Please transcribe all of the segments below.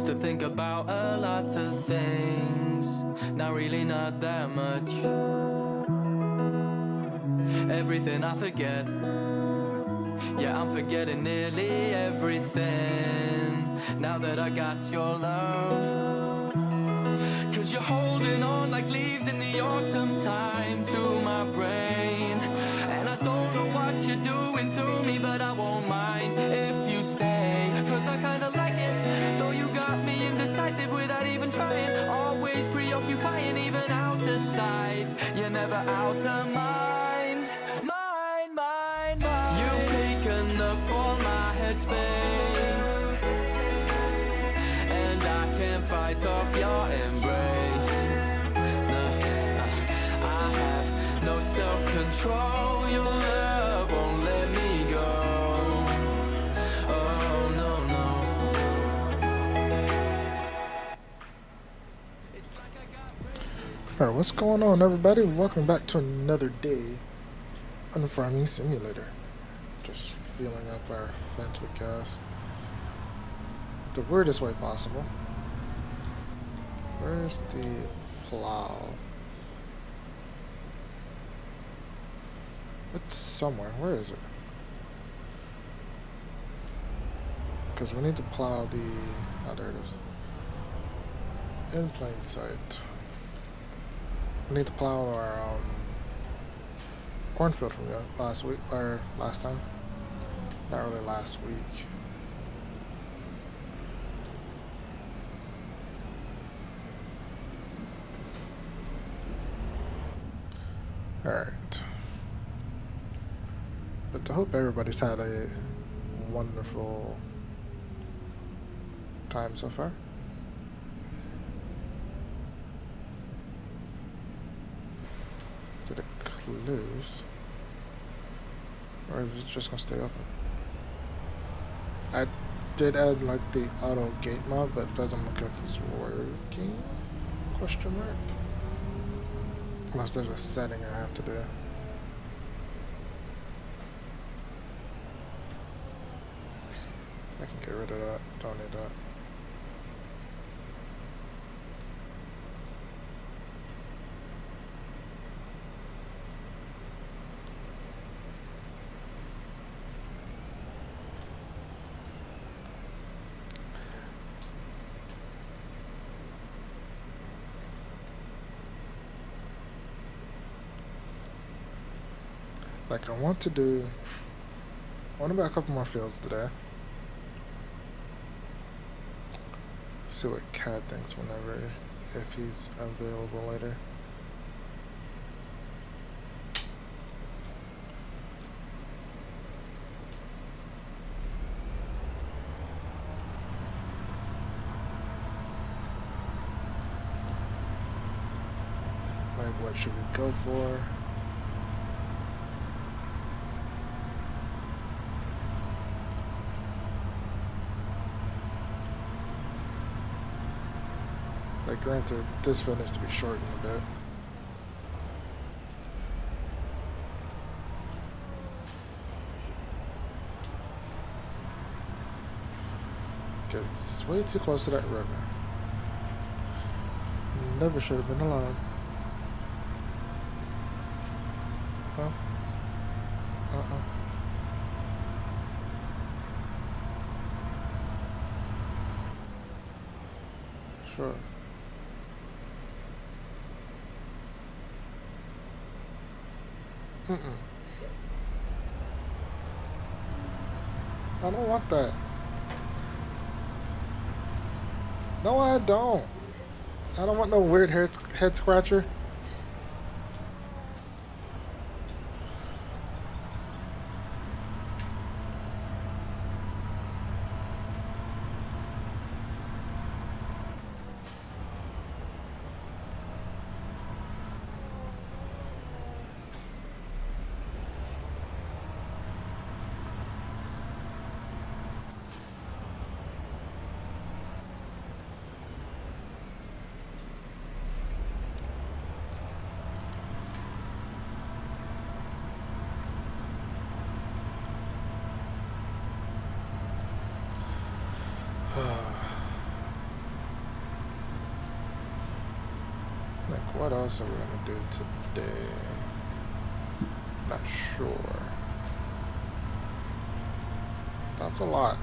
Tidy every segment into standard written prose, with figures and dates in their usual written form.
Used to think about a lot of things, now really not that much. Everything I forget, yeah, I'm forgetting nearly everything now that I got your love. Cause you're holding on like leaves in the autumn time to my brain. And I don't know what you're doing to me, but I won't mind if you stay. Cause I kinda like it, though you got me indecisive without even trying. Always preoccupying, even out of sight. You're never out of mind. Mind. You've taken up all my headspace, and I can't fight off your embrace. I have no self-control. Your love won't let me go. Oh no. It's like I got Alright, what's going on, everybody? Welcome back to another day on the Farming Simulator. Just filling up our fence with gas the weirdest way possible. Where's the plow? It's somewhere. Where is it? Because we need to plow the... oh, there it is. In plain sight. We need to plow our cornfield from last week, or last time. Not really last week. Alright. But I hope everybody's had a wonderful time so far. Did it close? Or is it just gonna stay open? I did add like the auto gate mod, but it doesn't look like it's working? Question mark? Unless there's a setting I have to do. I can get rid of that. Don't need that. Like I want to buy a couple more fields today. See what Cat thinks whenever, if he's available later. Like what should we go for? Like, granted, this field needs to be shortened a bit. Because it's way too close to that river. Never should have been allowed. Huh? Sure. I don't want that. No, I don't. I don't want no weird head scratcher. What else are we gonna do today? Not sure. That's a lot.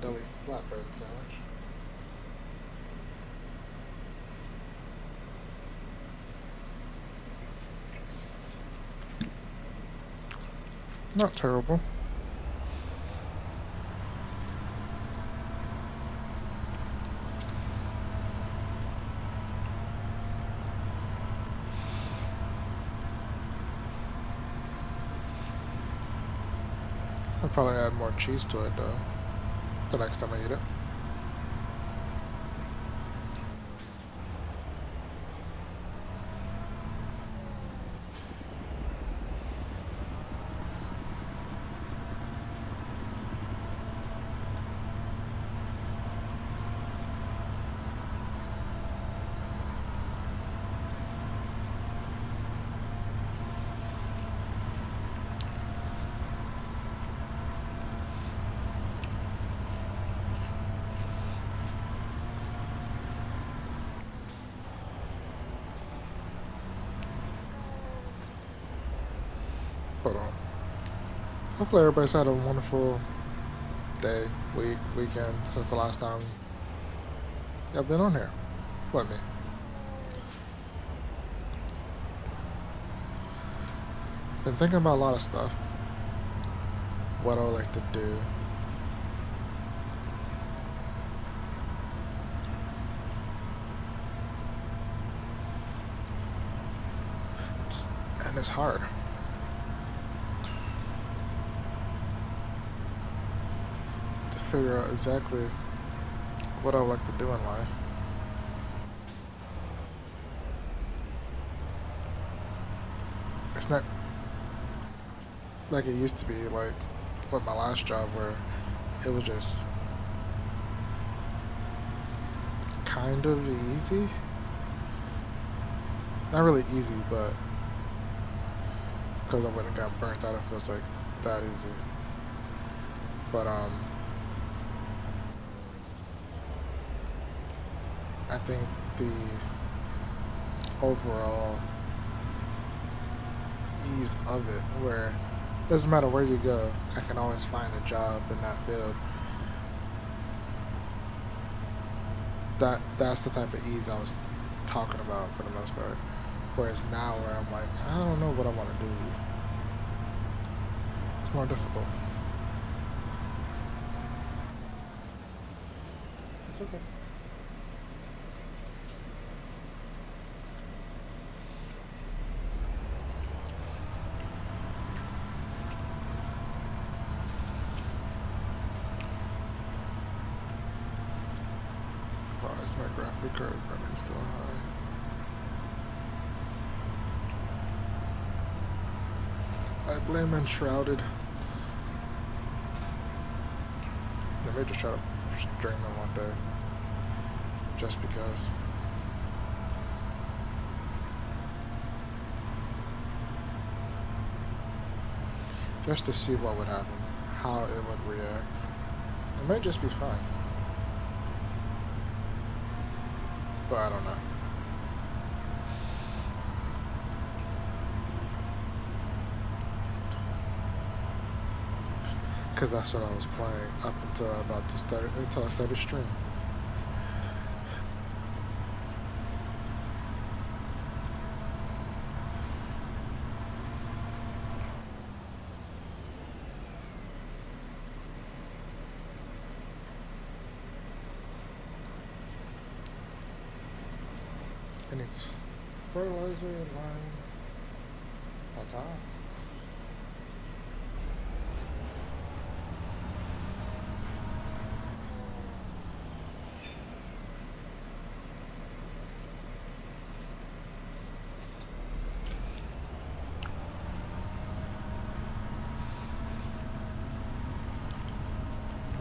Deli flatbread sandwich. Not terrible. I'll probably add more cheese to it though, the next time I eat it. But hopefully everybody's had a wonderful day, week, weekend since the last time y'all been on here with me. Been thinking about a lot of stuff. What I would like to do. And it's hard. Figure out exactly what I would like to do in life. It's not like it used to be, like with my last job, where it was just kind of easy. Not really easy, but because I wouldn't got burnt out, it feels like that easy. But I think the overall ease of it, where it doesn't matter where you go, I can always find a job in that field. That's the type of ease I was talking about for the most part. Whereas now, where I'm like, I don't know what I want to do. It's more difficult. It's okay. Why is my graphic card running so high? I blame Enshrouded. I may just try to stream them one day. Just because. Just to see what would happen. How it would react. It might just be fine. But I don't know. because that's what I was playing up until I started stream. And it's fertilizer, lime, ta-ta.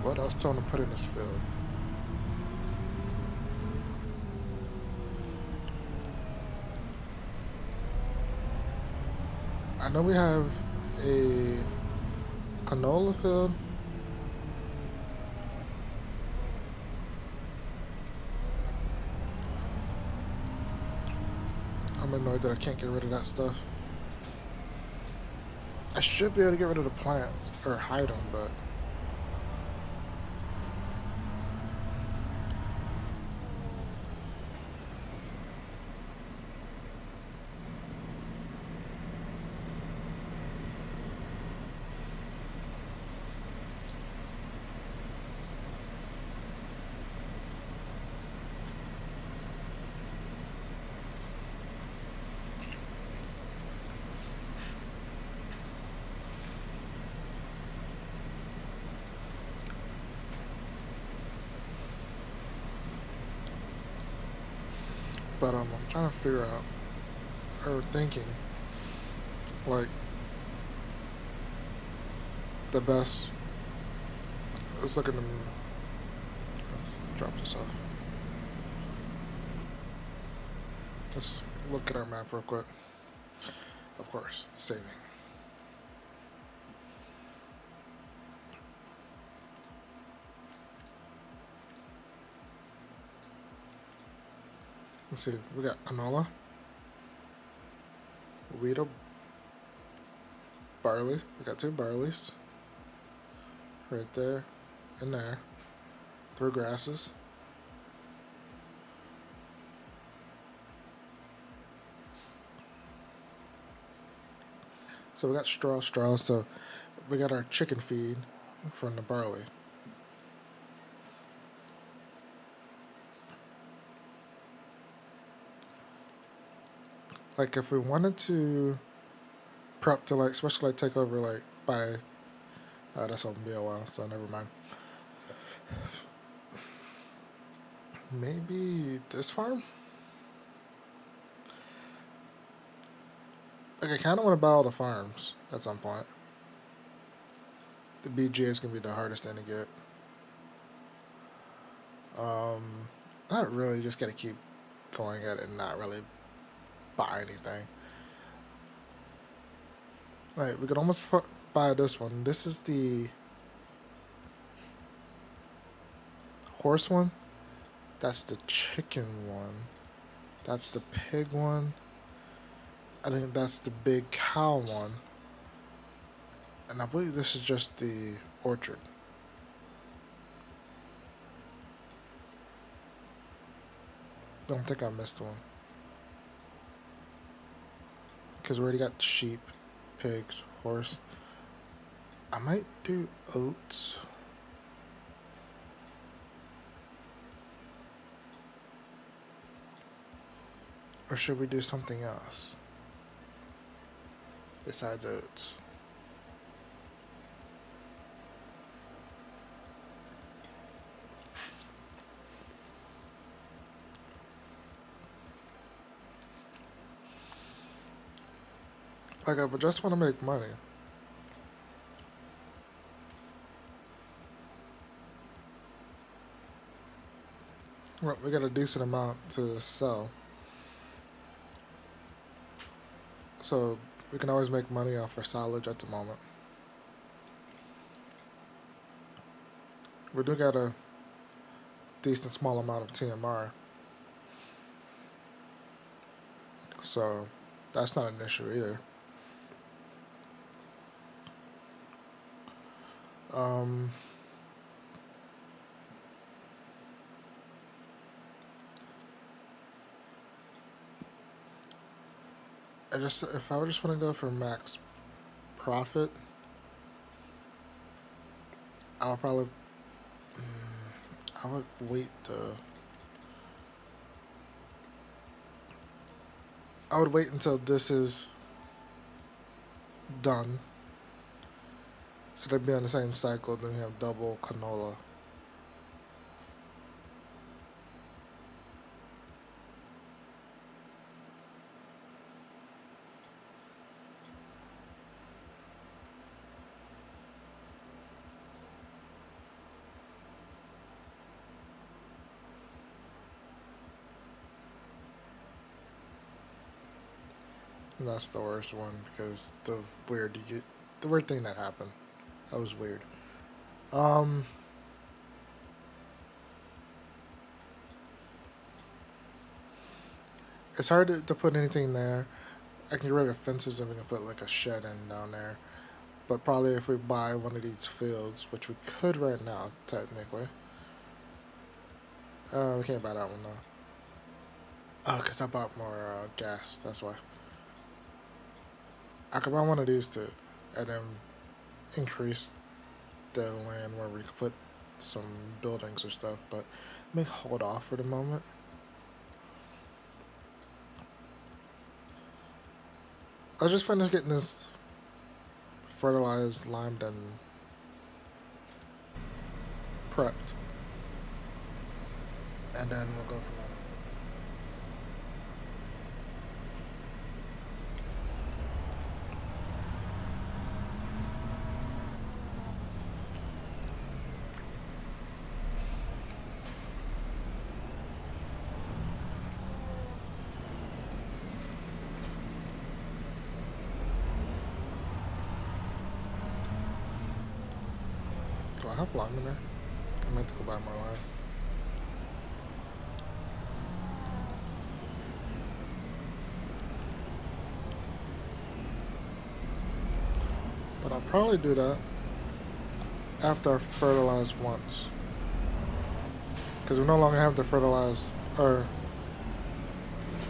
What else do I want to put in this field? I know we have a canola field. I'm annoyed that I can't get rid of that stuff. I should be able to get rid of the plants or hide them, but I'm trying to figure out or thinking like the best. Let's look at them. Let's drop this off. Let's look at our map real quick. Of course, saving. Let's see. We got canola, wheat, barley. We got 2 barleys. Right there and there. 3 grasses. So we got straw. So we got our chicken feed from the barley. Like if we wanted to prep to like, especially like take over like by, that's gonna be a while, so never mind. Maybe this farm? Like I kind of want to buy all the farms at some point. The BGA is gonna be the hardest thing to get. Not really. Just gotta keep going at it and not really buy anything. Like we could almost buy this one. This is the horse one. That's the chicken one. That's the pig one. I think that's the big cow one. And I believe this is just the orchard. Don't think I missed one. Because we already got sheep, pigs, horse. I might do oats. Or should we do something else besides oats? Like, I would just want to make money. Well, we got a decent amount to sell. So, we can always make money off our silage at the moment. We do got a decent small amount of TMR. So, that's not an issue either. Um, if I would just want to go for max profit, I would probably I would wait to. I would wait until this is done. So they'd be on the same cycle, then you have double canola. And that's the worst one because the weird thing that happened. That was weird. Um, it's hard to put anything there. I can get rid of fences and we can put like a shed in down there. But probably if we buy one of these fields, which we could right now, technically. We can't buy that one though. Oh, because I bought more gas, that's why. I could buy one of these too, and then increase the land where we could put some buildings or stuff, but may hold off for the moment. I'll just finish getting this fertilized, limed, and prepped. And then we'll go from there. Do I have lime in there? I might have to go buy more lime. But I'll probably do that after I fertilize once. Because we no longer have the fertilized, or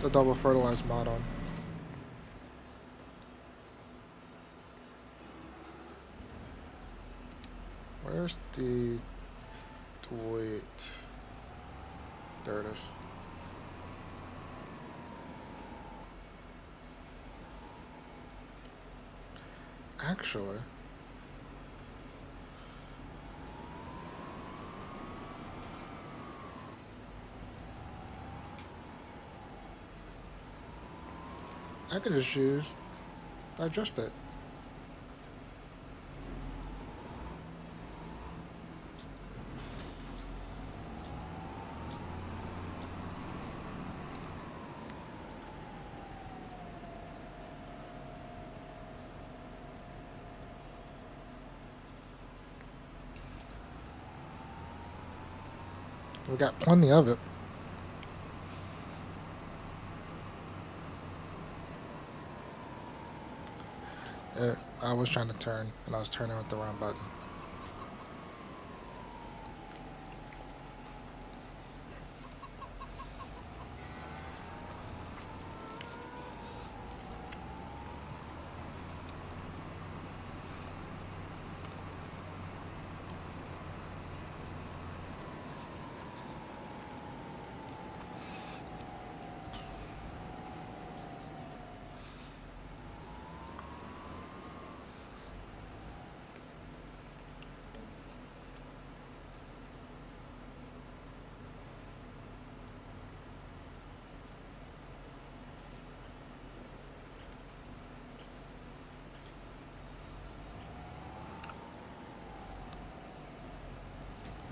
the double fertilized mod on. Where's the wait? There it is. Actually, I could just use digest it. We got plenty of it. I was trying to turn, and I was turning with the wrong button.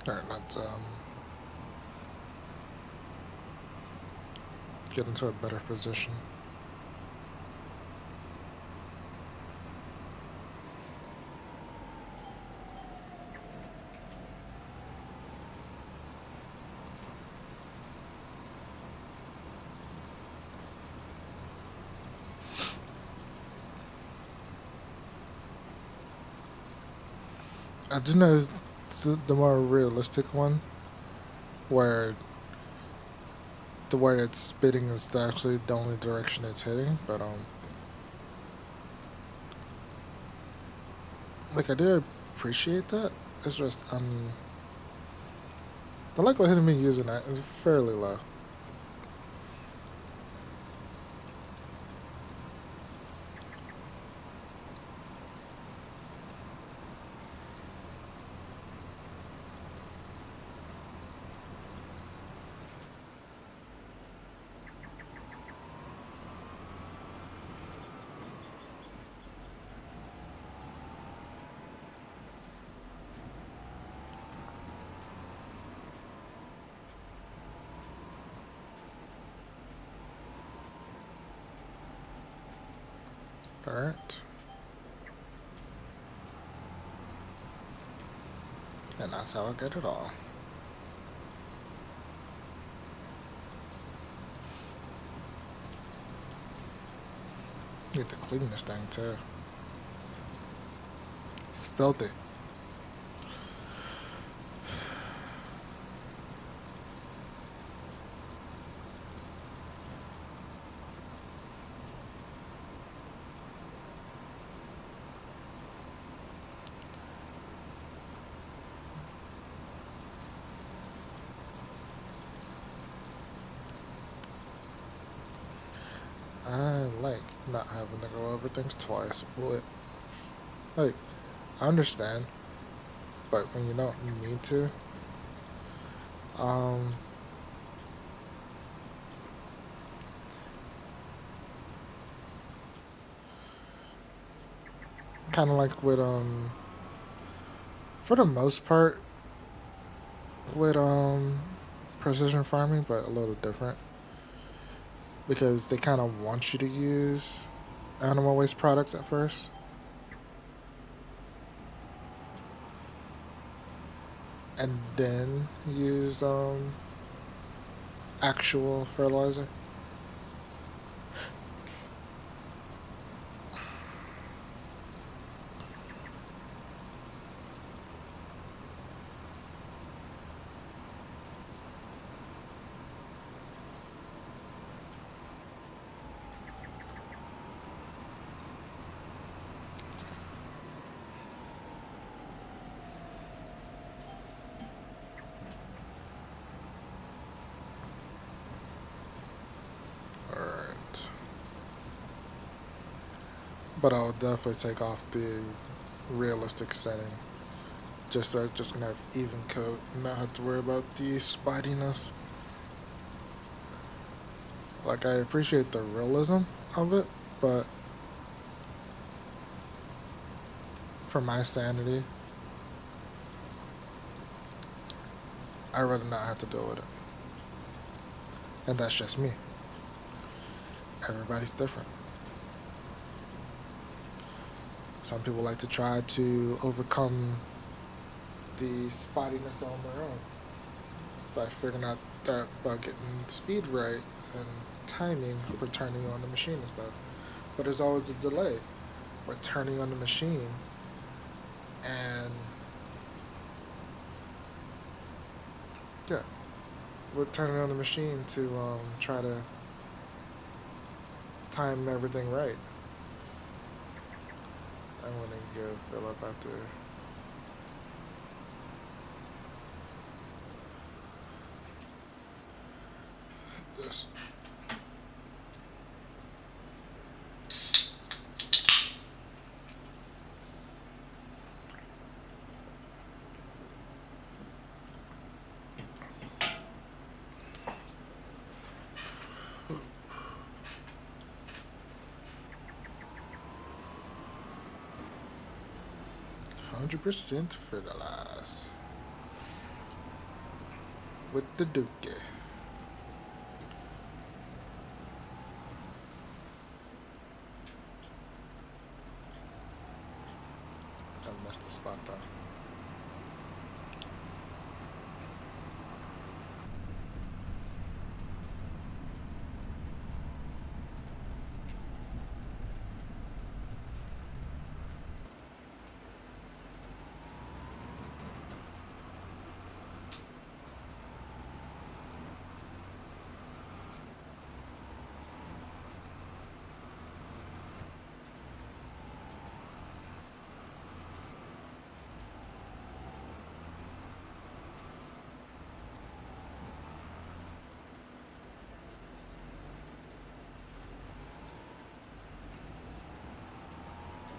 Alright, let's get into a better position. I do know it's the more realistic one, where the way it's spitting is actually the only direction it's hitting. But like I do appreciate that. It's just the likelihood of me using that is fairly low. Alright. And that's how I get it all. Need to clean this thing too. It's filthy. I like not having to go over things twice. Like, I understand, but when you don't need to, um, kind of like with for the most part, with precision farming, but a little different because they kind of want you to use animal waste products at first. And then use actual fertilizer. Alright. But I'll definitely take off the realistic setting. Just so I'm just gonna have even coat and not have to worry about the spidiness. Like I appreciate the realism of it, but for my sanity, I'd rather not have to deal with it. And that's just me. Everybody's different. Some people like to try to overcome the spottiness on their own by figuring out that by getting speed right and timing for turning on the machine and stuff. But there's always a delay. We're turning on the machine and yeah, we're turning on the machine to try to time everything right. I'm gonna give Philip after this. %, fertilize with the dookie. I messed the spot though.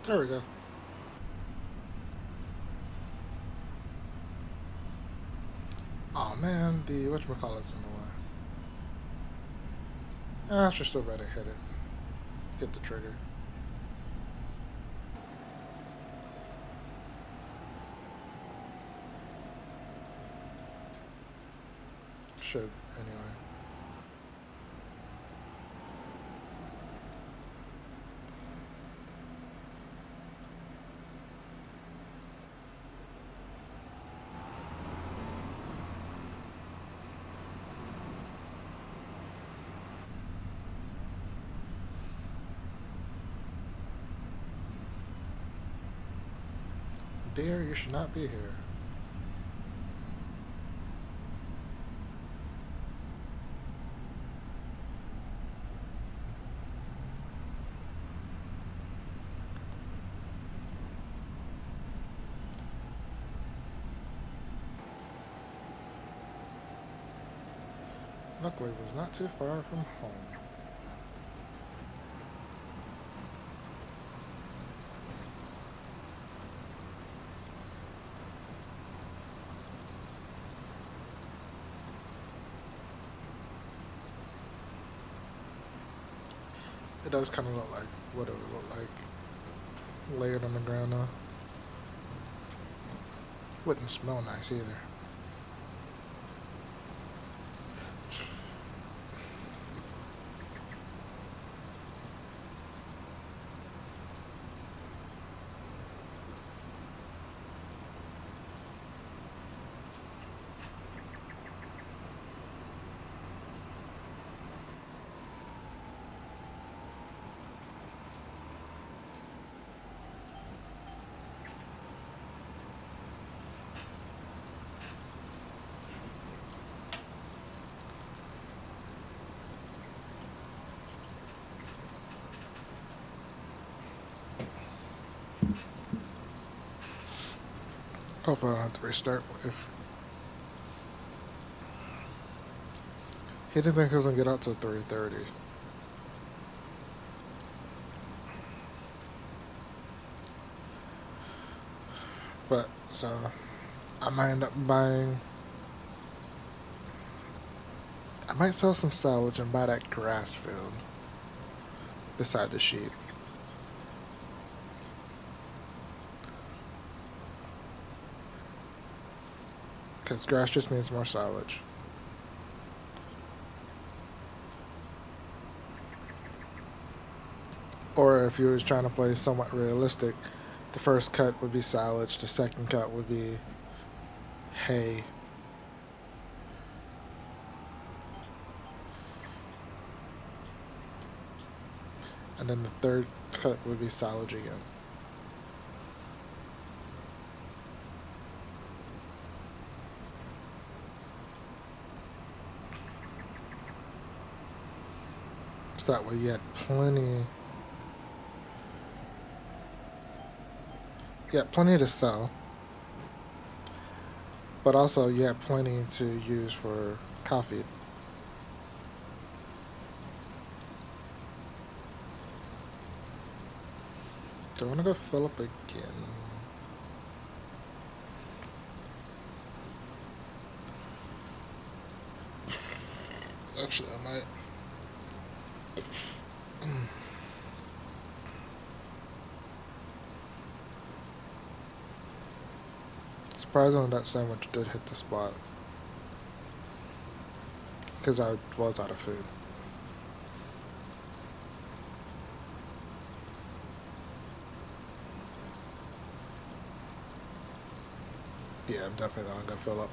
There we go. Oh man, the whatchamacallit's in the way. I should still better hit it. Get the trigger. Should, anyway. Dear, you should not be here. Luckily, it was not too far from home. It does kind of look like what it would look like layered on the ground though. Wouldn't smell nice either. Hopefully I don't have to restart if he didn't think he was gonna get out till 3:30. But so I might end up buying I might sell some silage and buy that grass field beside the sheep. Because grass just means more silage. Or if you were trying to play somewhat realistic, the first cut would be silage, the second cut would be hay. And then the third cut would be silage again. So that way you had plenty to sell, but also you had plenty to use for coffee. Do I want to go fill up again? Actually, I might. Surprisingly, that sandwich did hit the spot. Because I was out of food. Yeah, I'm definitely gonna go fill up.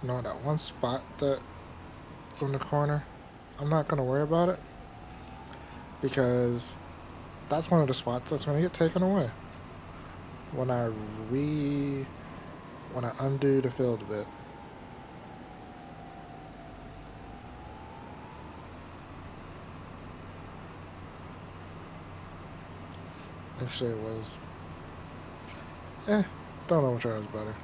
You know that one spot that's on the corner? I'm not gonna worry about it because that's one of the spots that's gonna get taken away when I undo the field a bit. Actually, it was. Don't know which one was better.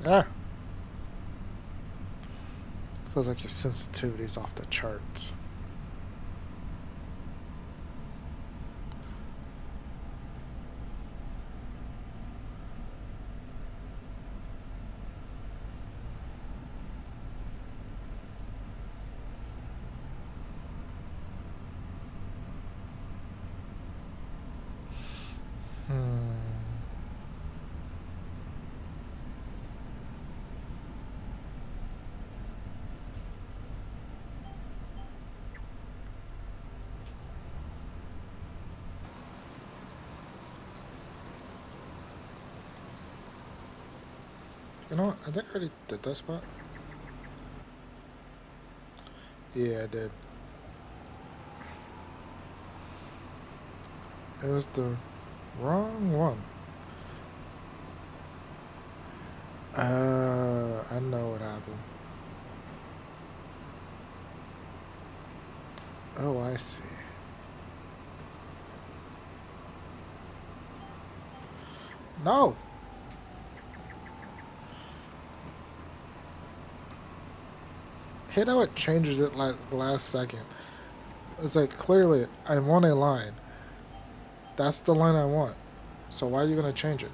Ah! Feels like your sensitivity's off the charts. You know what? I think I already did that spot. Yeah, I did. It was the wrong one. I know what happened. Oh, I see. No! Hate how it changes it like last second. It's like, clearly, I want a line. That's the line I want. So why are you going to change it?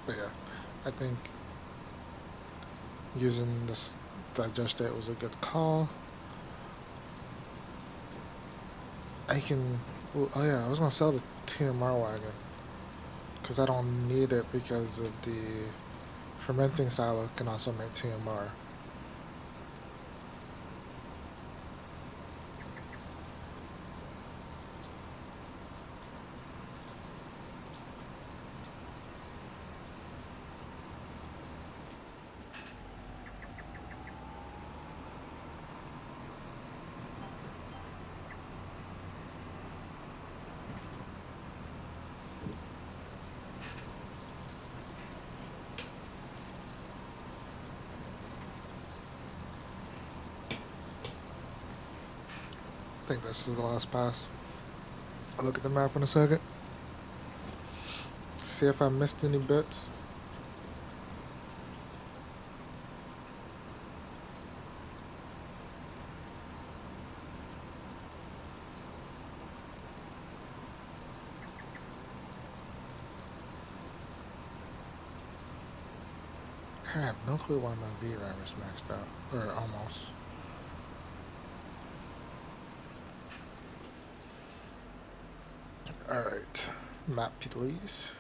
But yeah, I think using this digest state was a good call. I can. Oh yeah, I was gonna sell the TMR wagon because I don't need it because of the fermenting silo can also make TMR. I think this is the last pass. I'll look at the map in a second. See if I missed any bits. I have no clue why my VRAM is maxed out. Or almost. Alright. Map please.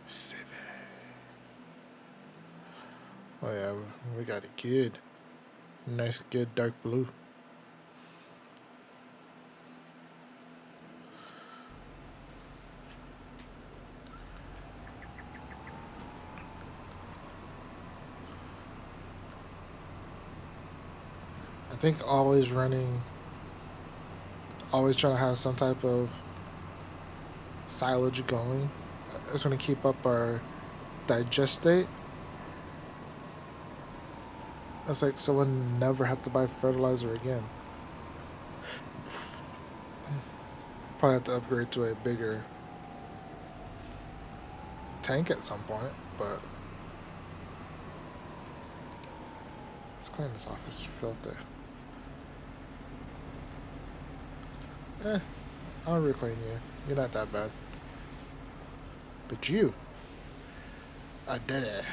Save it. Oh yeah, we got it good. Nice good dark blue. I think always trying to have some type of silage going. It's going to keep up our digest state. It's like so we'll never have to buy fertilizer again. Probably have to upgrade to tank at some point, but let's clean this off. It's filthy. I'll reclean you. You're not that bad. But you, I did it.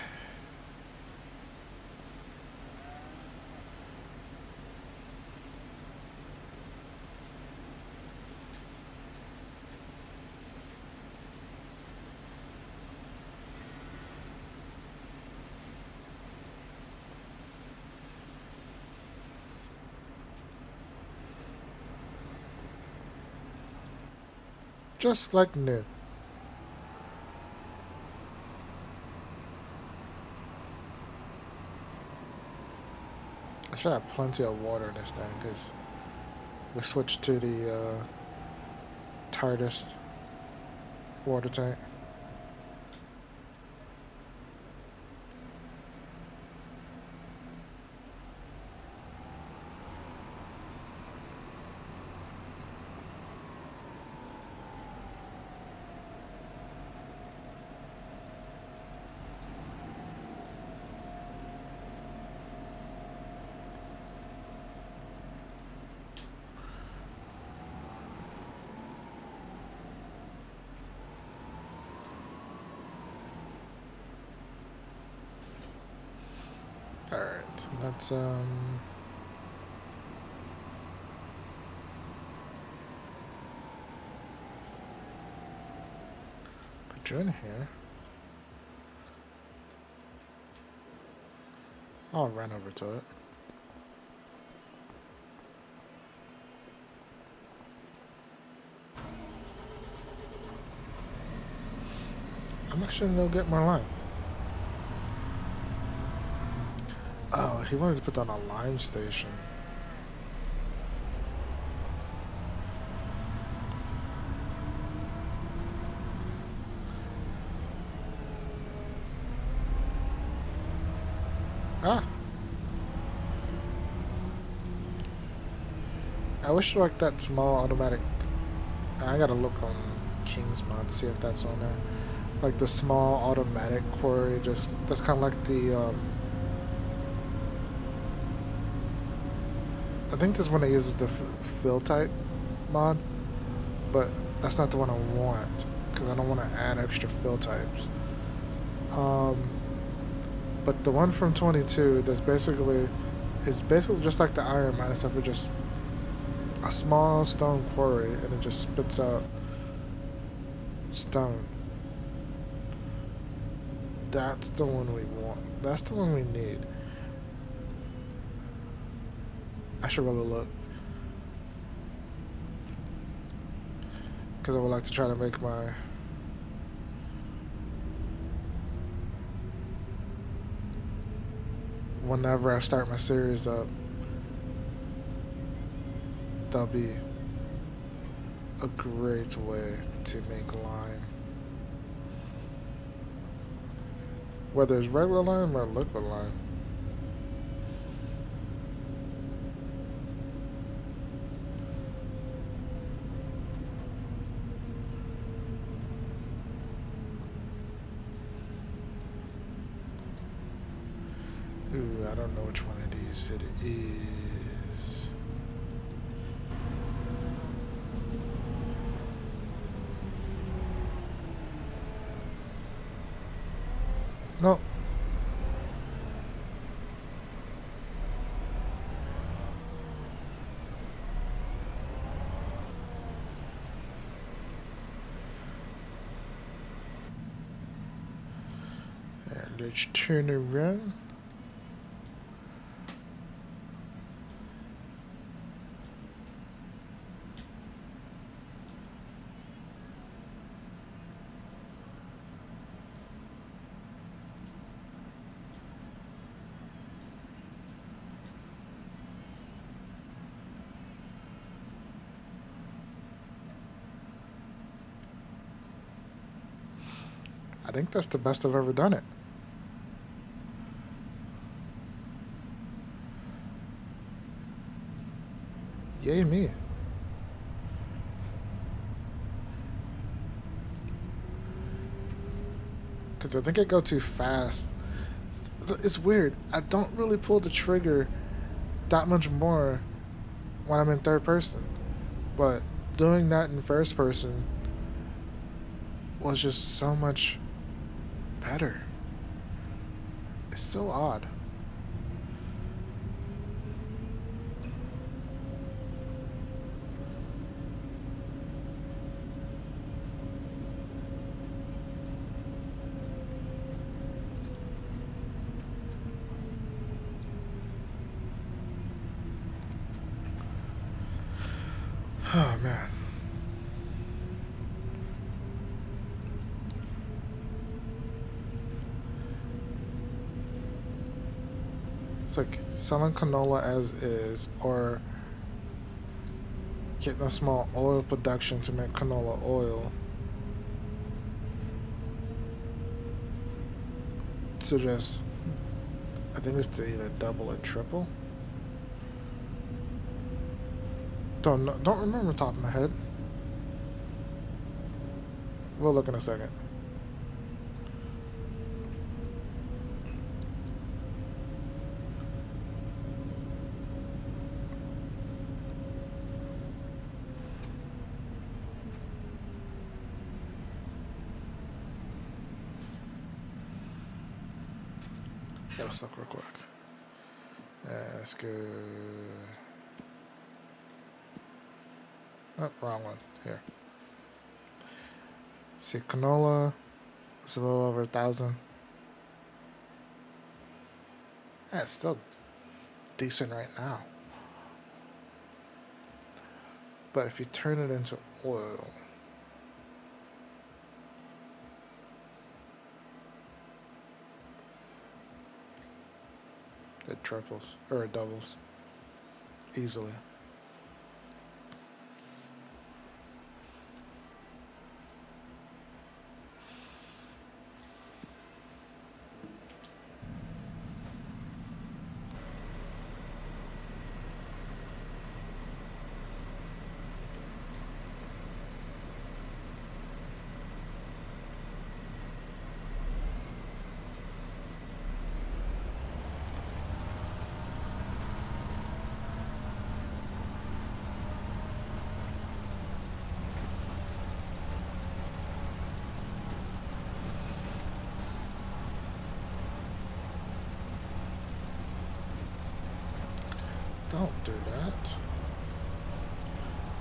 Just like new. I should have plenty of water in this thing because we switched to the tightest water tank. Alright, let's put you in here. I'll run over to it. I'm actually gonna go get more lime. Oh, he wanted to put down a lime station. Ah! I wish like that small automatic. I gotta look on King's mod to see if that's on there. Like the small automatic quarry, just that's kind of like the. I think this one that uses the fill type mod, but that's not the one I want because I don't want to add extra fill types. But the one from 22 that's basically just like the iron mine, except for just a small stone quarry and it just spits out stone. That's the one we want. That's the one we need. I should really look. Because I would like to try to make my... Whenever I start my series up, that'll be a great way to make lime. Whether it's regular lime or liquid lime. Ooh, I don't know which one of these it is. No. And let's turn around. I think that's the best I've ever done it. Yay me. because I think I go too fast. It's weird. I don't really pull the trigger that much more when I'm in third person, but doing that in first person was just so much better. It's so odd. Oh man. It's like selling canola as is, or getting a small oil production to make canola oil. To just, I think it's to either double or triple. Don't remember top of my head. We'll look in a second. Yeah, let's look real quick. That's good. Oh, wrong one. Here. See, canola. It's a little over 1,000. Yeah, it's still decent right now. But if you turn it into oil, it triples or it doubles easily. Don't do that.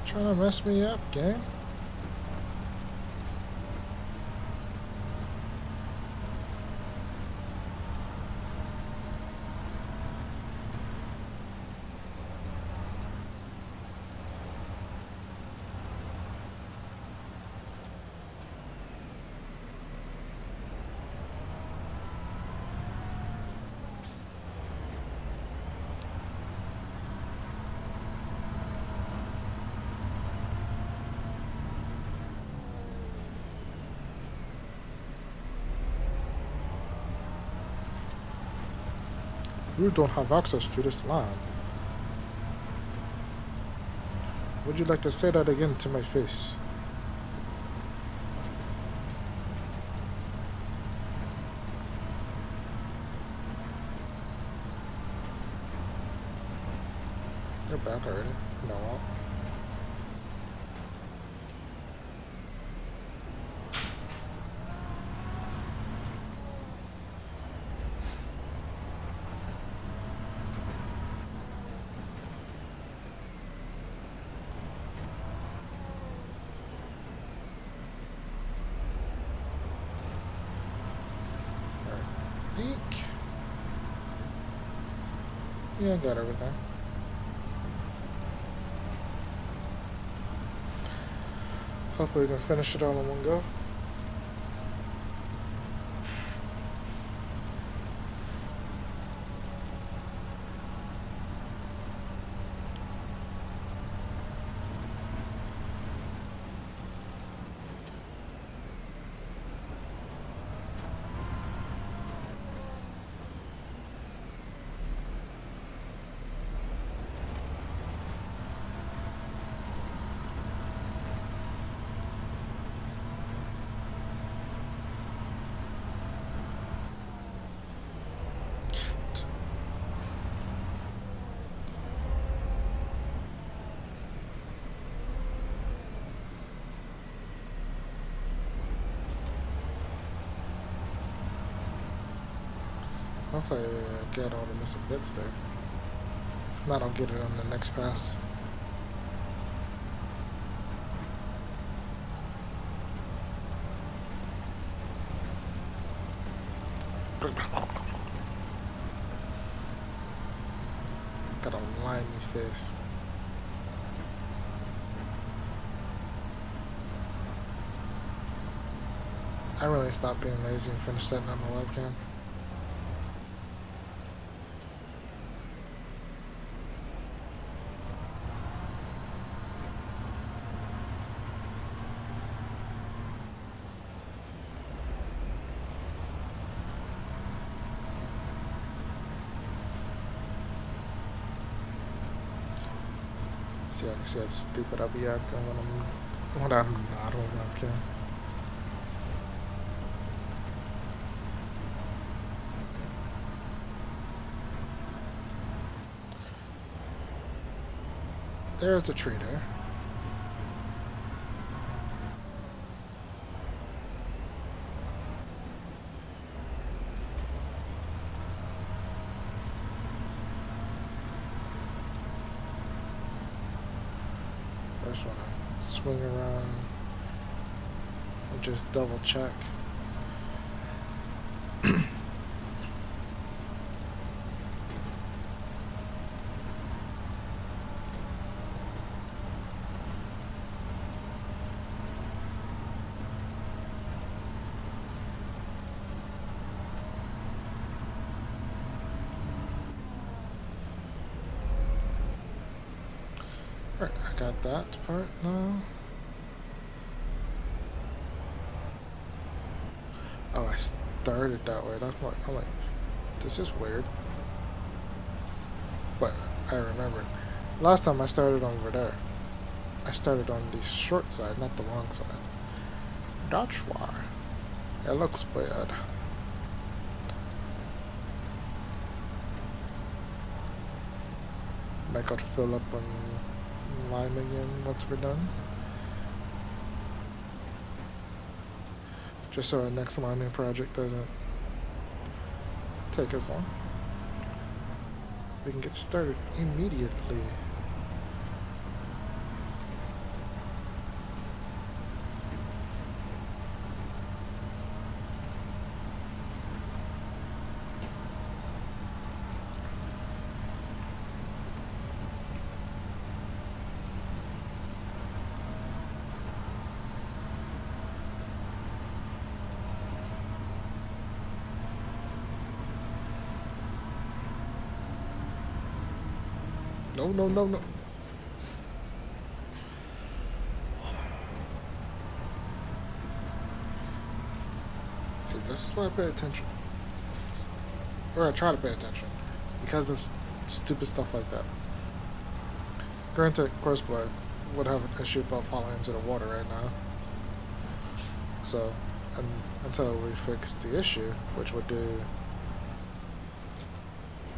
Trying to mess me up, gang. You don't have access to this land. Would you like to say that again to my face? You're back already? No. Yeah, I got everything. Hopefully we can finish it all in one go. hopefully I get all the missing bits there. If not, I'll get it on the next pass. Got a limey face. I really stopped being lazy and finished setting up my webcam. See, I can see how stupid I'll be acting when I'm not on webcam. There's a tree there. I just want to swing around and just double check. Alright, I got that part now. Oh, I started that way. That's why I'm like, this is weird. But I remembered. Last time I started over there. I started on the short side, not the long side. That's why. It looks bad. I could fill up on lime again once we're done. Just so our next liming project doesn't take as long. We can get started immediately. No, no, no, no. See, this is why I pay attention. Or I try to pay attention. Because of stupid stuff like that. Granted, Courseplay would have an issue about falling into the water right now. So, until we fix the issue, which we'll do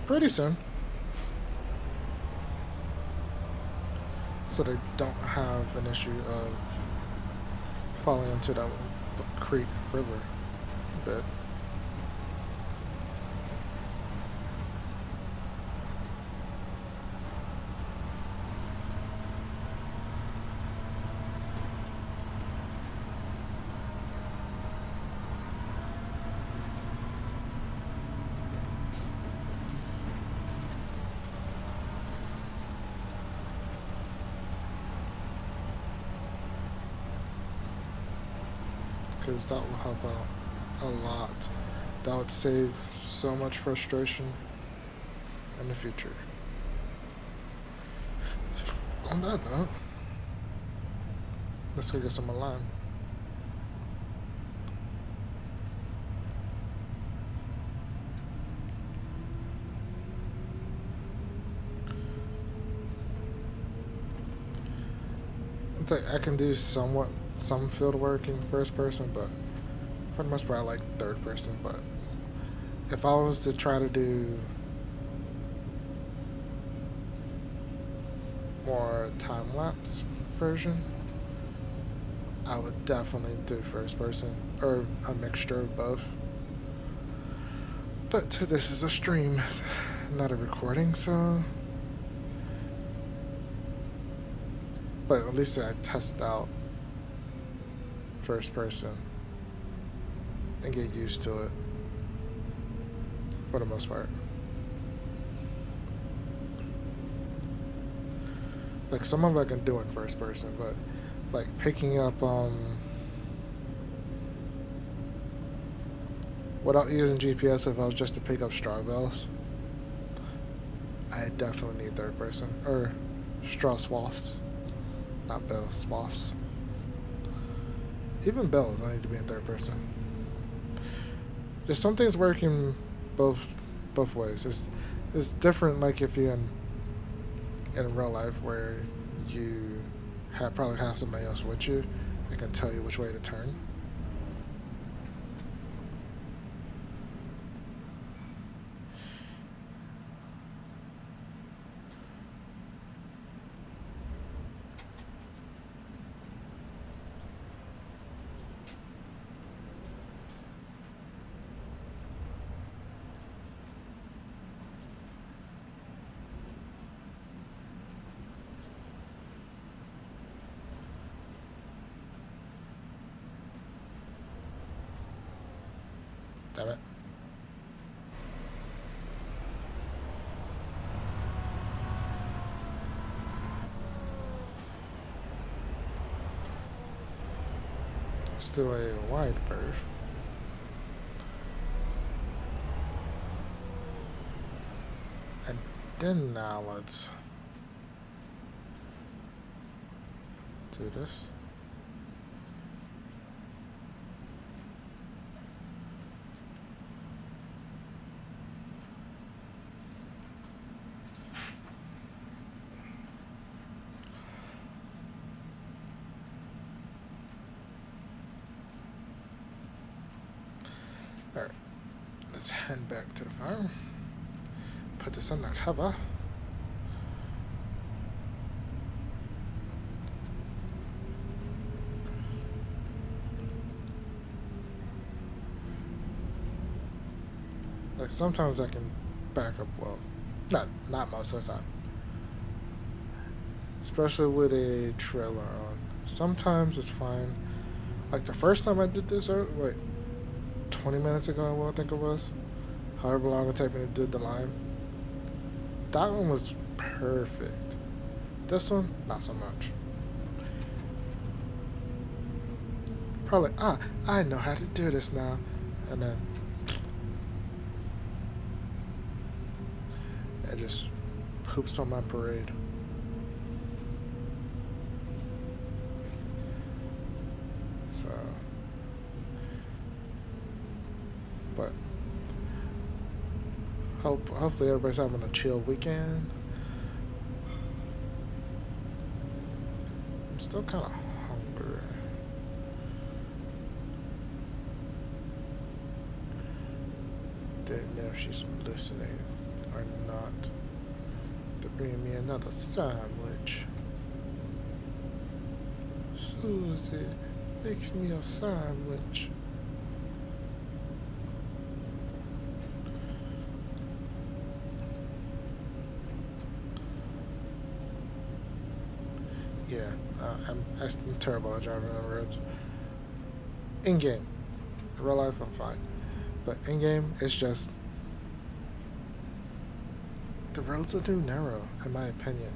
pretty soon. So they don't have an issue of falling into that creek river bed. Because that will help out a lot. That would save so much frustration in the future. On that note, let's go get some lime. It's like I can do some field work in first person, but for the most part I like third person. But if I was to try to do more time-lapse version, I would definitely do first person, or a mixture of both. But this is a stream, not a recording, so. But at least I test out first person and get used to it for the most part. Like some of it I can do in first person, but like picking up without using GPS, if I was just to pick up straw bells, I definitely need third person or straw swaths, not bells, swaths. Even bells, I need to be in third person. Just something's working both ways. It's different, like if you're in real life where you probably have somebody else with you that can tell you which way to turn. Damn it. Let's do a wide berth. And then now let's do this. Alright, let's head back to the farm. Put this on the cover. Like sometimes I can back up well. Not most of the time. Especially with a trailer on. Sometimes it's fine. Like the first time I did this, 20 minutes ago, I think it was. However long it took me to do the line. That one was perfect. This one, not so much. Probably, I know how to do this now. And then it just poops on my parade. So, but hopefully everybody's having a chill weekend. I'm still kind of hungry. Don't know if she's listening or not. They're bringing me another sandwich. Susie, makes me a sandwich. Yeah, I'm terrible at driving on roads. In game, in real life I'm fine, but in game it's just the roads are too narrow, in my opinion.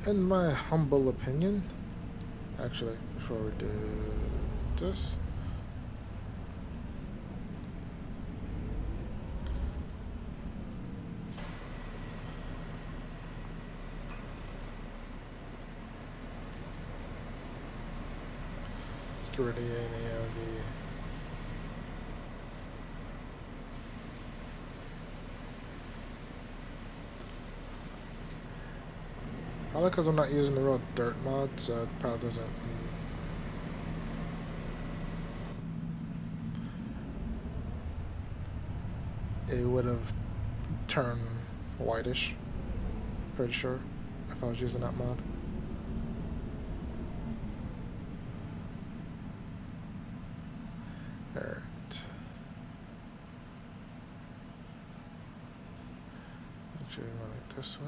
In my humble opinion, actually, before we do this. Let's get rid of any of the probably because I'm not using the real dirt mod, so it probably doesn't. It would have turned whitish, pretty sure, if I was using that mod. Actually, running this way.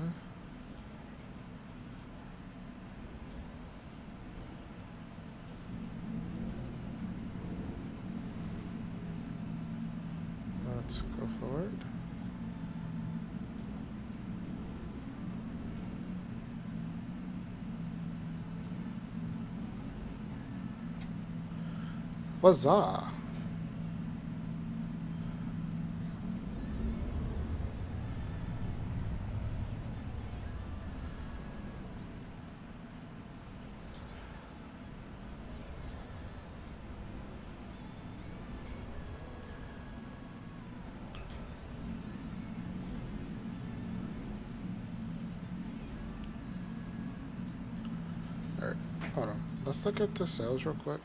Let's go forward. Huzzah! Alright, hold on. Let's look at the sales real quick.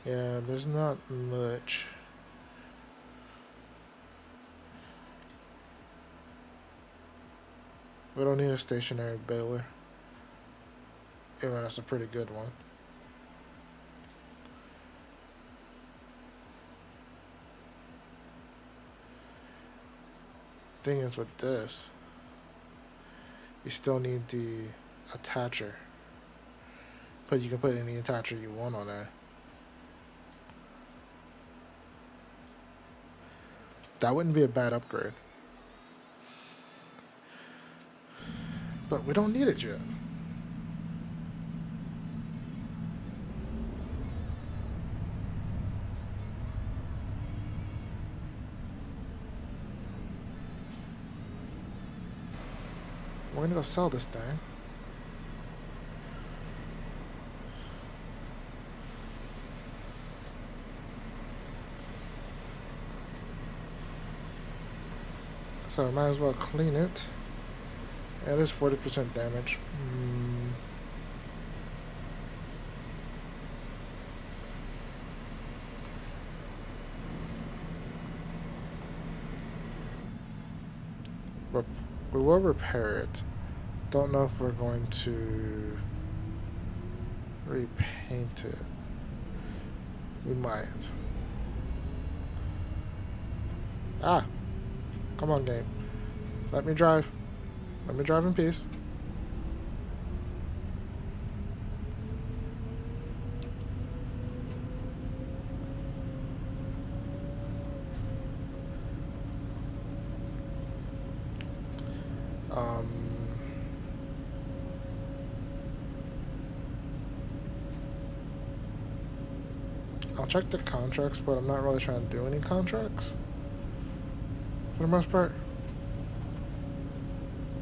Yeah, there's not much. We don't need a stationary baler. Even that's a pretty good one. Thing is with this, you still need the attacher. But you can put any attacher you want on there. That wouldn't be a bad upgrade. But we don't need it yet. We're gonna go sell this thing. So I might as well clean it. Yeah, there's 40% damage. We will repair it. Don't know if we're going to repaint it. We might. Ah! Come on, game. Let me drive. Let me drive in peace. I'll check the contracts, but I'm not really trying to do any contracts. For the most part.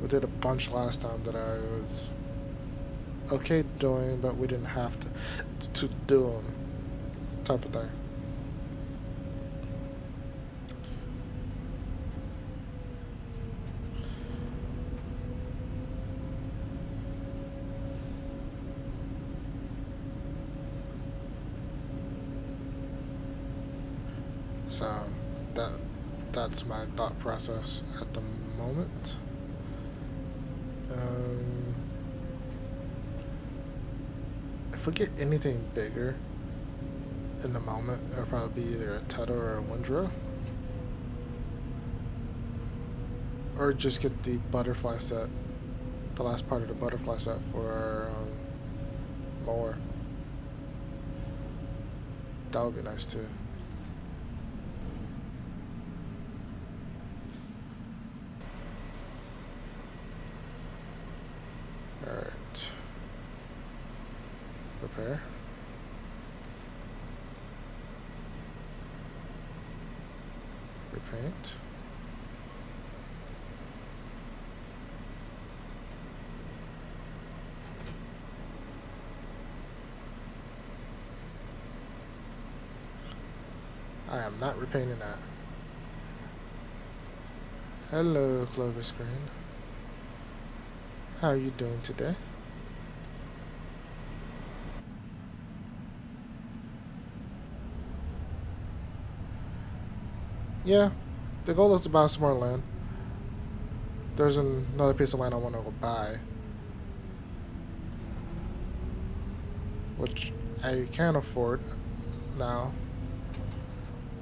We did a bunch last time that I was okay doing, but we didn't have to do them, type of thing. So that's my thought process at the moment. If we get anything bigger in the moment, it'll probably be either a Teta or a Windrow. Or just get the butterfly set, the last part of the butterfly set for our mower. That would be nice too. Alright. Repair. Repaint. I am not repainting that. Hello, Clover Screen. How are you doing today? Yeah, the goal is to buy some more land. There's another piece of land I want to go buy, which I can't afford now,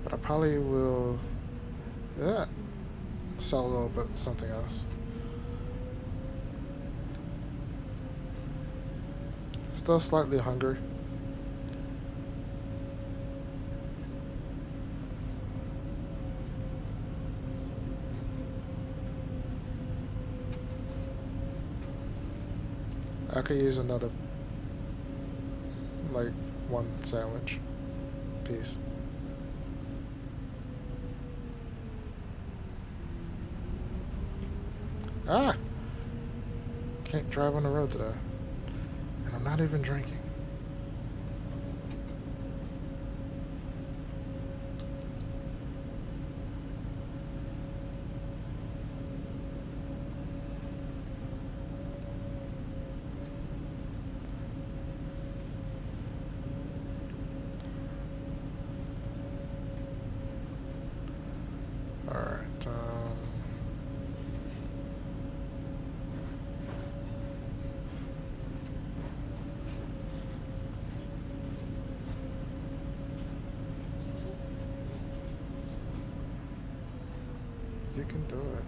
but I probably will do that sell a little bit something else. Still slightly hungry. I could use another, like, one sandwich piece. Ah! Can't drive on the road today. And I'm not even drinking. Alright, you can do it.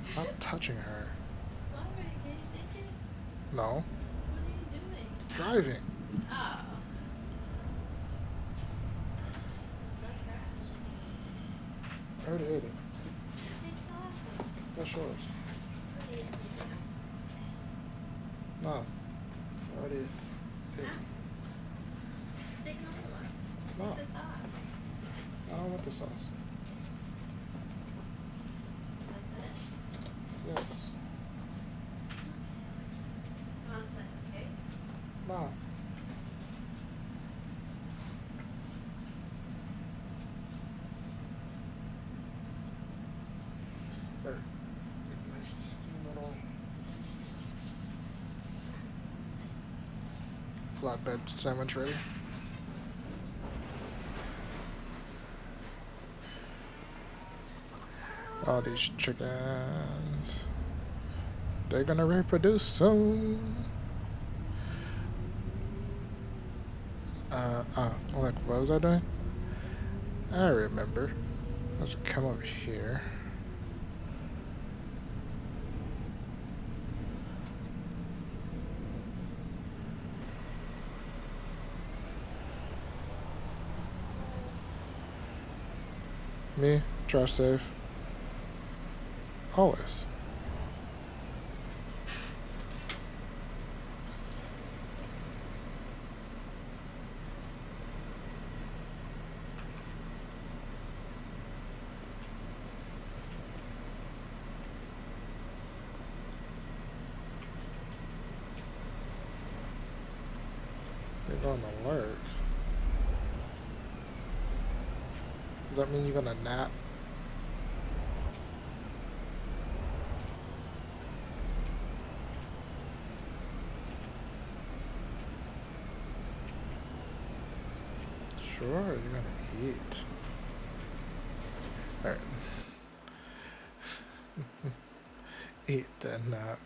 Stop touching her. No. Driving. I already ate it. That's yours. No. I already ate it. No. I don't want the sauce. Yes. No. There. Nice little flatbed sandwich ready. All these chickens, they're gonna reproduce soon. Like, what was I doing? I remember. Let's come over here. Me, drive safe. Always. You're going to work. Does that mean you're gonna nap? Sure, you're gonna eat. Alright. Eat then nap.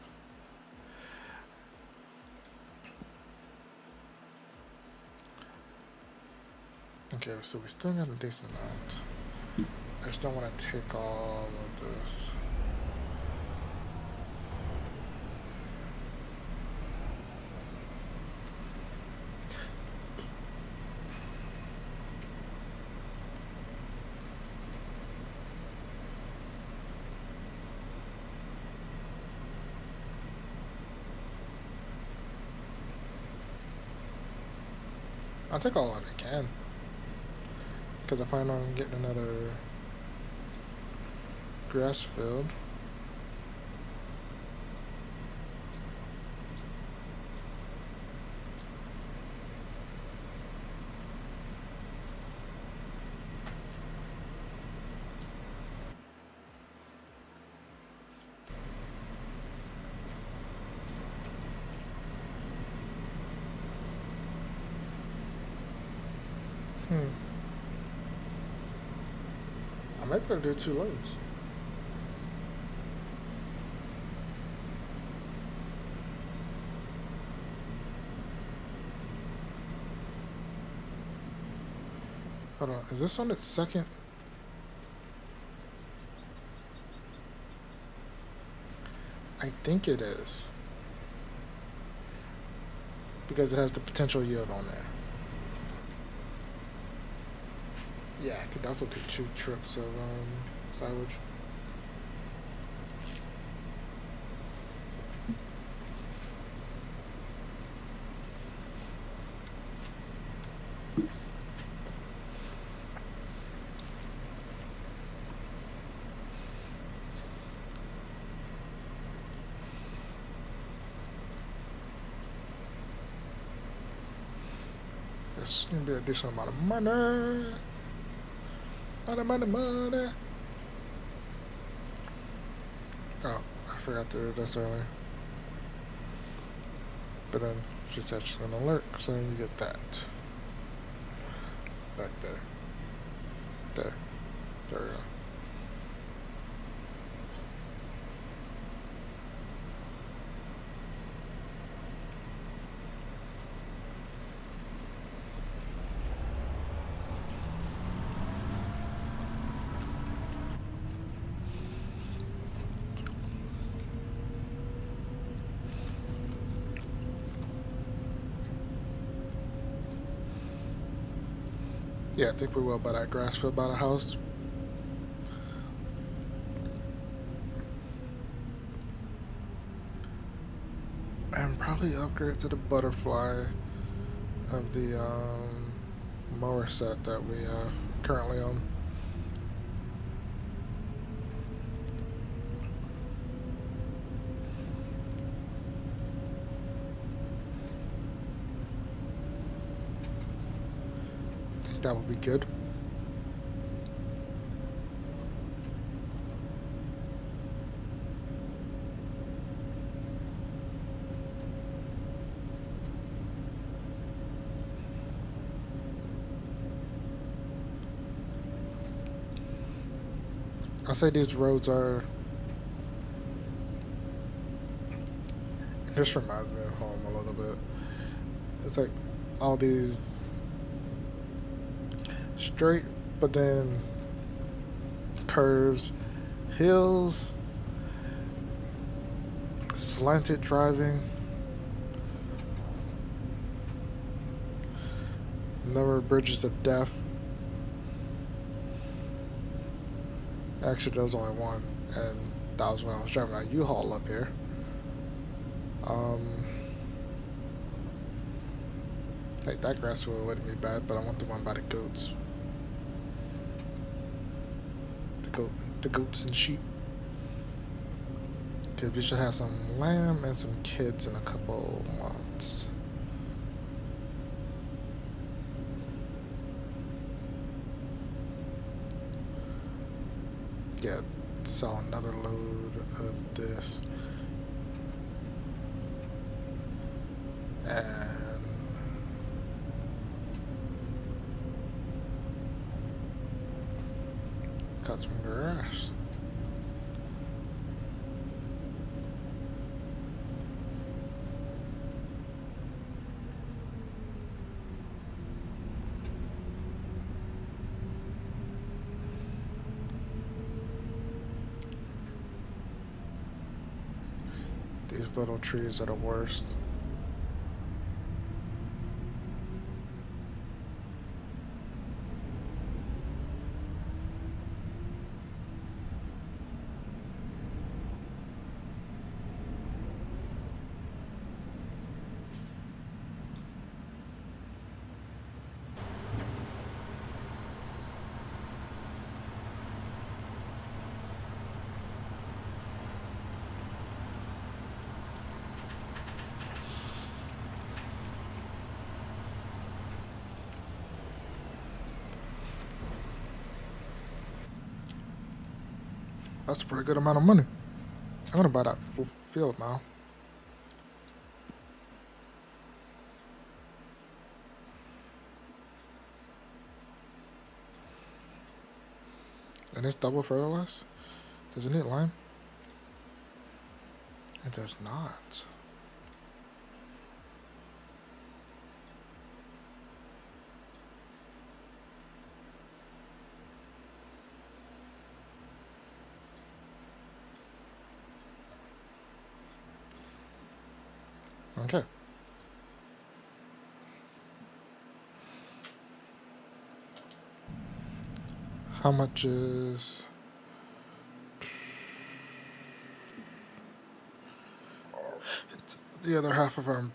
Okay, so we still got a decent amount. I just don't want to take all of this. I'll take all of it I can. Because I plan on getting another grass field. I might be able to do 2 loads. Hold on, is this on its second? I think it is. Because it has the potential yield on there. Yeah, I could definitely do 2 trips of silage. It's gonna be a decent amount of money. Money. Oh, I forgot to do this earlier. But then she said she's gonna alert, so then you get that. Back there. There. There we go. Yeah, I think we will buy that grass field by the house. And probably upgrade to the butterfly of the mower set that we have currently on. I think that would be good. I'll say these roads are. This reminds me of home a little bit. It's like all these straight, but then curves, hills, slanted driving, number of bridges of death. Actually, there was only one, and that was when I was driving a U-Haul up here. Hey, that grass field wouldn't be bad, but I want the one by the goats. The goats and sheep. Because we should have some lamb and some kids in a couple months. Yeah, saw another load of this. And cut some grass. These little trees are the worst. That's a pretty good amount of money. I'm gonna buy that field now. And it's double fertilized? Does it need lime? It does not. How much is the other half of our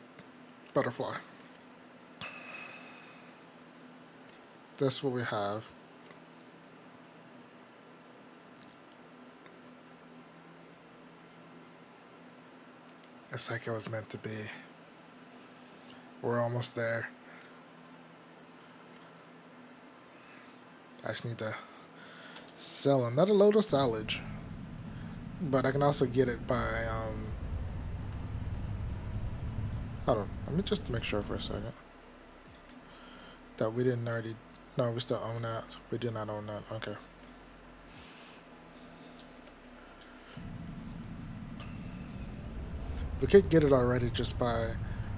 butterfly? That's what we have. It's like it was meant to be. We're almost there. I just need to sell another load of silage. But I can also get it by, hold on, let me just make sure for a second. That we didn't already, no, we still own that. We do not own that, okay. We could get it already just by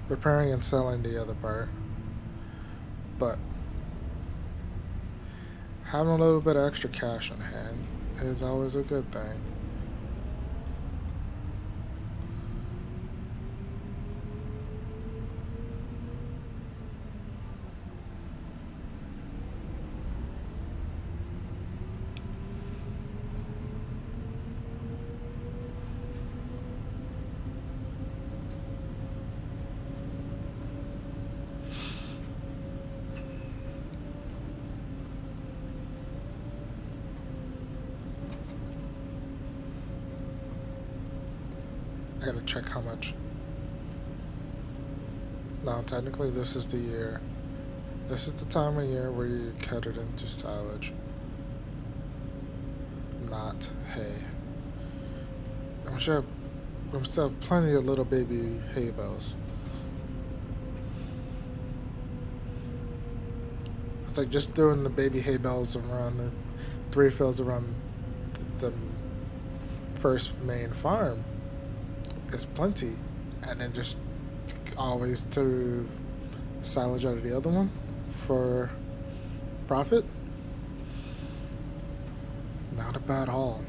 repairing and selling the other part. But having a little bit of extra cash on hand is always a good thing. I gotta check how much. Now, technically, this is the year. This is the time of year where you cut it into silage, not hay. I'm sure I'm still have plenty of little baby hay bales. It's like just throwing the baby hay bales around the 3 fields around the first main farm. Is plenty, and then just always to silage out of the other one for profit. Not a bad haul.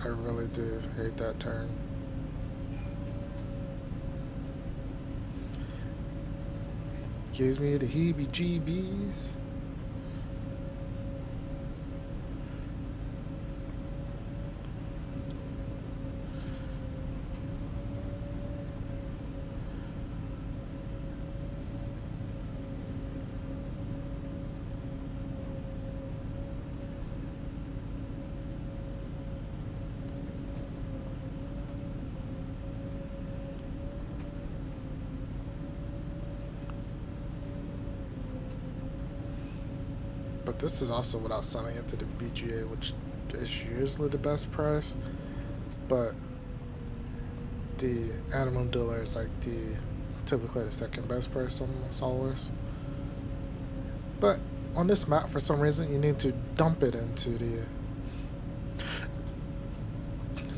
I really do hate that turn. Gives me the heebie-jeebies. But this is also without selling it to the BGA, which is usually the best price. But the animal dealer is like typically the second best price almost always. But on this map, for some reason, you need to dump it into the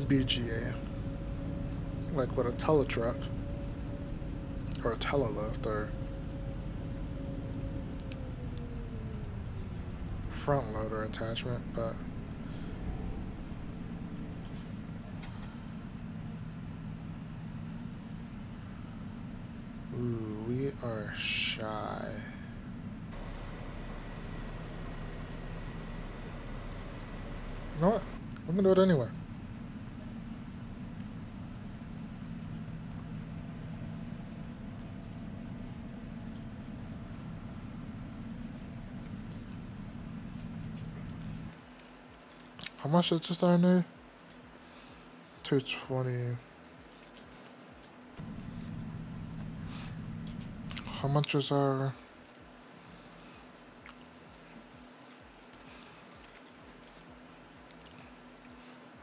BGA, like with a teletruck or a telelift or front loader attachment, but ooh, we are shy. You know what? I'm gonna do it anyway. How much is just our new? 220. How much is our?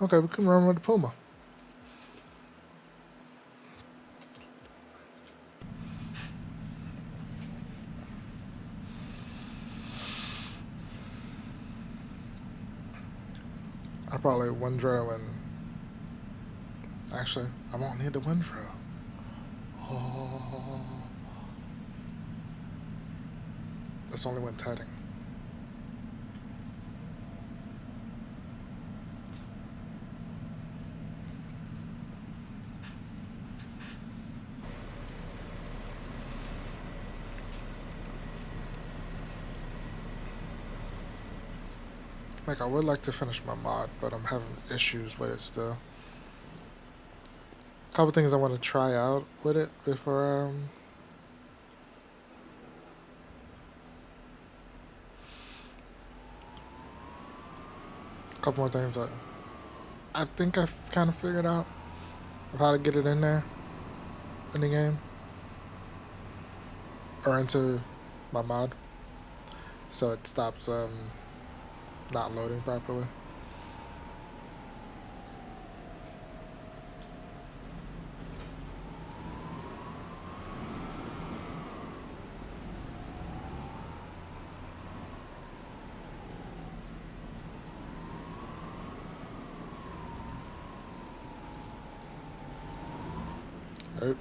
Okay, we can run with the Puma. I probably windrow and actually I won't need the windrow. Oh, that's only when tedding. Like, I would like to finish my mod, but I'm having issues with it still. A couple things I want to try out with it before, a couple more things that I think I've kind of figured out of how to get it in there in the game or into my mod, so it stops not loading properly. Oops.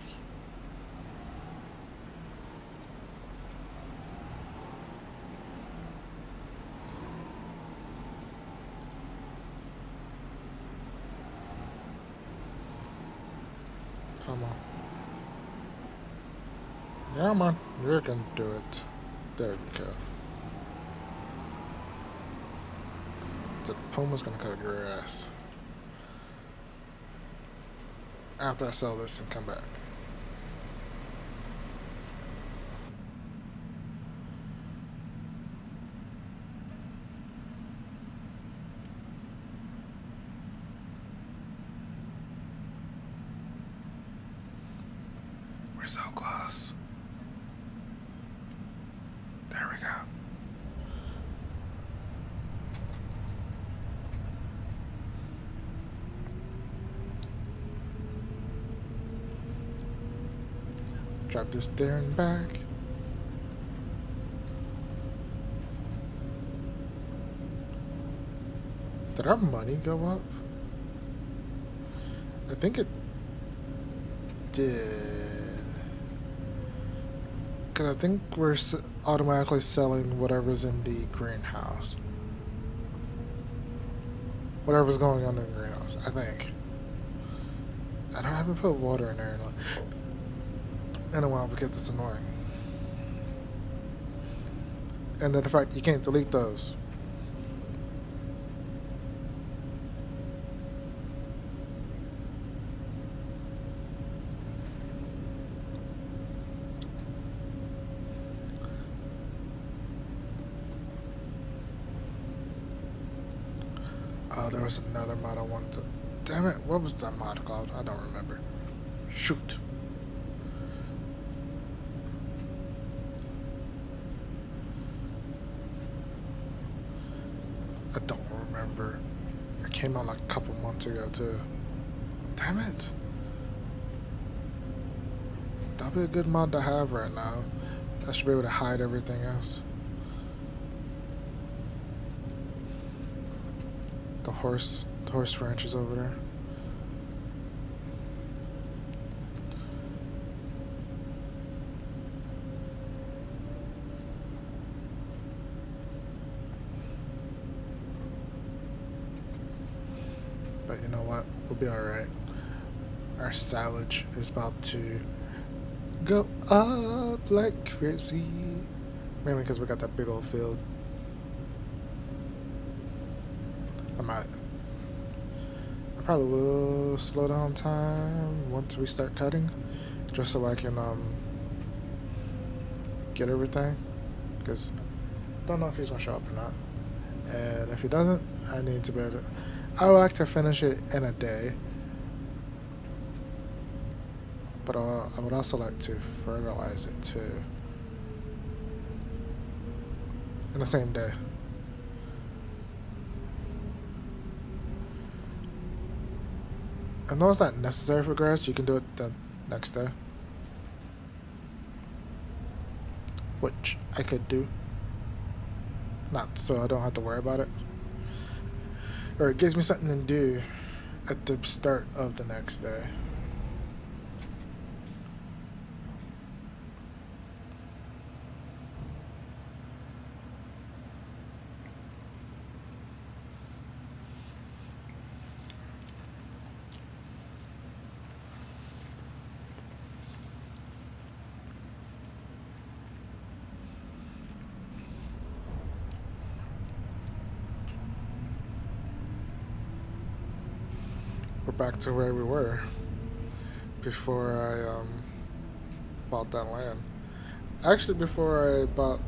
Come on. Come on. You can do it. There we go. The Puma's gonna cut your ass. After I sell this and come back. We're so close. There we go. Drop this there and back. Did our money go up? I think it did. Because I think we're automatically selling whatever's in the greenhouse. Whatever's going on in the greenhouse, I think. I haven't put water in there in a while because it's annoying. And then the fact that you can't delete those. Oh, there was another mod I wanted to... Damn it, what was that mod called? I don't remember. Shoot. I don't remember. It came out like a couple months ago too. Damn it. That'd be a good mod to have right now. I should be able to hide everything else. The horse ranch is over there. But you know what? We'll be alright. Our silage is about to go up like crazy. Mainly because we got that big old field. I probably will slow down time once we start cutting, just so I can get everything, because don't know if he's gonna show up or not, and if he doesn't, I need to be able to. I would like to finish it in a day, but I would also like to fertilize it too in the same day. I know it's not necessary for grass, you can do it the next day. Which I could do. Not so I don't have to worry about it. Or it gives me something to do at the start of the next day. we're back to where we were before I bought that land. Actually, before I bought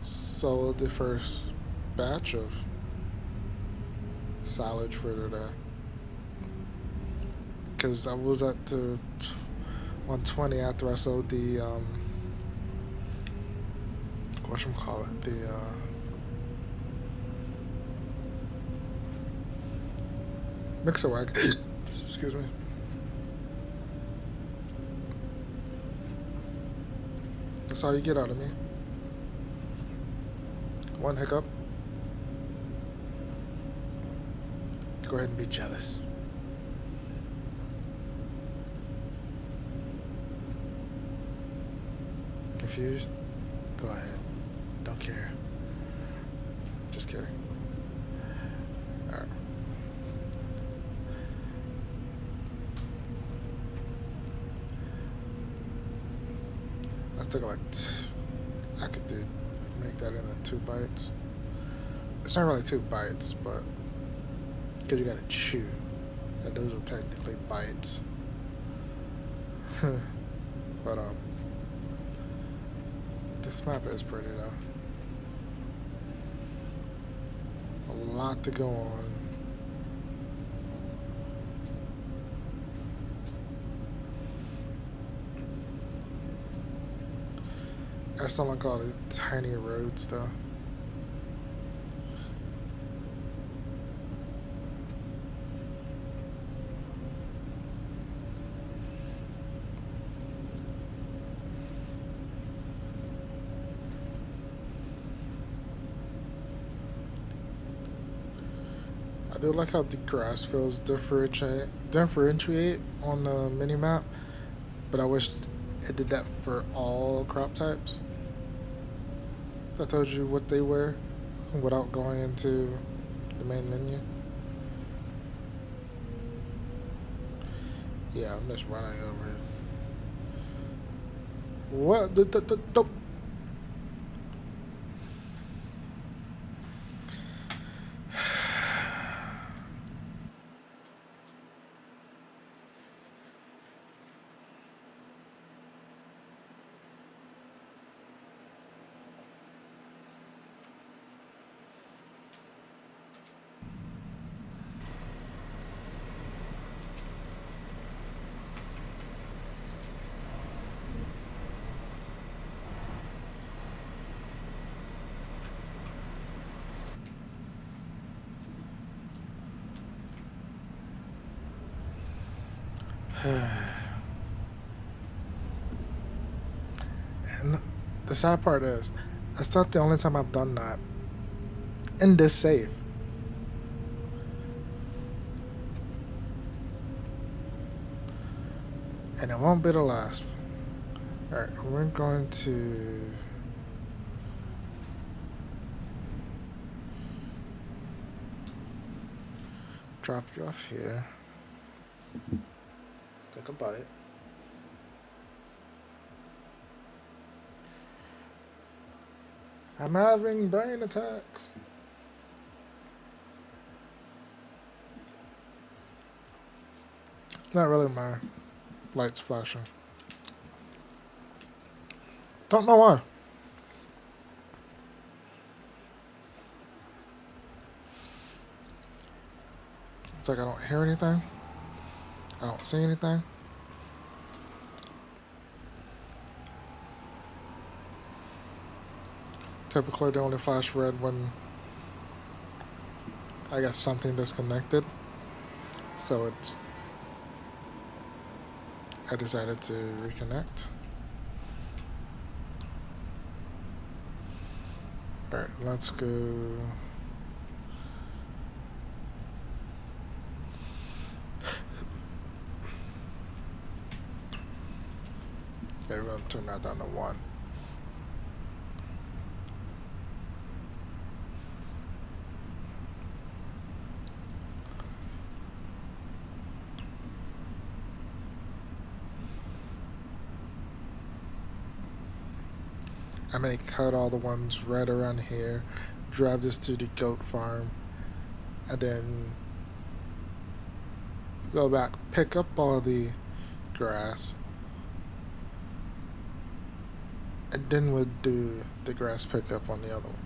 sold the first batch of silage for today, because I was at the 120 after I sold the whatchamacallit, the mixer wagon. Excuse me. That's all you get out of me. One hiccup. Go ahead and be jealous. Confused? Go ahead. Don't care. Just kidding. Alright. Let's take like I could make that into 2 bites. It's not really 2 bites, but because you gotta chew, and those are technically bites. But this map is pretty though. A lot to go on. I just don't like all the tiny roads though. I do like how the grass fields differentiate on the mini map, but I wish it did that for all crop types. I told you what they were without going into the main menu. Yeah, I'm just running over it. What the And the sad part is, that's not the only time I've done that in this save. And it won't be the last. Alright, we're going to drop you off here. Take a bite. I'm having brain attacks. Not really, my lights flashing. Don't know why. It's like I don't hear anything. I don't see anything. Typically, they only flash red when I got something disconnected. So I decided to reconnect. Alright, let's go. Okay, we're going to turn that down to 1. I may cut all the ones right around here, drive this to the goat farm, and then Go back, pick up all the grass, and then we'll do the grass pickup on the other one.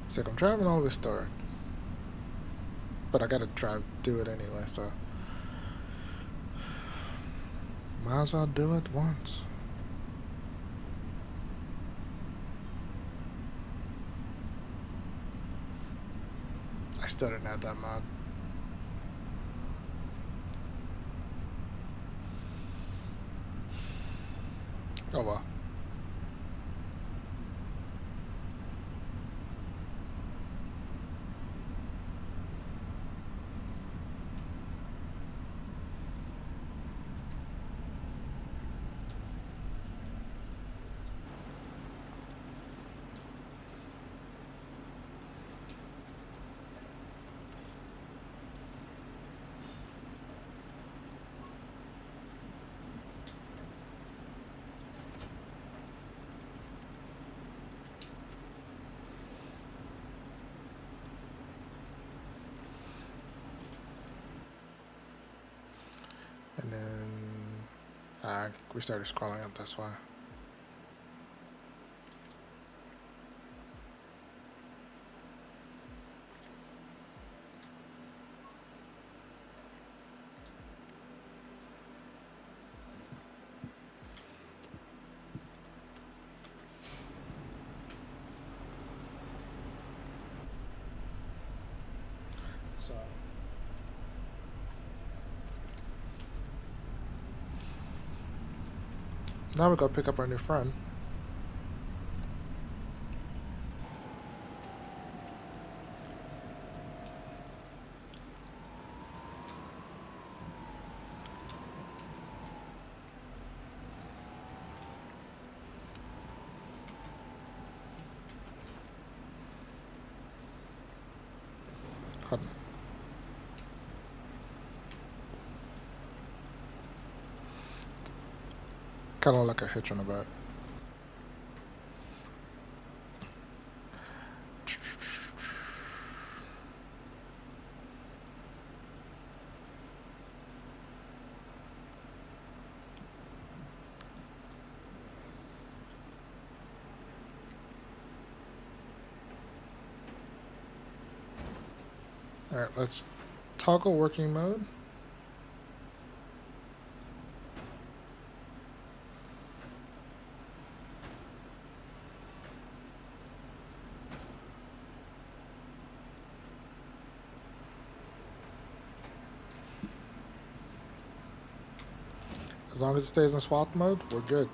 It's like I'm driving all this store, but I gotta do it anyway, so might as well do it once. I still didn't add that mod. Oh well. And then we started scrolling up, that's why. So now we go pick up our new friend. Hold on. Kind of like a hitch on the back. Alright, let's toggle working mode. As long as it stays in swap mode, we're good.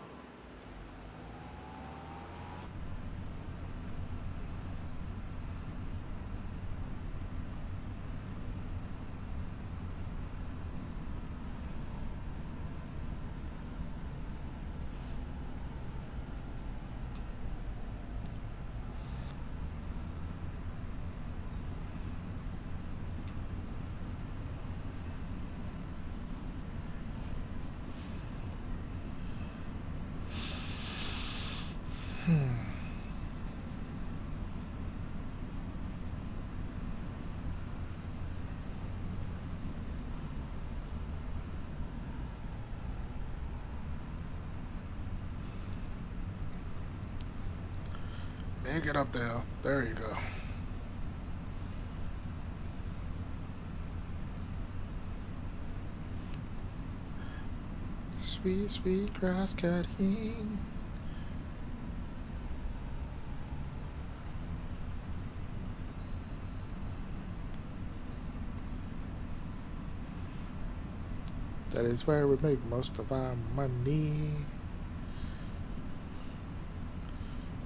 Make it up the hill. There you go. Sweet, sweet grass cutting. That is where we make most of our money.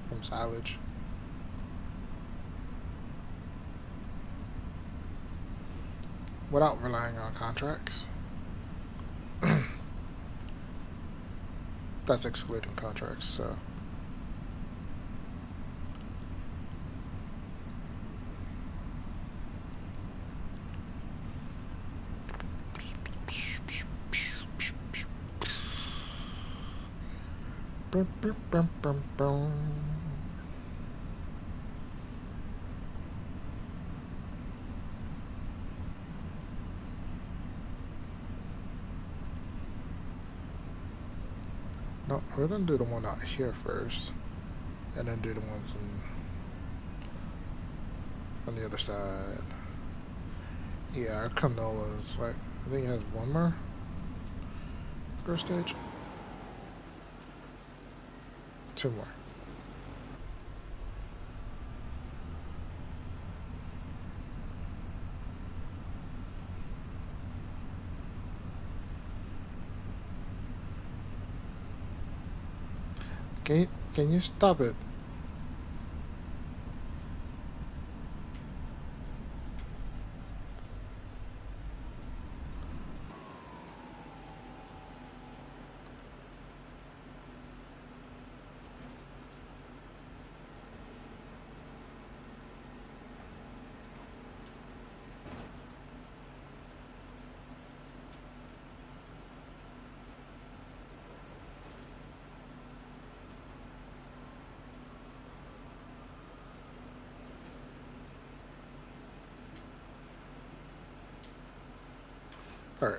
From silage. Without relying on contracts. That's excluding contracts, so. Bum, bum, bum, bum, bum. No, we're gonna do the one out here first, and then do the ones on the other side. Yeah, our canola is like, I think it has one more first stage. Two more. Can you stop it? All right.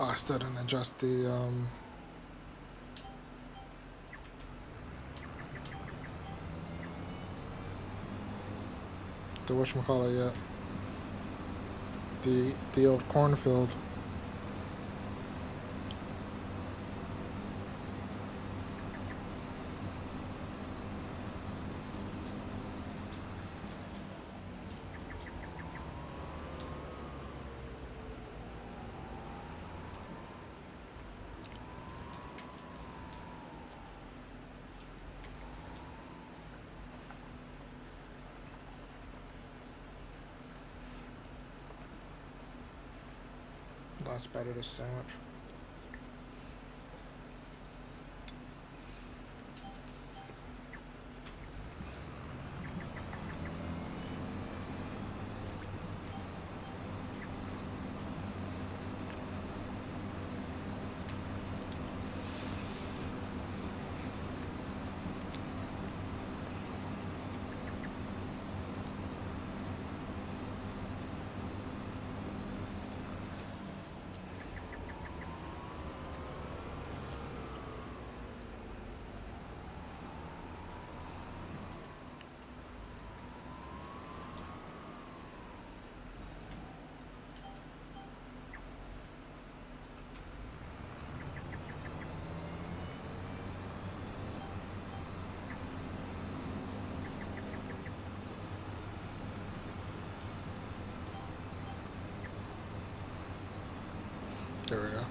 Oh, I still didn't adjust the whatchamacallit yet. The old cornfield. That's better this sandwich. There we go.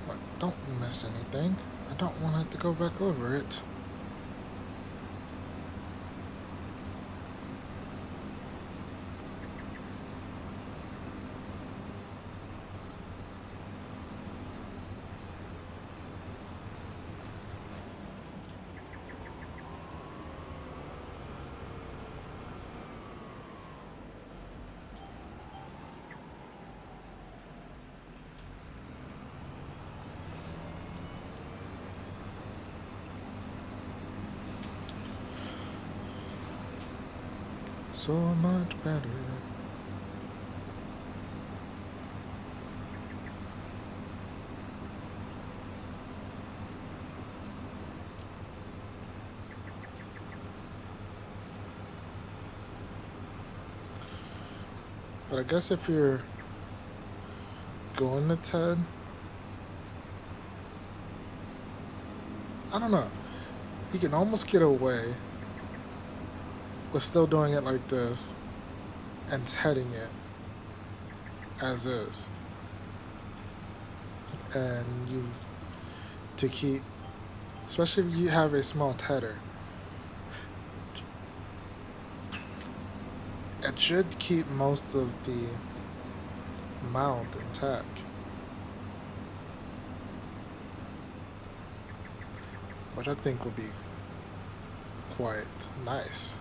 But don't miss anything. I don't want to have to go back over it. So much better. But I guess if you're going to 10, I don't know. You can almost get away with still doing it like this and heading it as is. And you to keep, especially if you have a small tether, it should keep most of the mount intact, which I think would be quite nice.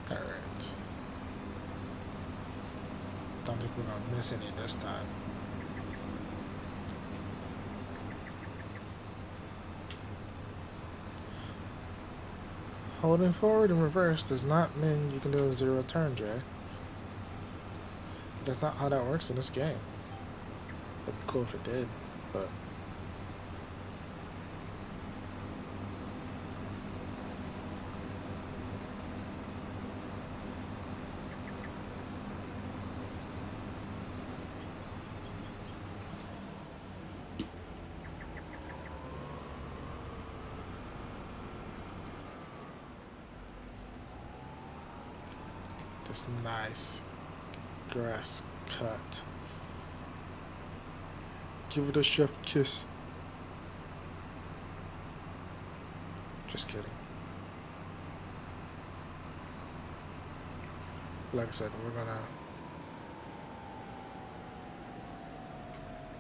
Alright. Don't think we're gonna miss any this time. Holding forward and reverse does not mean you can do a zero turn, Jay. That's not how that works in this game. It'd be cool if it did, but this nice grass cut. Give it a chef kiss. Just kidding. Like I said,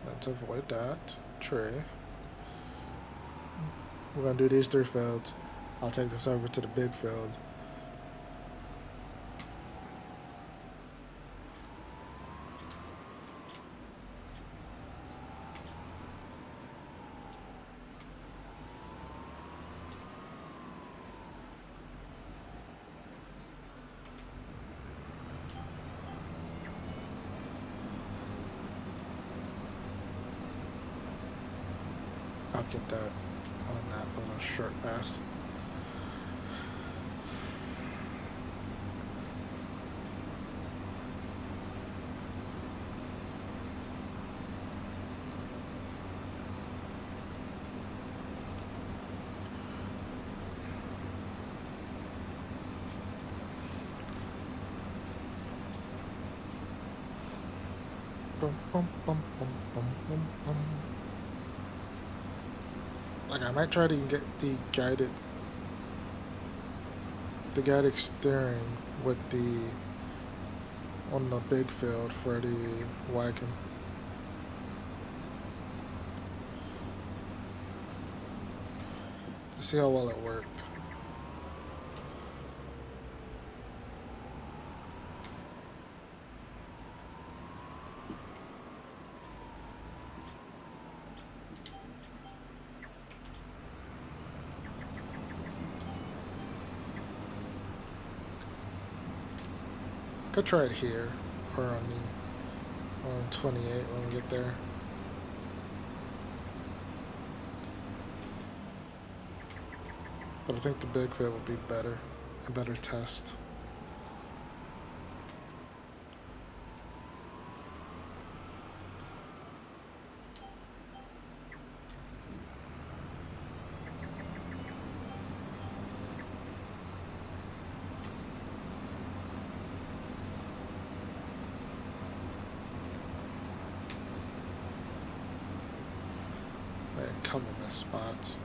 let's avoid that tree. We're gonna do these 3 fields. I'll take this over to the big field. I'll get that on that little short pass. Bum, bum, bum, bum, bum, bum, bum. Like, I might try to get the guided steering with on the big field for the wagon. To see how well it worked. Could try it here or on 28 when we get there. But I think the big field would be better, a better test. a couple of spots.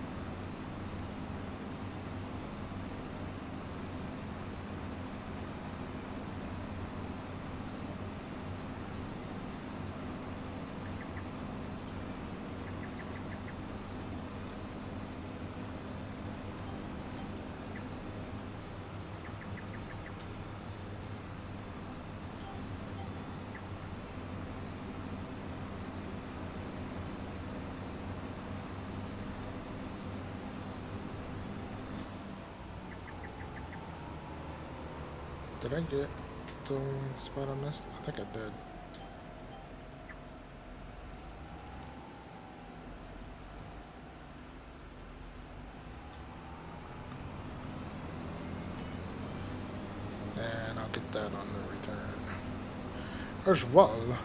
Did I get the spot I missed? I think I did. And I'll get that on the return as well.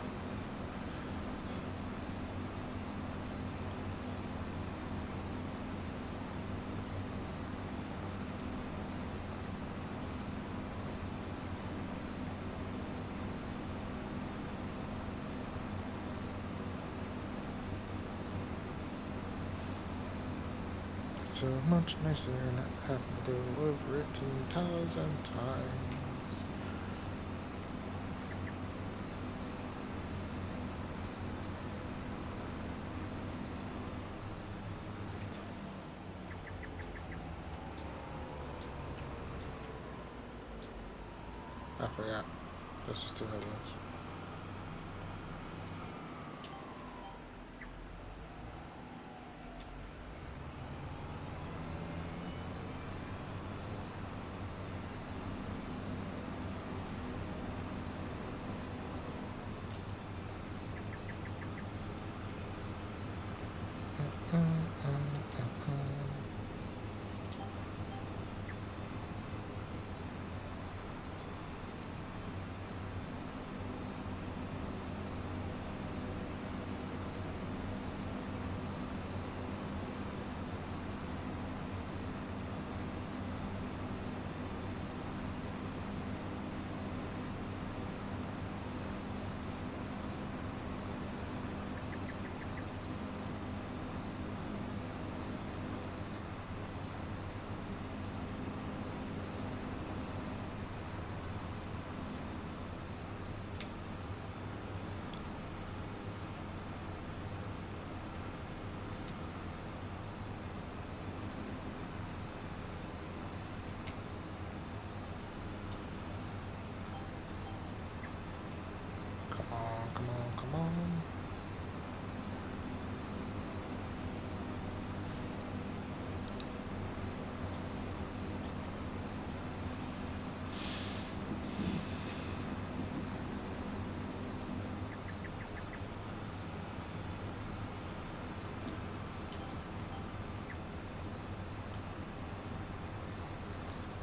So much nicer not having to go over it 10,000 times. I forgot. This is two headlines. Come on.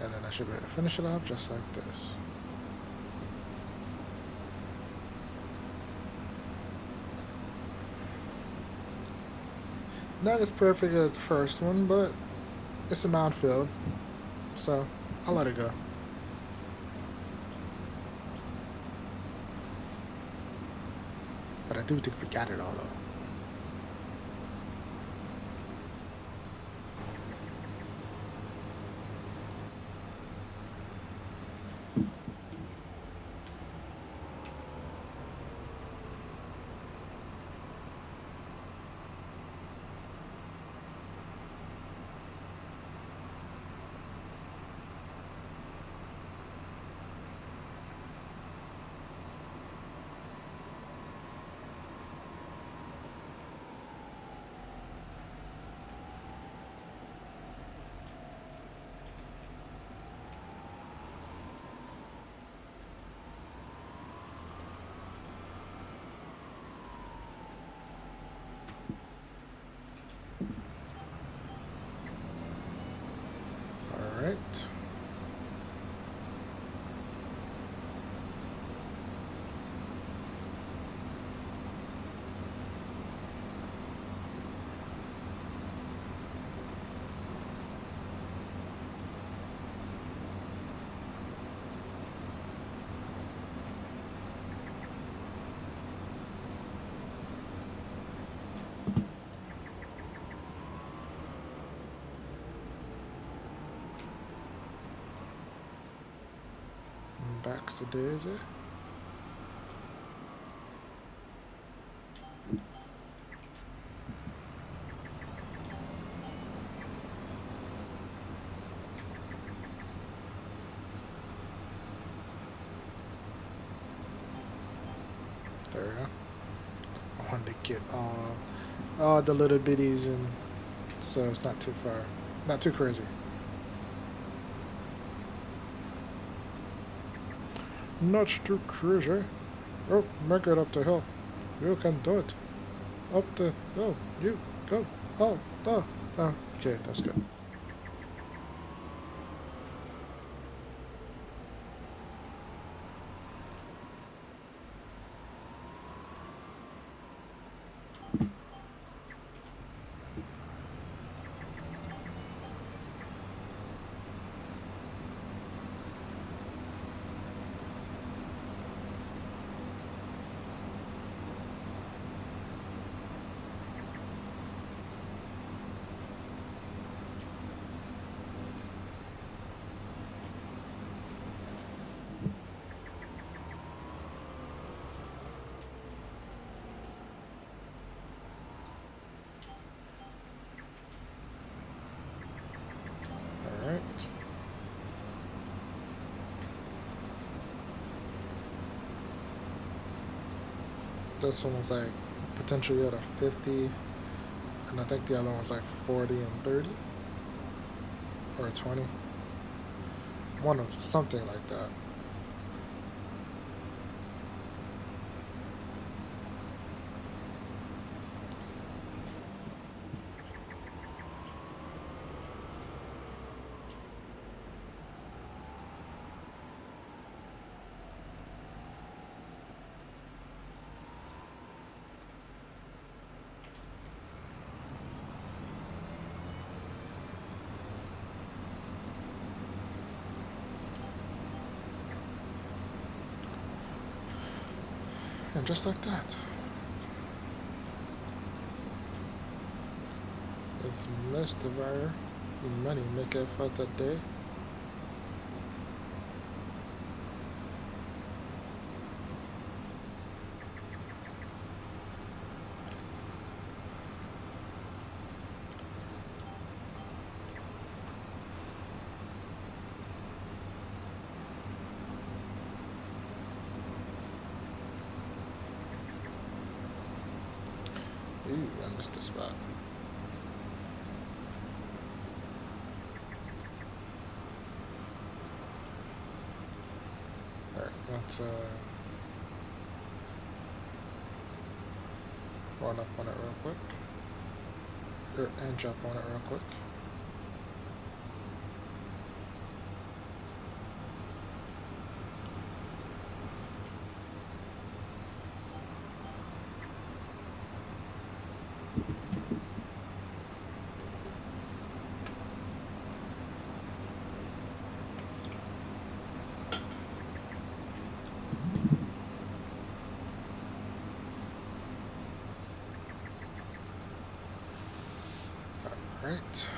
And then I should be able to finish it off just like this. Not as perfect as the first one, but it's a mountfield, so I'll let it go. But I do think we got it all though. All right. Dax today, is it? There we go. I wanted to get all the little bitties, and so it's not too far, not too crazy. Not too crazy. Oh, make it up the hill. You can do it. Up the hill. You go. Oh, no. Okay, that's good. Alright. This one was like potentially at a 50, and I think the other one was like 40 and 30, or 20. One of something like that. And just like that, it's missed the wire. The money make it for the day. Ooh, I missed the spot. Alright, let's run up on it real quick. And jump on it real quick. Right.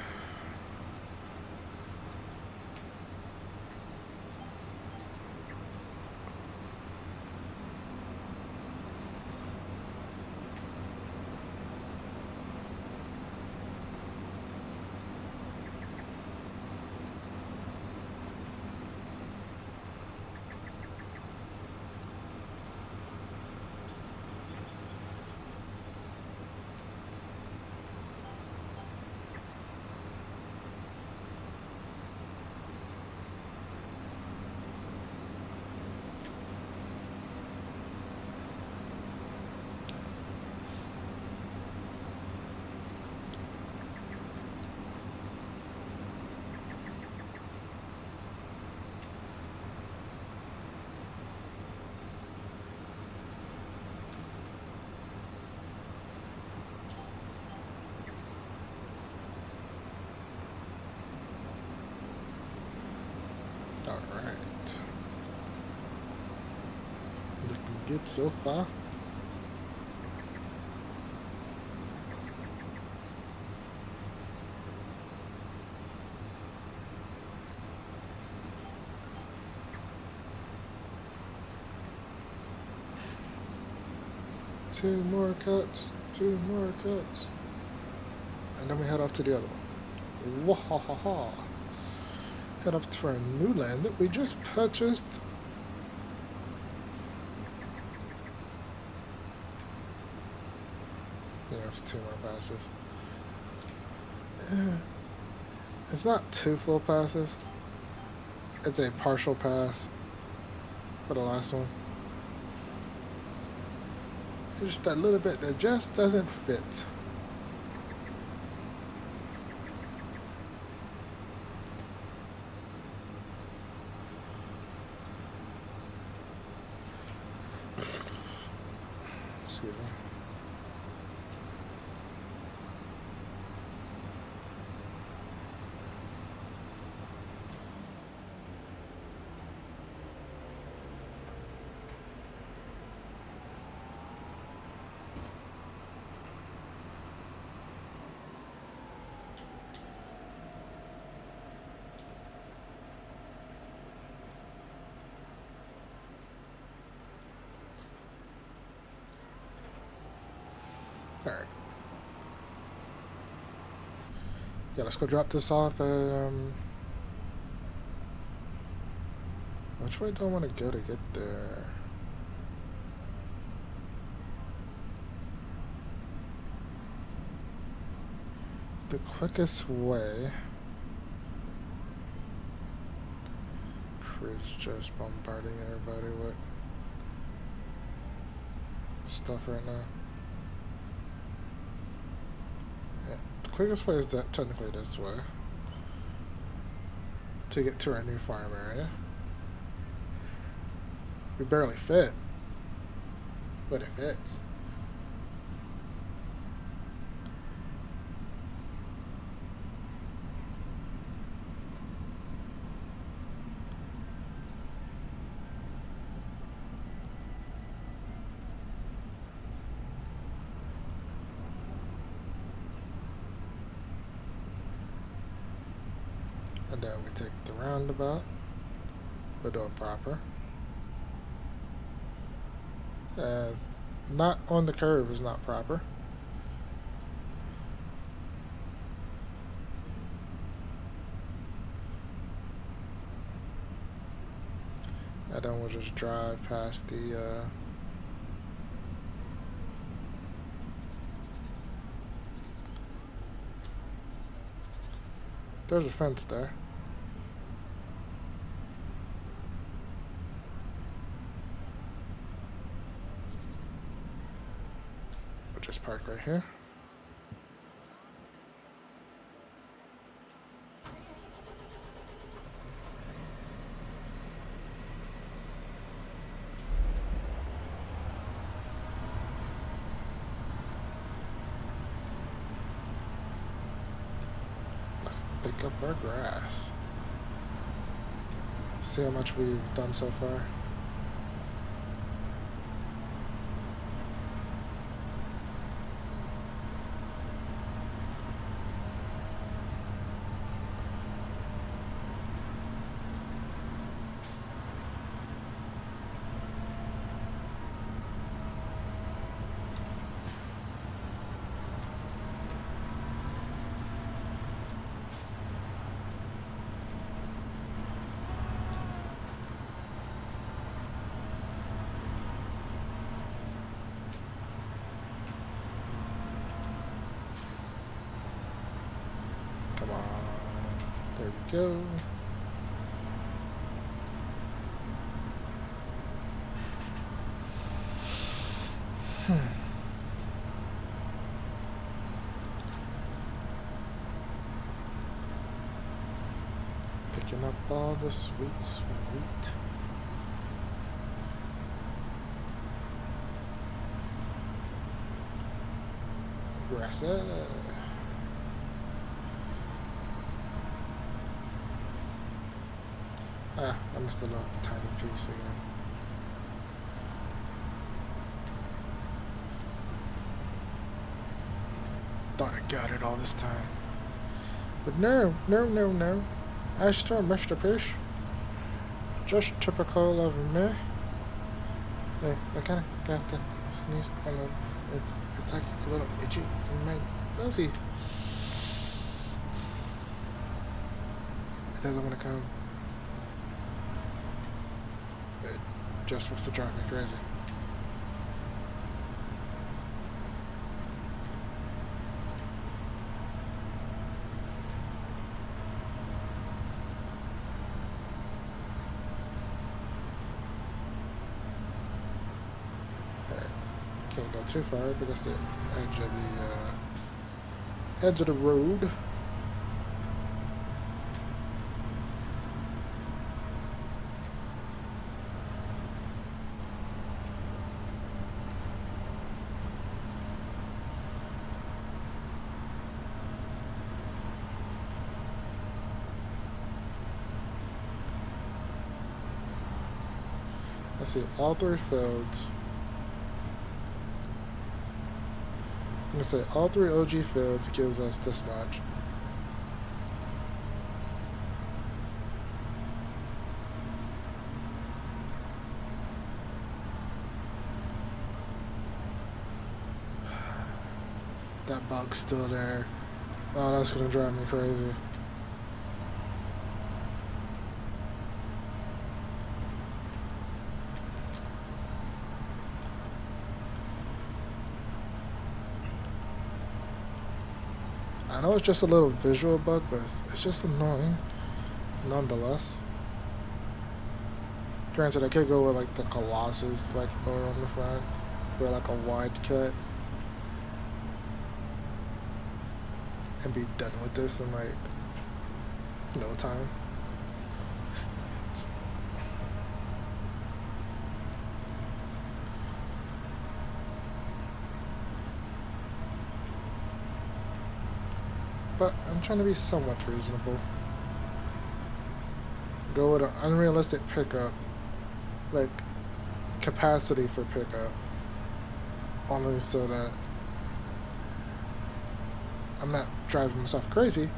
Alright. Looking good so far. Two more cuts. Two more cuts. And then we head off to the other one. Wahahaha. Head off to our new land that we just purchased. Yeah, it's two more passes. It's not two full passes. It's a partial pass for the last one. It's just that little bit that just doesn't fit. Excuse me. Alright. Yeah, let's go drop this off at, which way do I want to go to get there? The quickest way... Chris just bombarding everybody with stuff right now. The quickest way is technically this way to get to our new farm area. We barely fit, but it fits. And then we take the roundabout, but do it proper. Not on the curve is not proper. And then we'll just drive past the there's a fence there. We'll just park right here. Let's pick up our grass. See how much we've done so far. Come on. There we go. Picking up all the sweet. Grasses. Ah, I missed a little tiny piece again. Thought I got it all this time. But no. I still missed a piece. Just typical of me. I kinda got the Sneeze on it. It's like a little itchy in my nosy. It doesn't want to come. It just wants to drive me crazy. Can't go too far because that's the edge of the road. Let's see, all three fields. I'm gonna say all three OG fields gives us this much. That bug's still there. Oh, that's gonna drive me crazy. I know it's just a little visual bug, but it's just annoying, nonetheless. Granted, I could go with like the Colossus, like lower on the front, for like a wide cut, and be done with this in like no time. But I'm trying to be somewhat reasonable. Go with an unrealistic pickup, like capacity for pickup, only so that I'm not driving myself crazy.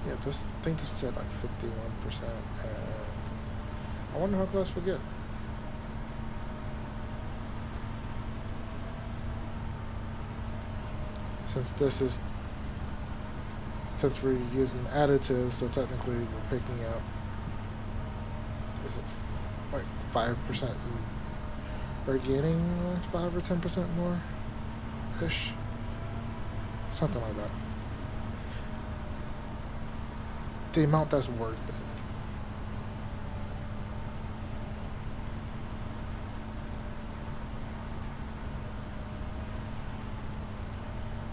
Yeah, I think this said like 51%, and I wonder how close we get. Since we're using additives, so technically we're picking up, is it like 5%? We're gaining like 5 or 10% more ish, something like that. The amount that's worth it.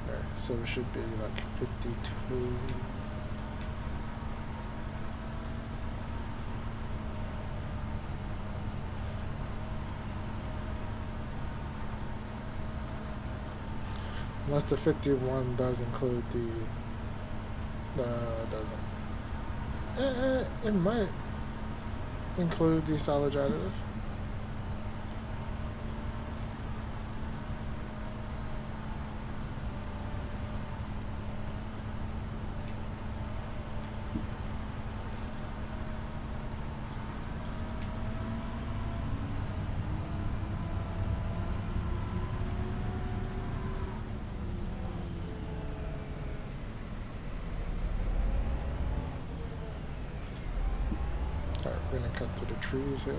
Right, so it should be like 52. Unless the 51 does include doesn't. It might include the solid additive. Alright, we're gonna cut through the trees here.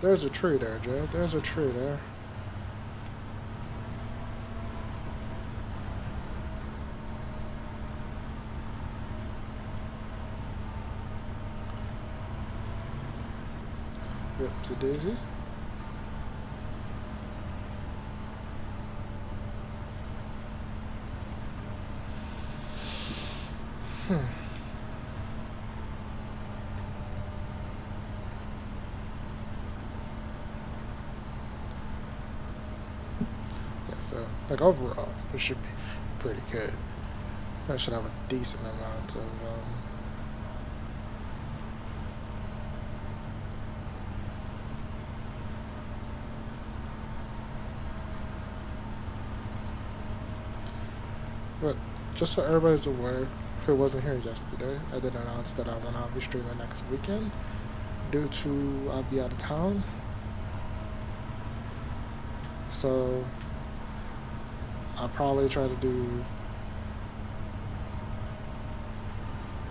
There's a tree there, Jay. There's a tree there. Whoopsie daisy. So, like, overall, it should be pretty good. I should have a decent amount of, but just so everybody's aware, who wasn't here yesterday, I did announce that I will not be streaming next weekend due to I'll be out of town. So I'll probably try to do.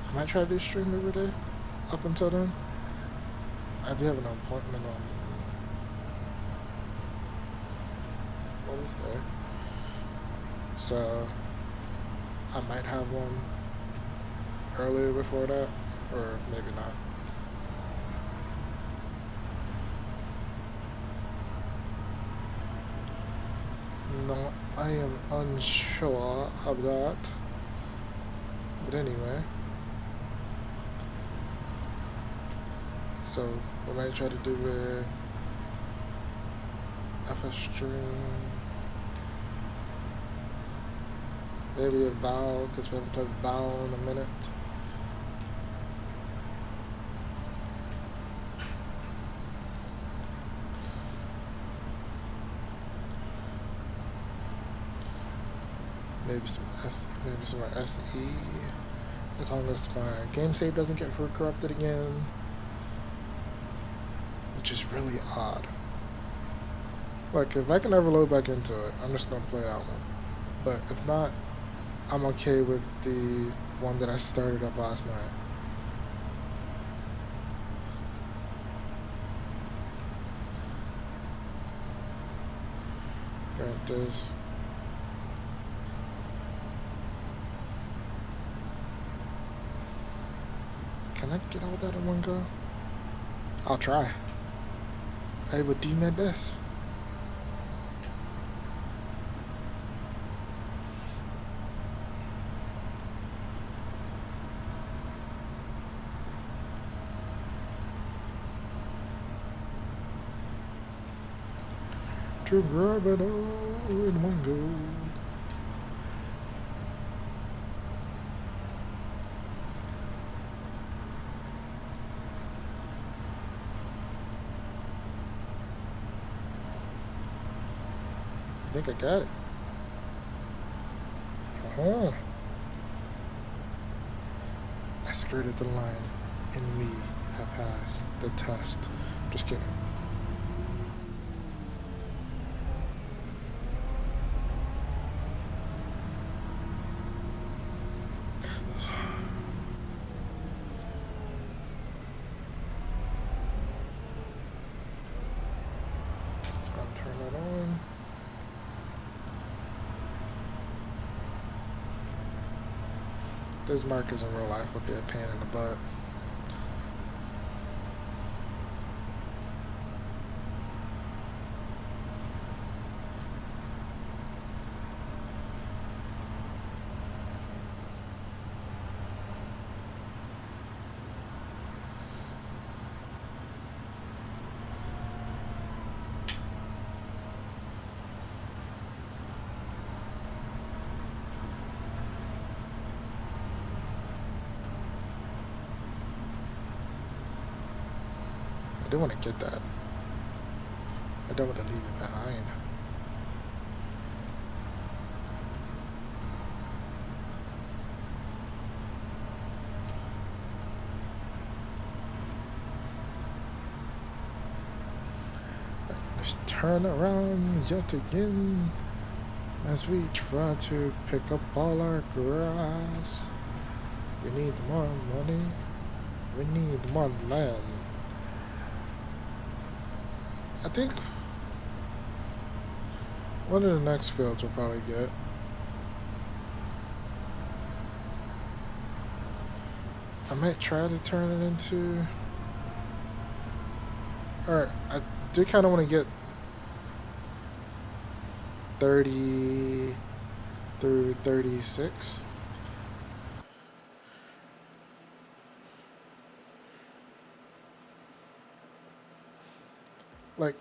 I might try to do stream every day up until then. I do have an appointment on Wednesday, so I might have one earlier before that, or maybe not. No, I am unsure of that. But anyway, so we might try to do a FS stream, maybe a Val, because we haven't played Val in a minute. Maybe some more SE, as long as my game save doesn't get corrupted again, which is really odd. Like, if I can ever load back into it, I'm just gonna play that one. But if not, I'm okay with the one that I started up last night. Grant this. Can I get all that in one go? I'll try. I will do my best. To grab it all in one go. I think I got it. I skirted the line, and we have passed the test. Just kidding. Let's go and turn that on. Those markers in real life would be a pain in the butt. I do want to get that. I don't want to leave it behind. Let's turn around yet again as we try to pick up all our grass. We need more money. We need more land. I think one of the next fields we'll probably get. I might try to turn it into. Alright, I do kind of want to get 30 through 36. Like,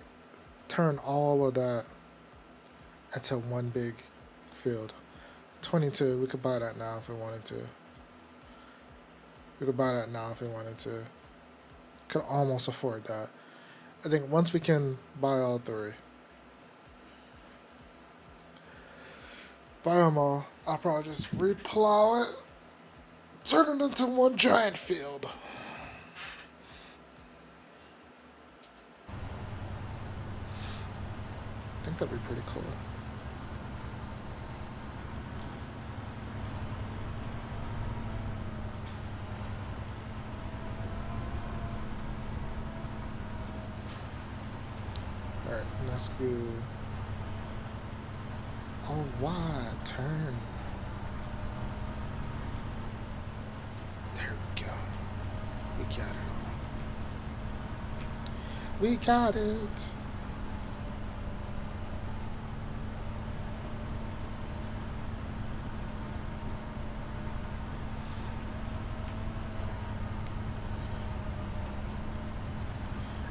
turn all of that That's a one big field. 22, we could buy that now if we wanted to. We could buy that now if we wanted to. Could almost afford that. I think once we can buy all three, buy them all, I'll probably just replow it, turn it into one giant field. I think that'd be pretty cool. Alright, let's go. Oh, wide turn. There we go. We got it all. We got it.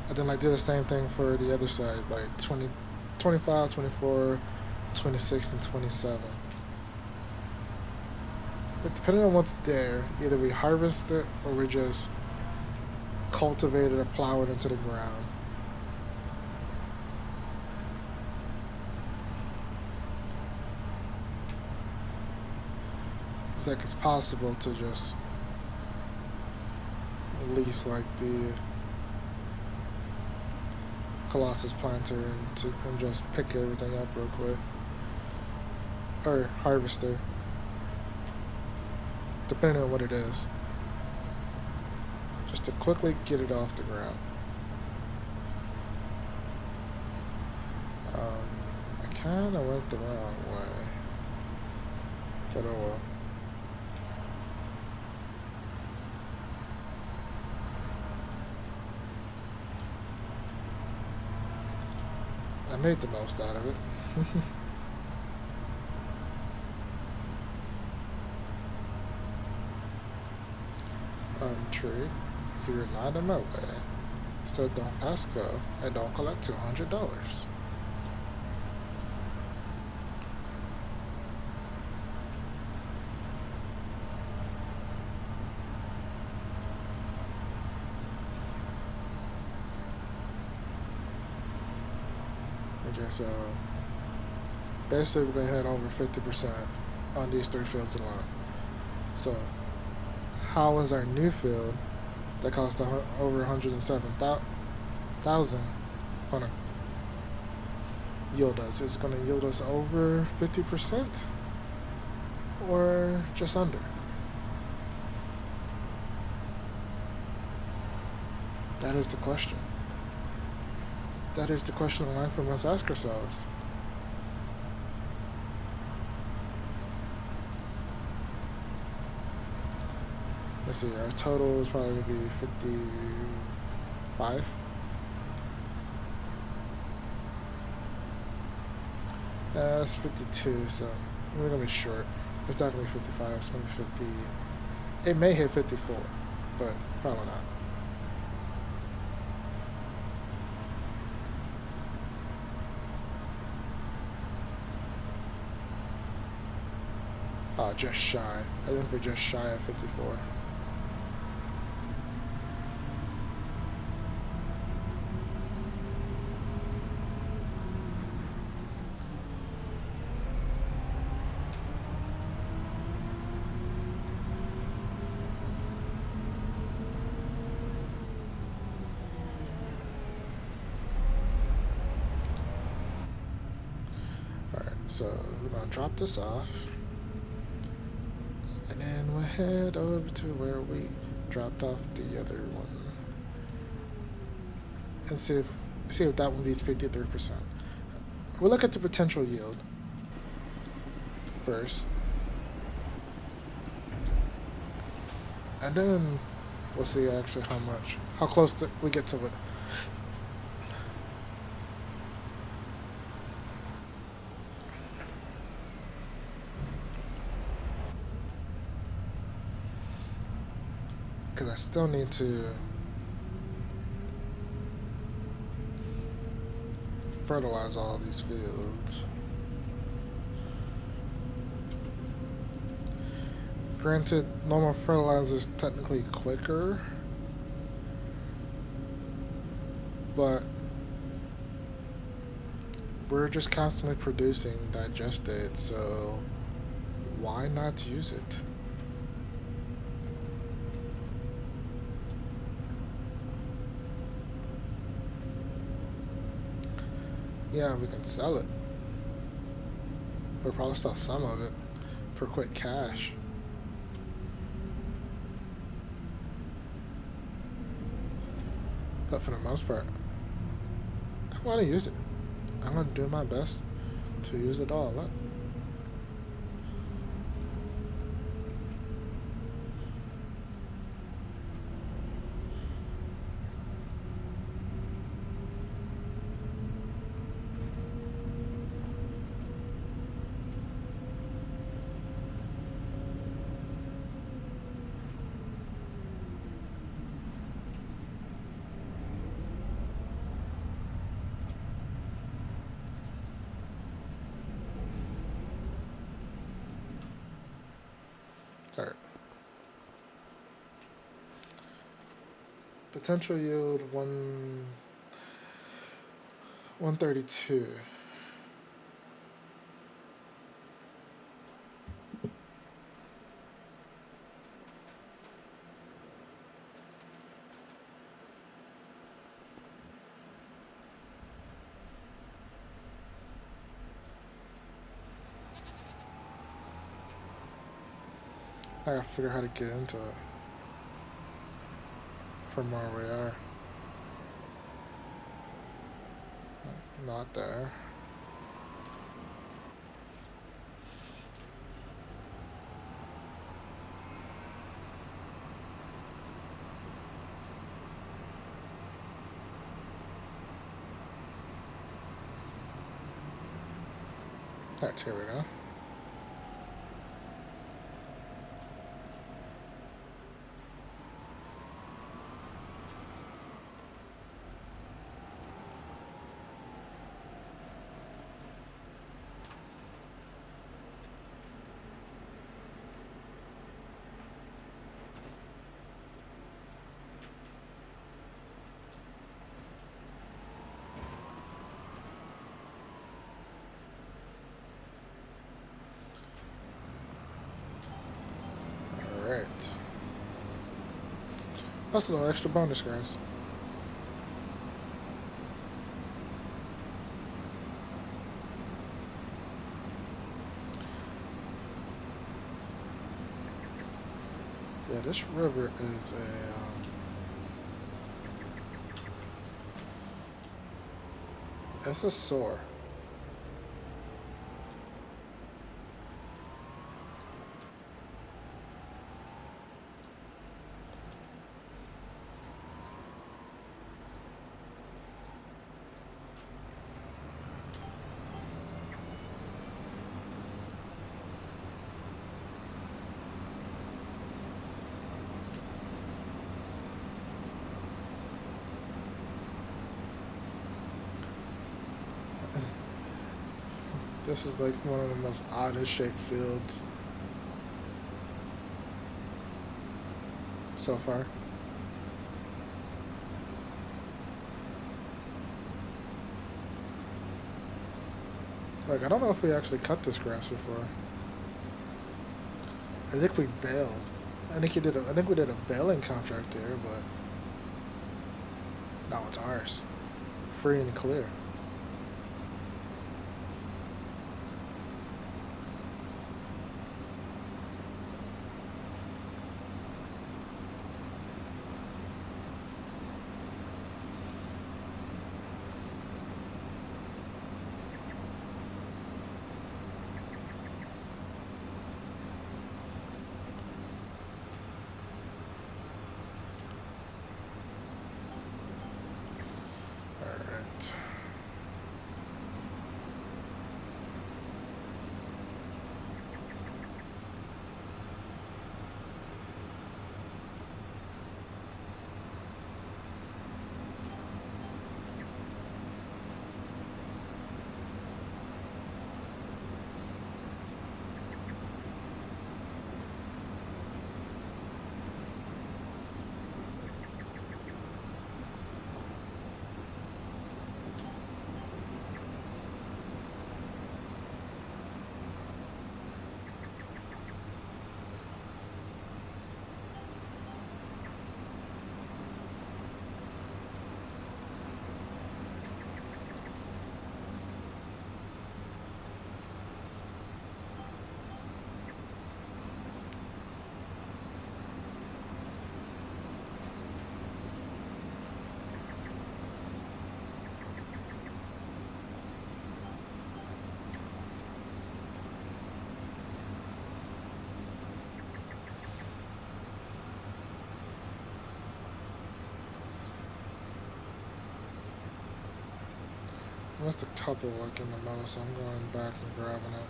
And then like do the same thing for the other side, like 20, 25, 24, 26, and 27. But depending on what's there, either we harvest it or we just cultivate it or plow it into the ground. It's like it's possible to just lease like the Colossus planter and just pick everything up real quick. Or harvester. Depending on what it is. Just to quickly get it off the ground. I kinda went the wrong way. But oh well. I made the most out of it. Tree, you're not in my way, so don't pass go and don't collect $200. Okay, so basically we're gonna hit over 50% on these three fields alone. So how is our new field that cost over 107,000 gonna yield us? Is it gonna yield us over 50% or just under? That is the question. That is the question in life we must ask ourselves. Let's see, our total is probably going to be 55. That's 52, so we're going to be short. It's not going to be 55, it's going to be 50. It may hit 54, but probably not. Just shy. I think we're just shy of 54. Alright, so we're going to drop this off. And then we'll head over to where we dropped off the other one. And see if that one beats 53%. We'll look at the potential yield first. And then we'll see actually how close we get to it. Because I still need to fertilize all these fields. Granted, normal fertilizer is technically quicker, but we're just constantly producing digestate, so why not use it? Yeah, we can sell it. We'll probably sell some of it for quick cash. But for the most part, I want to use it. I'm going to do my best to use it all up. Alright. Potential yield 132. I gotta figure out how to get into it from where we are. Not there. Alright, here we go. Alright. That's a little extra bonus, guys. Yeah, this river is it's a sore. This is like one of the most oddest shaped fields so far. Like, I don't know if we actually cut this grass before. I think we bailed. I think we did a bailing contract here, but now it's ours. Free and clear. Alright. missed a couple like in the middle, so I'm going back and grabbing it.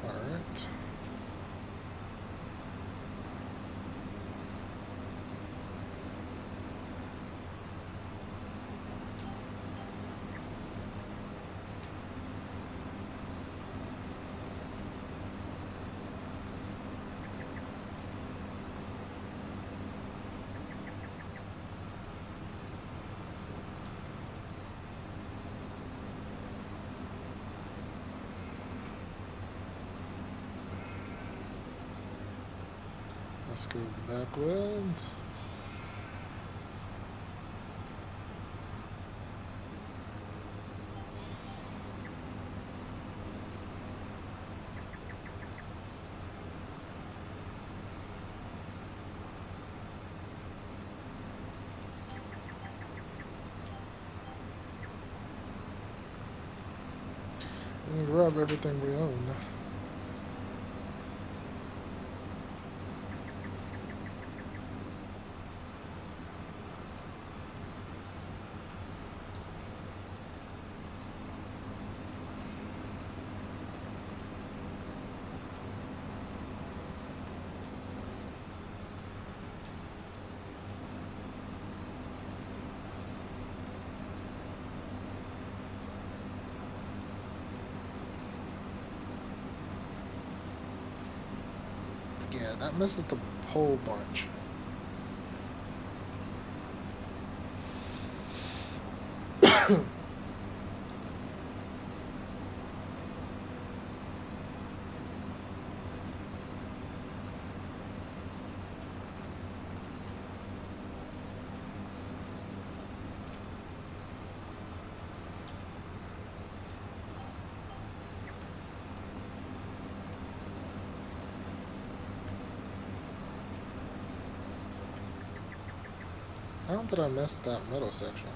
Alright. Let's go backwards. And grab everything we own. Yeah, that misses the whole bunch. How did I miss that middle section?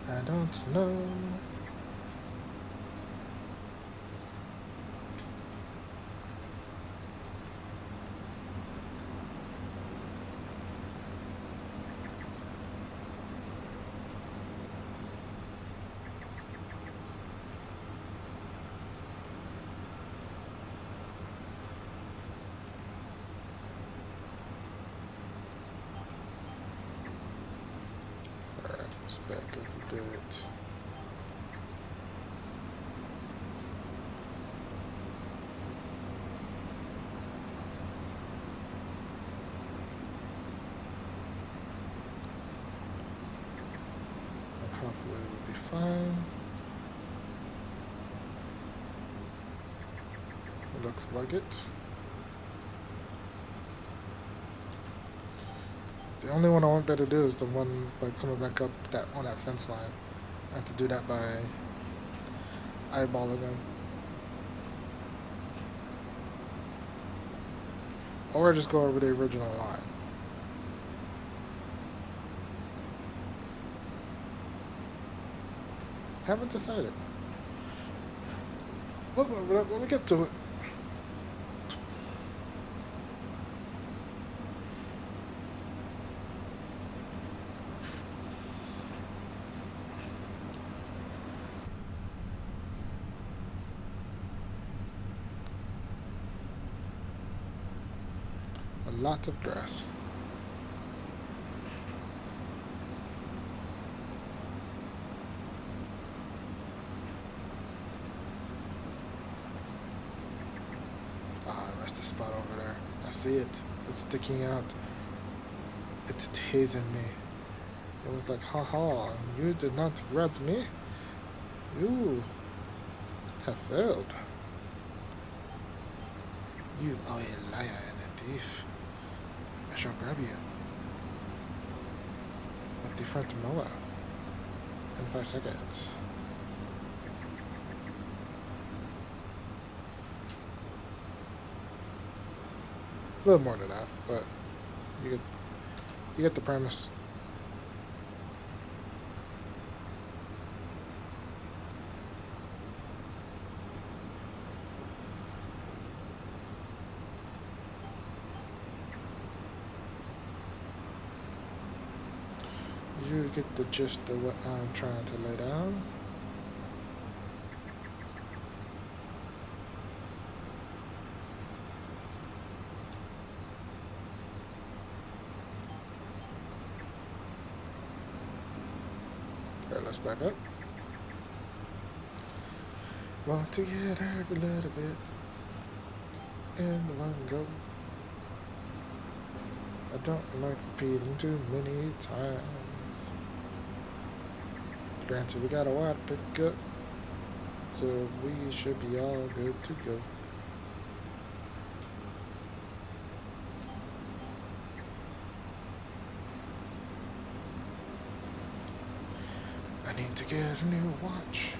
I don't know. Alright, let's back up a bit. And hopefully we'll be fine. Looks like it. The only one I won't be able to do is the one like coming back up that on that fence line. I have to do that by eyeballing them. Or just go over the original line. Haven't decided. Let me get to it. A lot of grass. Ah, I missed the spot over there. I see it. It's sticking out. It's tasing me. It was like, haha, you did not grab me. You have failed. You are a liar and a thief. I shall grab you. With the front mower. In 5 seconds. A little more than that, but you get you get the premise. You get the gist of what I'm trying to lay down. Alright, let's back up. Want to get every little bit in one go. I don't like repeating too many times. Granted, we got a while to pick up, so we should be all good to go. I need to get a new watch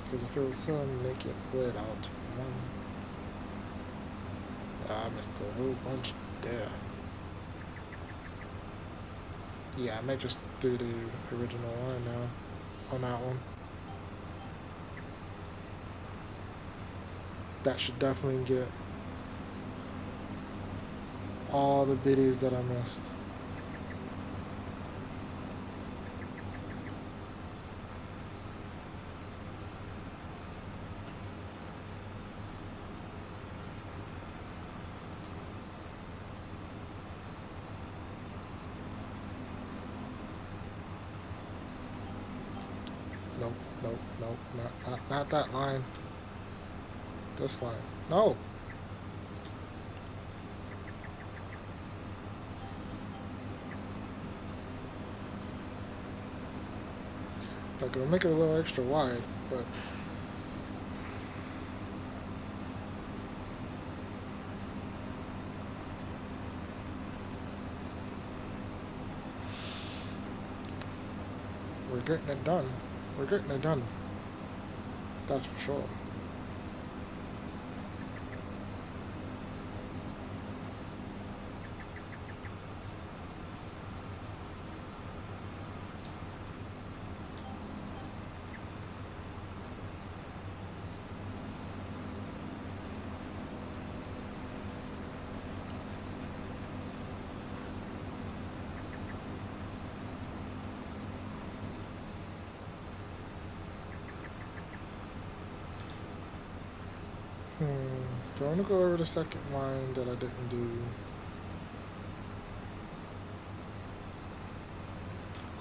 because I feel so naked without one. I missed a whole bunch there. Yeah, I might just do the original one now on that one. That should definitely get all the biddies that I missed. Nope, nope, nope, not that line. This line. No! Like, it'll make it a little extra wide, but... we're getting it done. We're getting it done. That's for sure. So I want to go over the second line that I didn't do.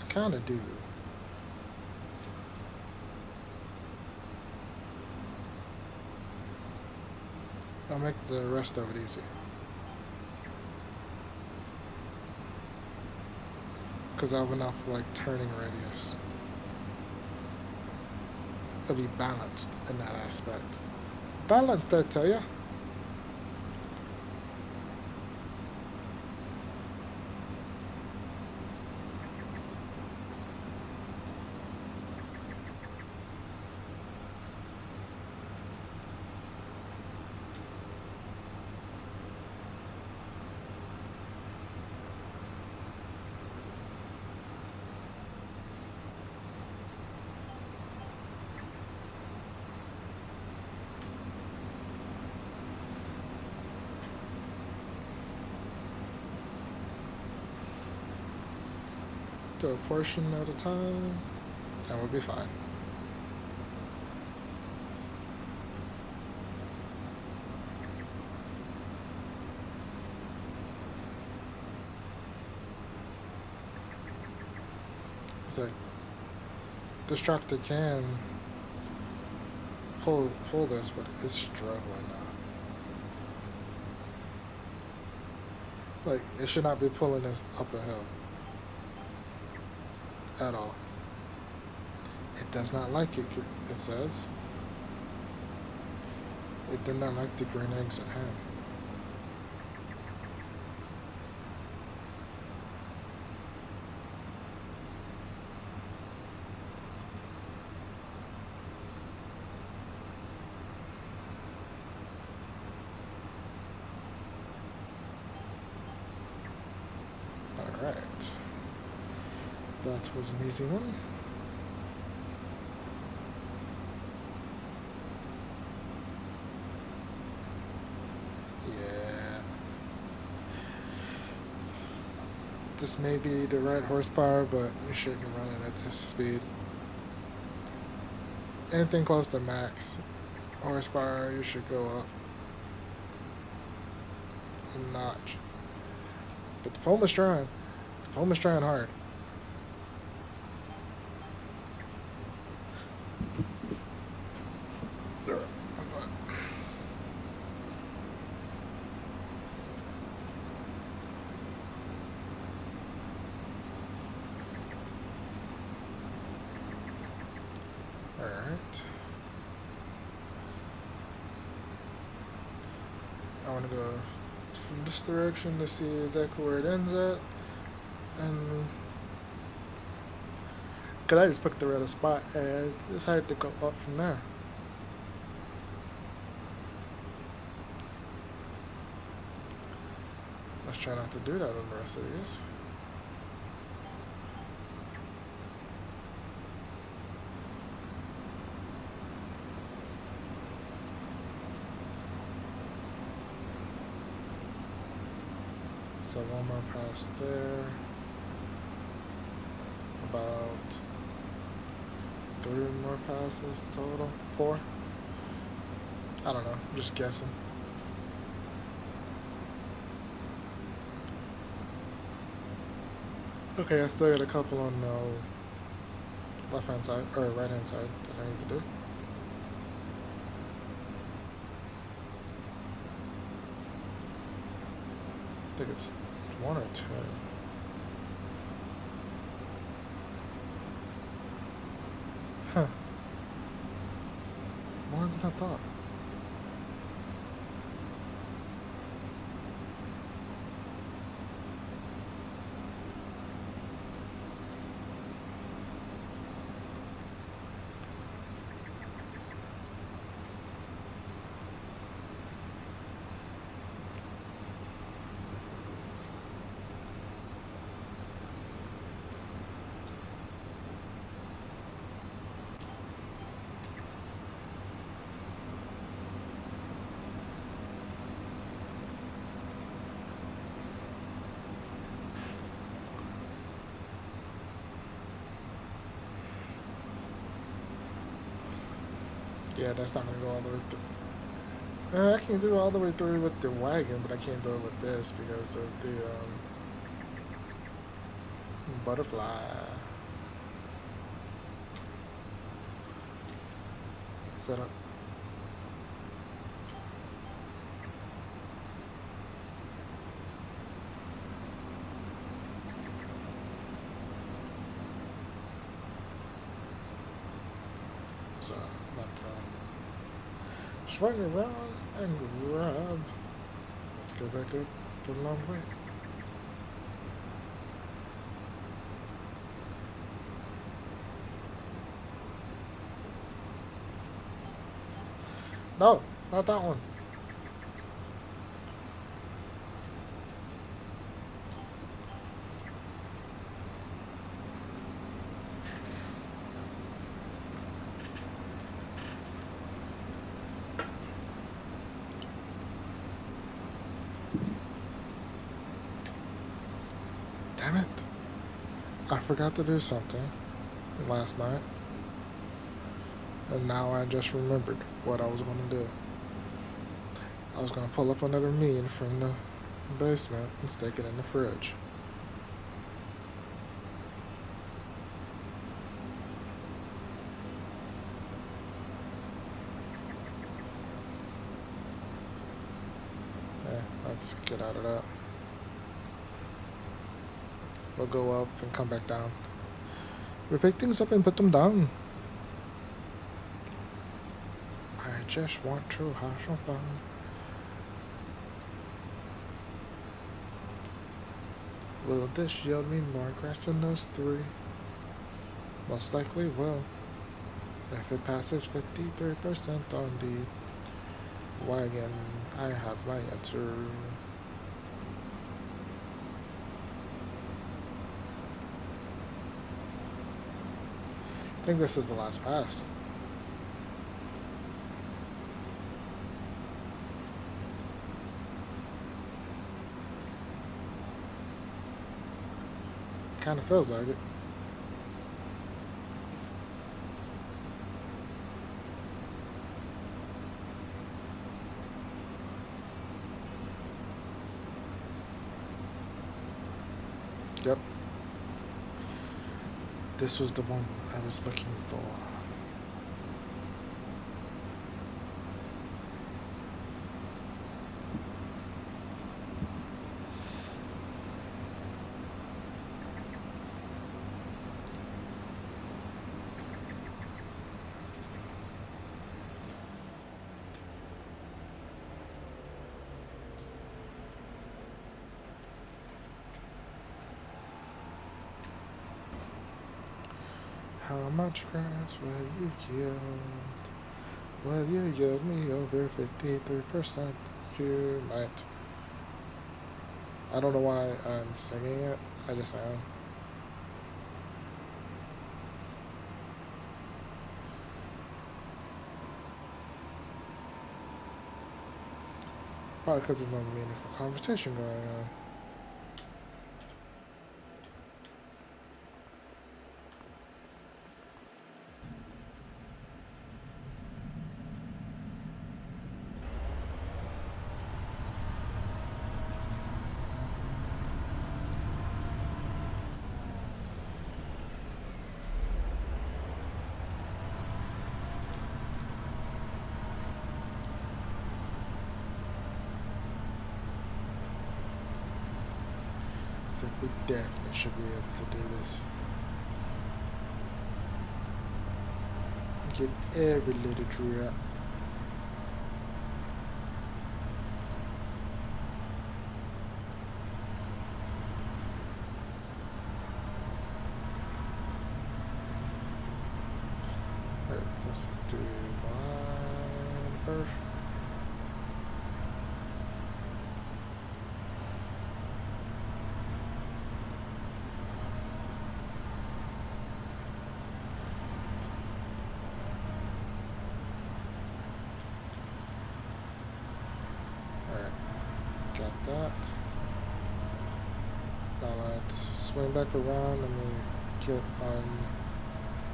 I kind of do. I'll make the rest of it easy. Because I have enough, like, turning radius. It'll be balanced in that aspect. Balanced, I tell ya. Do a portion at a time, and we'll be fine. It's like this tractor can pull this, but it's struggling now. Like, it should not be pulling this up a hill at all. It does not like it, it says. It did not like the green eggs at hand. That was an easy one. Yeah. This may be the right horsepower, but you shouldn't run it at this speed. Anything close to max horsepower, you should go up a notch. But the Puma's trying. The Puma's trying hard. Alright. I want to go from this direction to see exactly where it ends at. And because I just picked the right spot and decided to go up from there. Let's try not to do that on the rest of these. So one more pass there. About 3 more passes total. 4? I don't know. I'm just guessing. Okay, I still got a couple on the left hand side or right hand side that I need to do. I think it's 1 or 2. Huh. More than I thought. Yeah, that's not gonna go all the way through. I can do it all the way through with the wagon, but I can't do it with this because of the butterfly. Setup. So let's swing around and grab. Let's go back up the long way. No, not that one. Damn it. I forgot to do something last night. And now I just remembered what I was going to do. I was going to pull up another meat from the basement and stick it in the fridge. Yeah, let's get out of that. We'll go up and come back down. We pick things up and put them down. I just want to have some fun. Will this yield me more grass than those 3? Most likely will. If it passes 53% on the wagon, I have my answer. I think this is the last pass. Kind of feels like it. Yep. This was the one I was looking for. How much grass will you yield? Will you yield me over 53%? You might. I don't know why I'm singing it. I just am. Probably because there's no meaningful conversation going on. We definitely should be able to do this. Get every little tree out. Alright, let's do one first. Got that. Now let's swing back around and we get on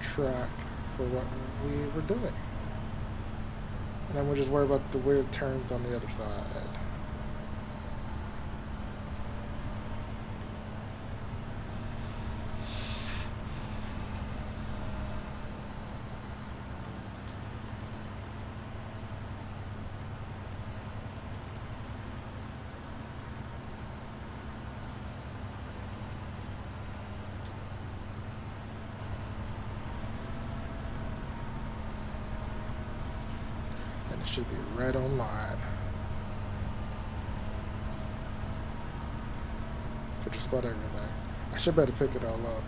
track for what we were doing. And then we'll just worry about the weird turns on the other side. It should be right on line for just about everything. I should better pick it all up.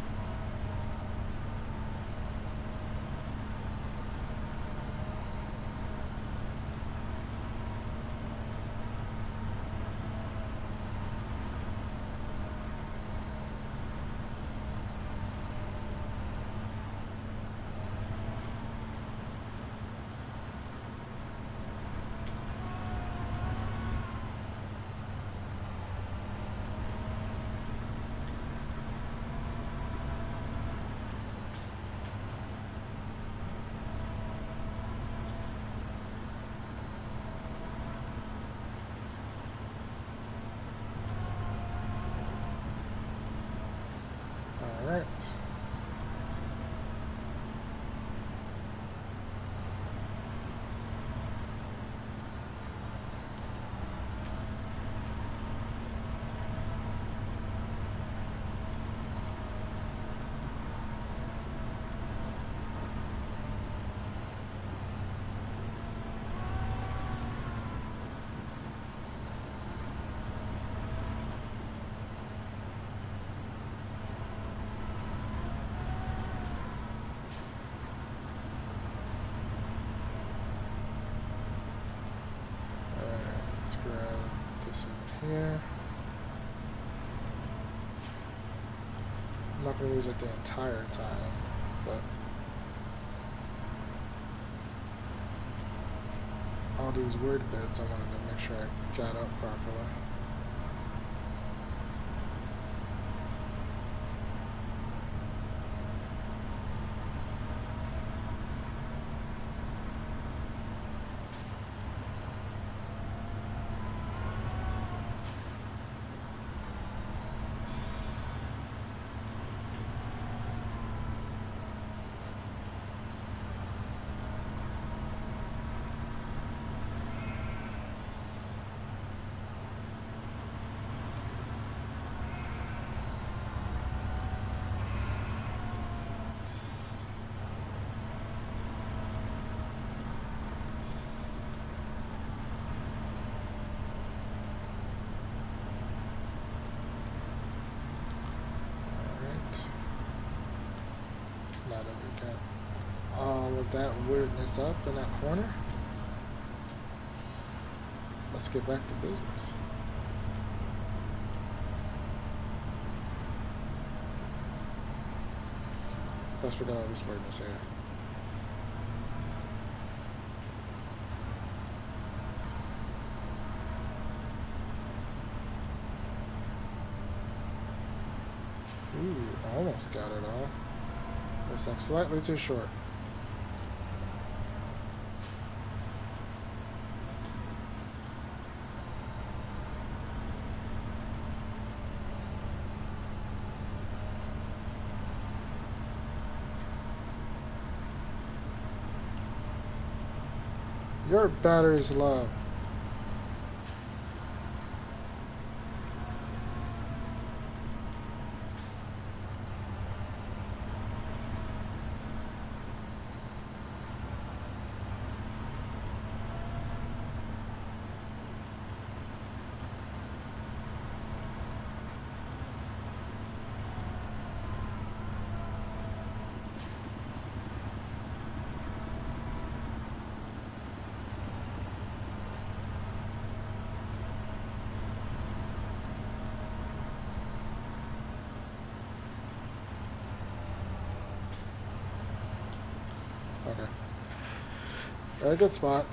Alright. Let's grab this one here. I'm not going to use it the entire time, but all these word bits, I wanted to make sure I got up properly. Now that we got all of that weirdness up in that corner, let's get back to business. Let's forget all this weirdness here. Ooh, almost got it all. Looks like slightly too short. Your battery's low. Okay. A good spot.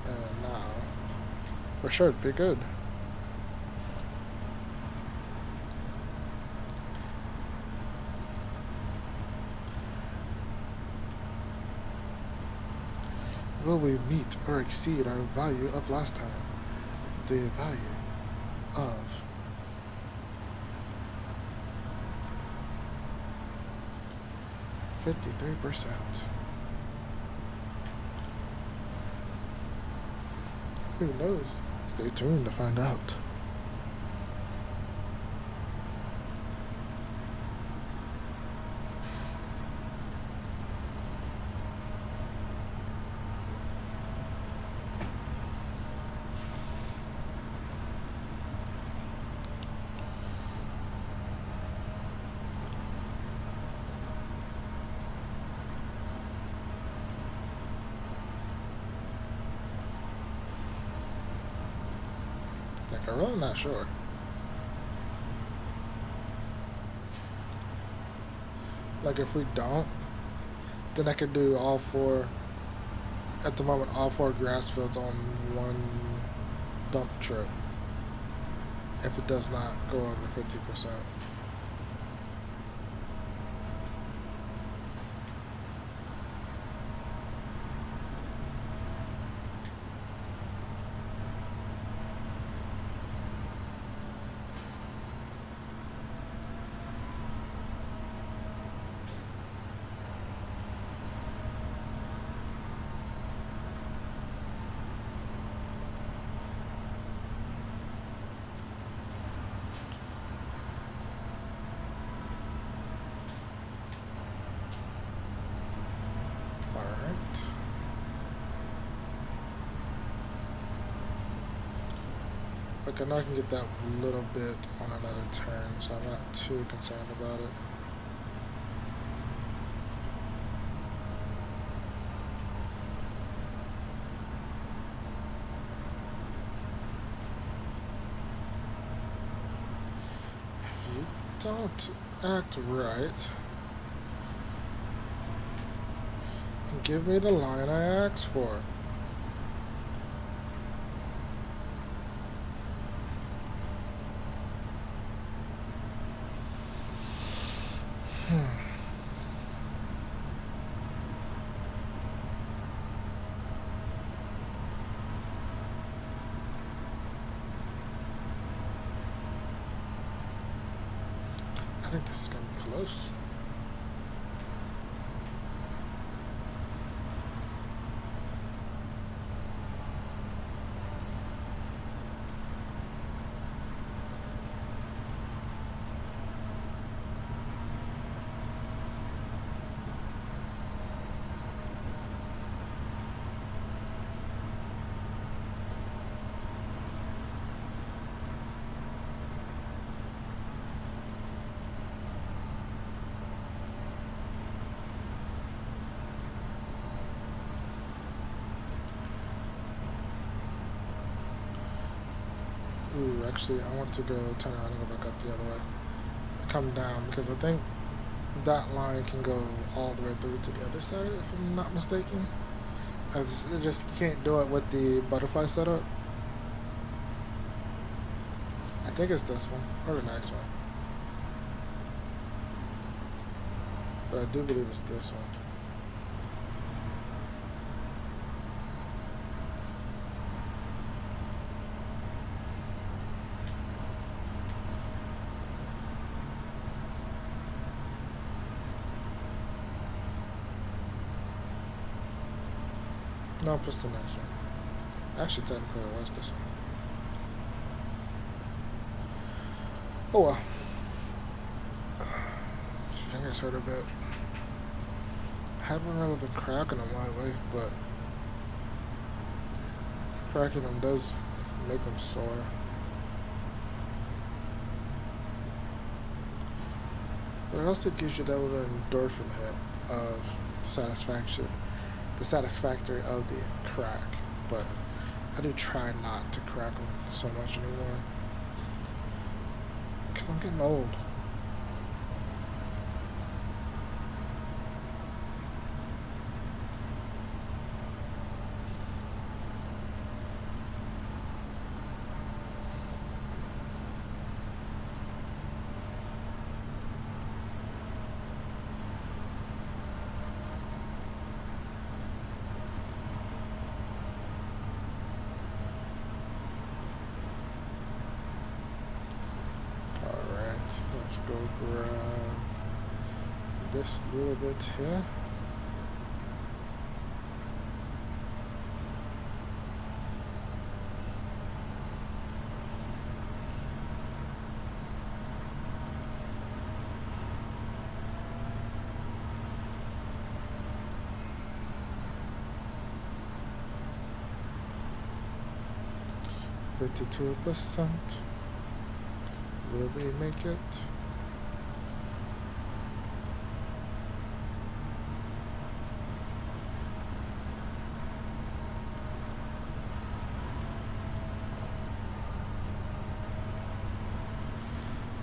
And now, we should be good. Will we meet or exceed our value of last time? The value of 53%. Who knows? Stay tuned to find out. I'm really not sure. Like if we don't, then I could do all four, at the moment, all four grass fields on one dump trip. If it does not go over 50%. Look, I know I can get that little bit on another turn, so I'm not too concerned about it. If you don't act right and give me the line I asked for. I think this is going to be close. Ooh, actually, I want to go turn around and go back up the other way. Come down, because I think that line can go all the way through to the other side, if I'm not mistaken. As you just can't do it with the butterfly setup. I think it's this one, or the next one. But I do believe it's this one. No, it's the next one. Actually, technically, it was this one. Oh well. Fingers hurt a bit. I haven't really been cracking them lightly, but cracking them does make them sore. But it also gives you that little endorphin hit of satisfaction. The satisfactory of the crack, but I do try not to crack them so much anymore because I'm getting old. Let's go grab this little bit here. %. Will we make it?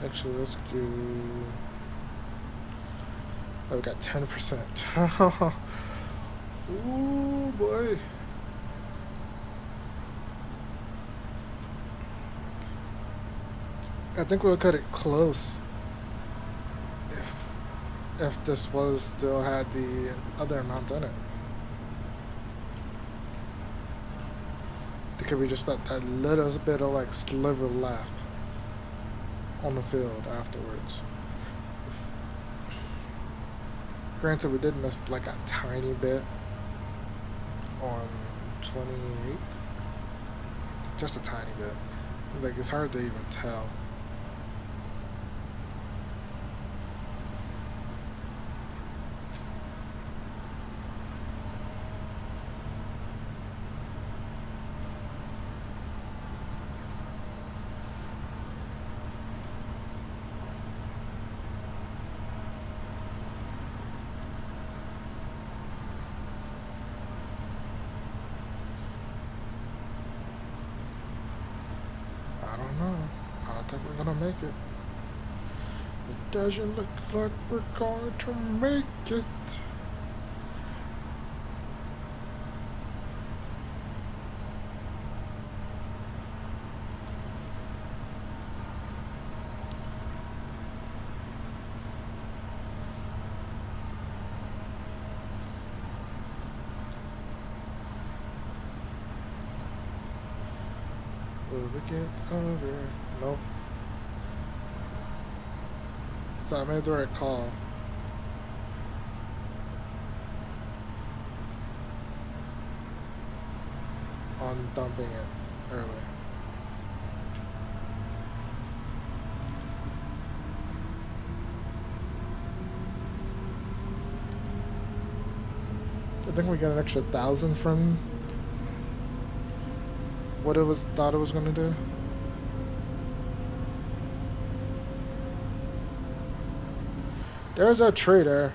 Actually, let's do. Oh, we got 10%. Ooh, boy. I think we'll cut it close if this was still had the other amount in it. There could be just that little bit of like sliver left on the field afterwards. Granted, we did miss like a tiny bit on 28, just a tiny bit. Like, it's hard to even tell. think we're gonna make it. It doesn't look like we're going to make it. Will we get over? Nope. So I made the right call. On dumping it early. I think we got an extra 1,000 from what it was thought it was gonna do. There's a tree there.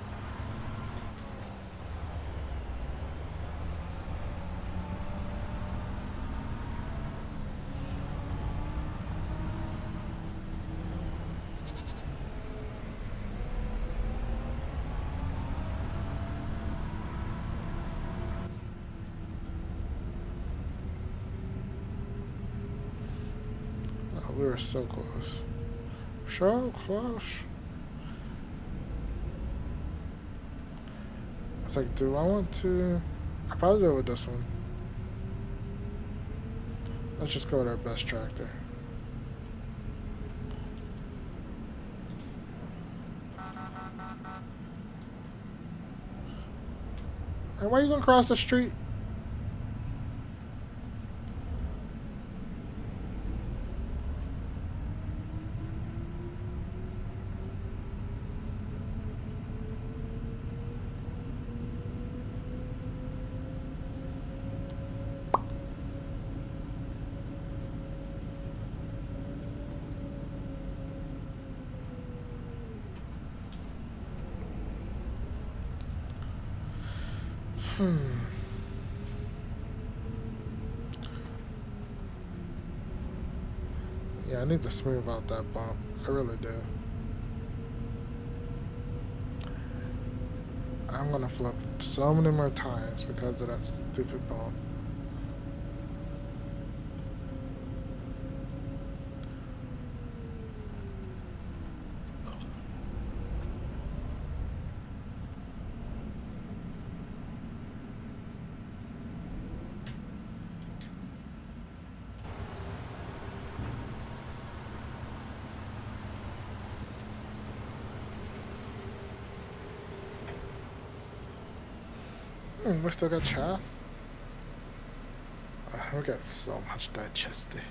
Oh, we were so close. So close. It's like, do I want to... I'll probably go with this one. Let's just go with our best tractor. Hey, why are you gonna cross the street? Yeah, I need to smooth out that bump. I really do. I'm gonna flip so many more tires because of that stupid bump. We still got chaff. We got so much digested.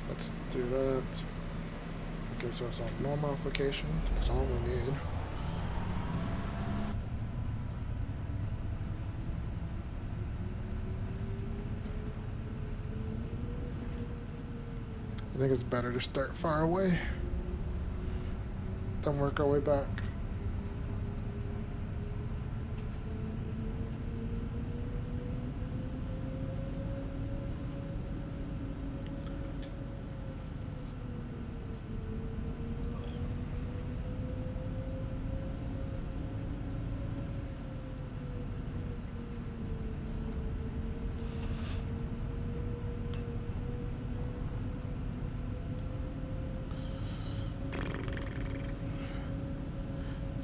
Let's do that. Okay, so it's on normal application. That's all we need. I think it's better to start far away than work our way back.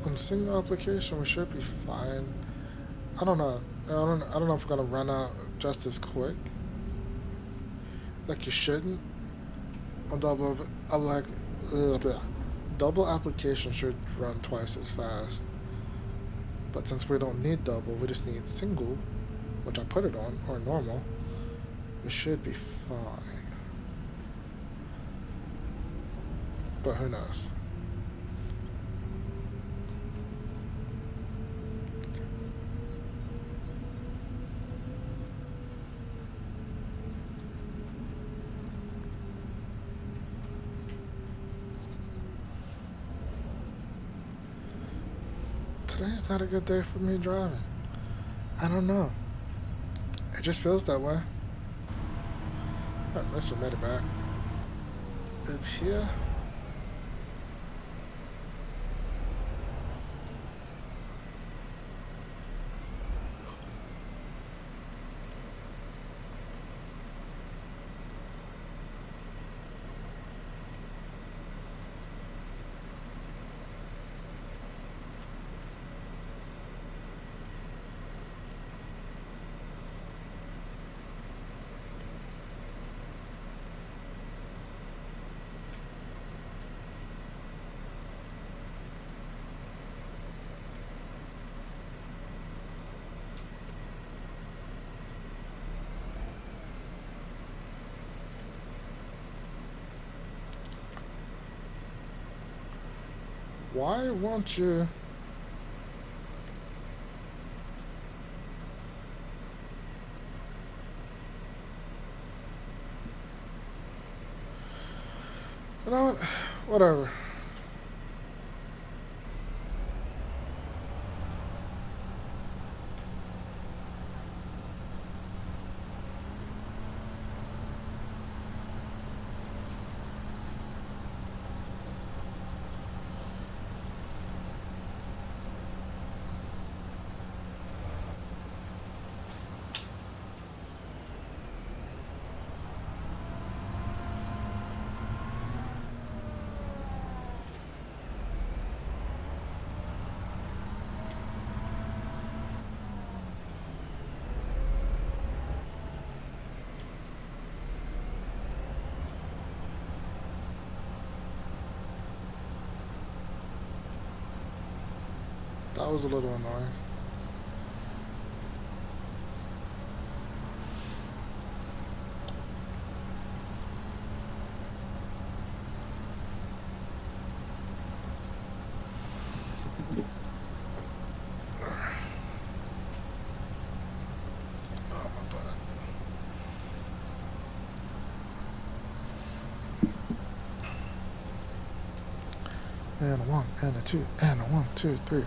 On single application, we should be fine. I don't know. I don't know if we're gonna run out just as quick. Like you shouldn't. On double application should run twice as fast. But since we don't need double, we just need single, which I put it on, or normal, we should be fine. But who knows? today's not a good day for me driving. I don't know. It just feels that way. Alright, Mr. made it back. Up here. Why won't you? You know what? Whatever. That was a little annoying. Oh, my butt. And a 1, and a 2, and a 1, 2, 3.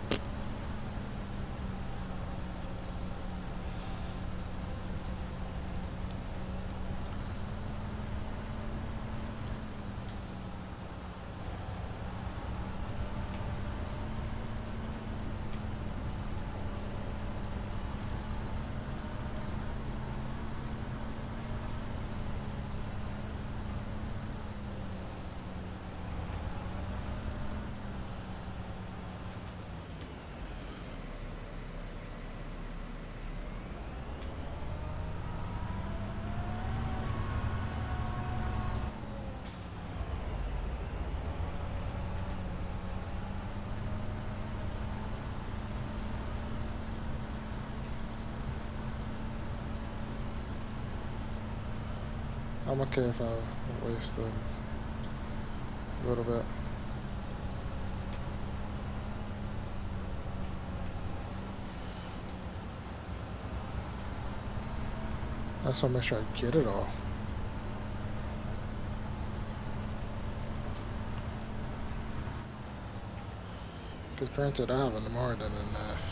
I'm okay if I waste a little bit. I just want to make sure I get it all. Because granted, I have more than enough.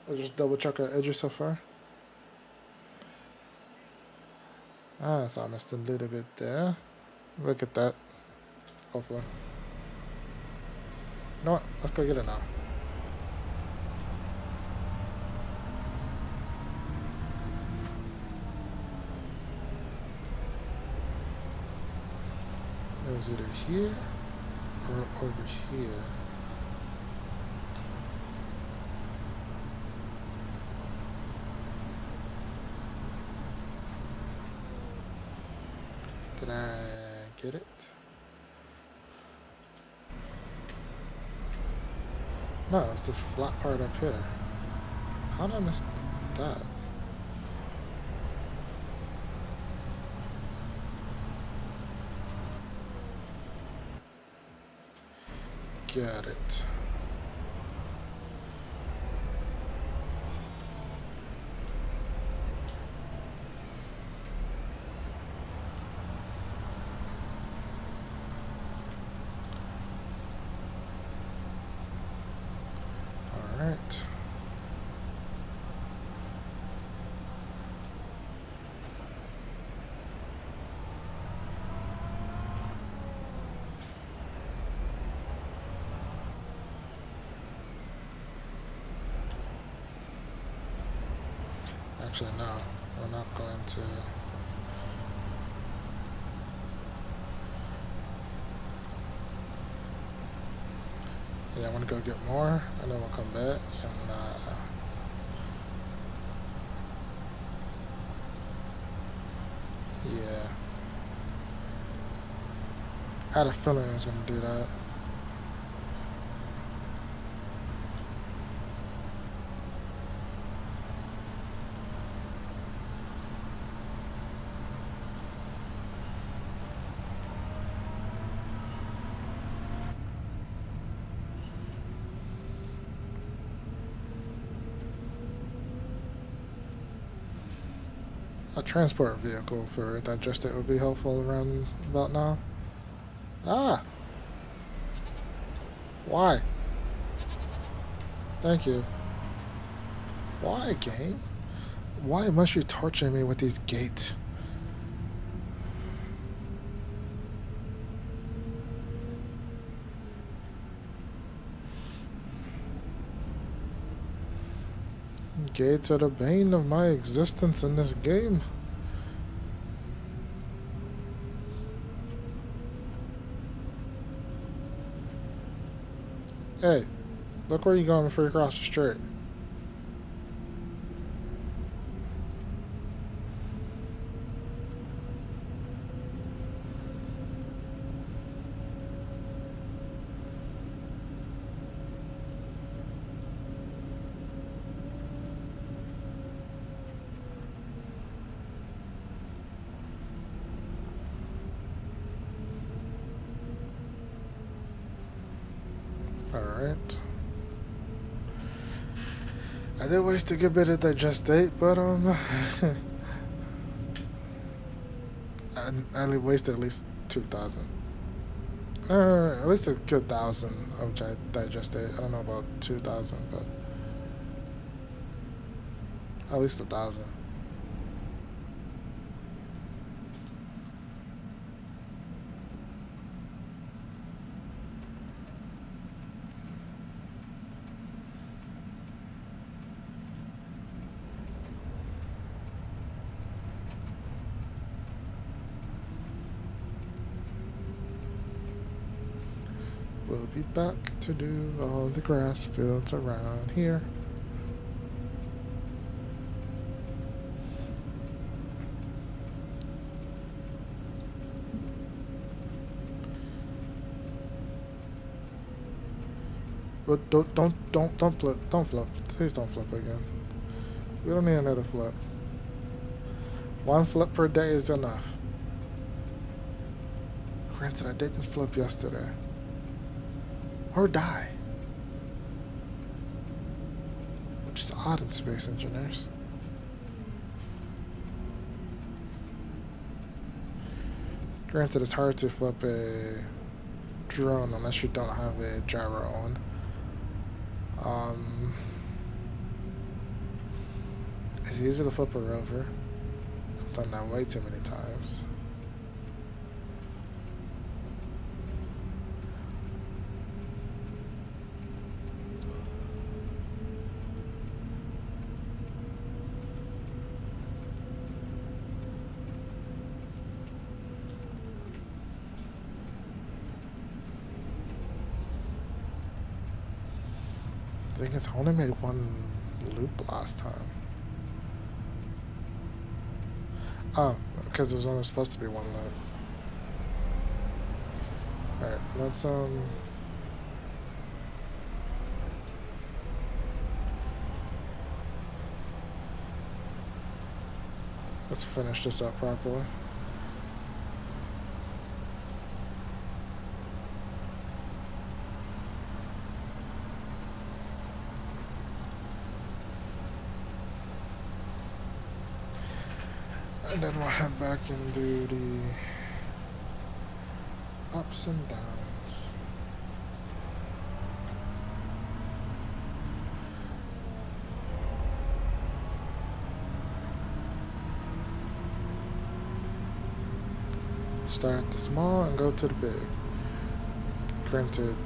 I'll just double check our edges so far. Ah, so I missed a little bit there. Look at that. Hopefully. You know what? Let's go get it now. It was either here or over here. Did I get it? No, it's this flat part up here. How did I miss that? Got it. Actually, no. We're not going to. Yeah, I'm gonna go get more, and then we'll come back and yeah. I had a feeling I was gonna do that. A transport vehicle for digestate would be helpful around about now. Ah! Why? Thank you. Why, game? Why must you torture me with these gates? Gates are the bane of my existence in this game. Hey, look where you're going before you cross the street. Alright. I did waste a good bit of digestate, but I wasted at least 2,000. At least a good 1,000 of digestate. I don't know about 2,000, but at least 1,000. We'll be back to do all the grass fields around here. But don't flip. Don't flip. Please don't flip again. We don't need another flip. One flip per day is enough. Granted, I didn't flip yesterday. Or die. Which is odd in Space Engineers. Granted, it's hard to flip a drone unless you don't have a gyro on. It's easy to flip a rover. I've done that way too many times. I think it's only made one loop last time. Oh, because it was only supposed to be one loop. Alright, let's finish this up properly. And then we'll head back and do the ups and downs. Start at the small and go to the big. Granted,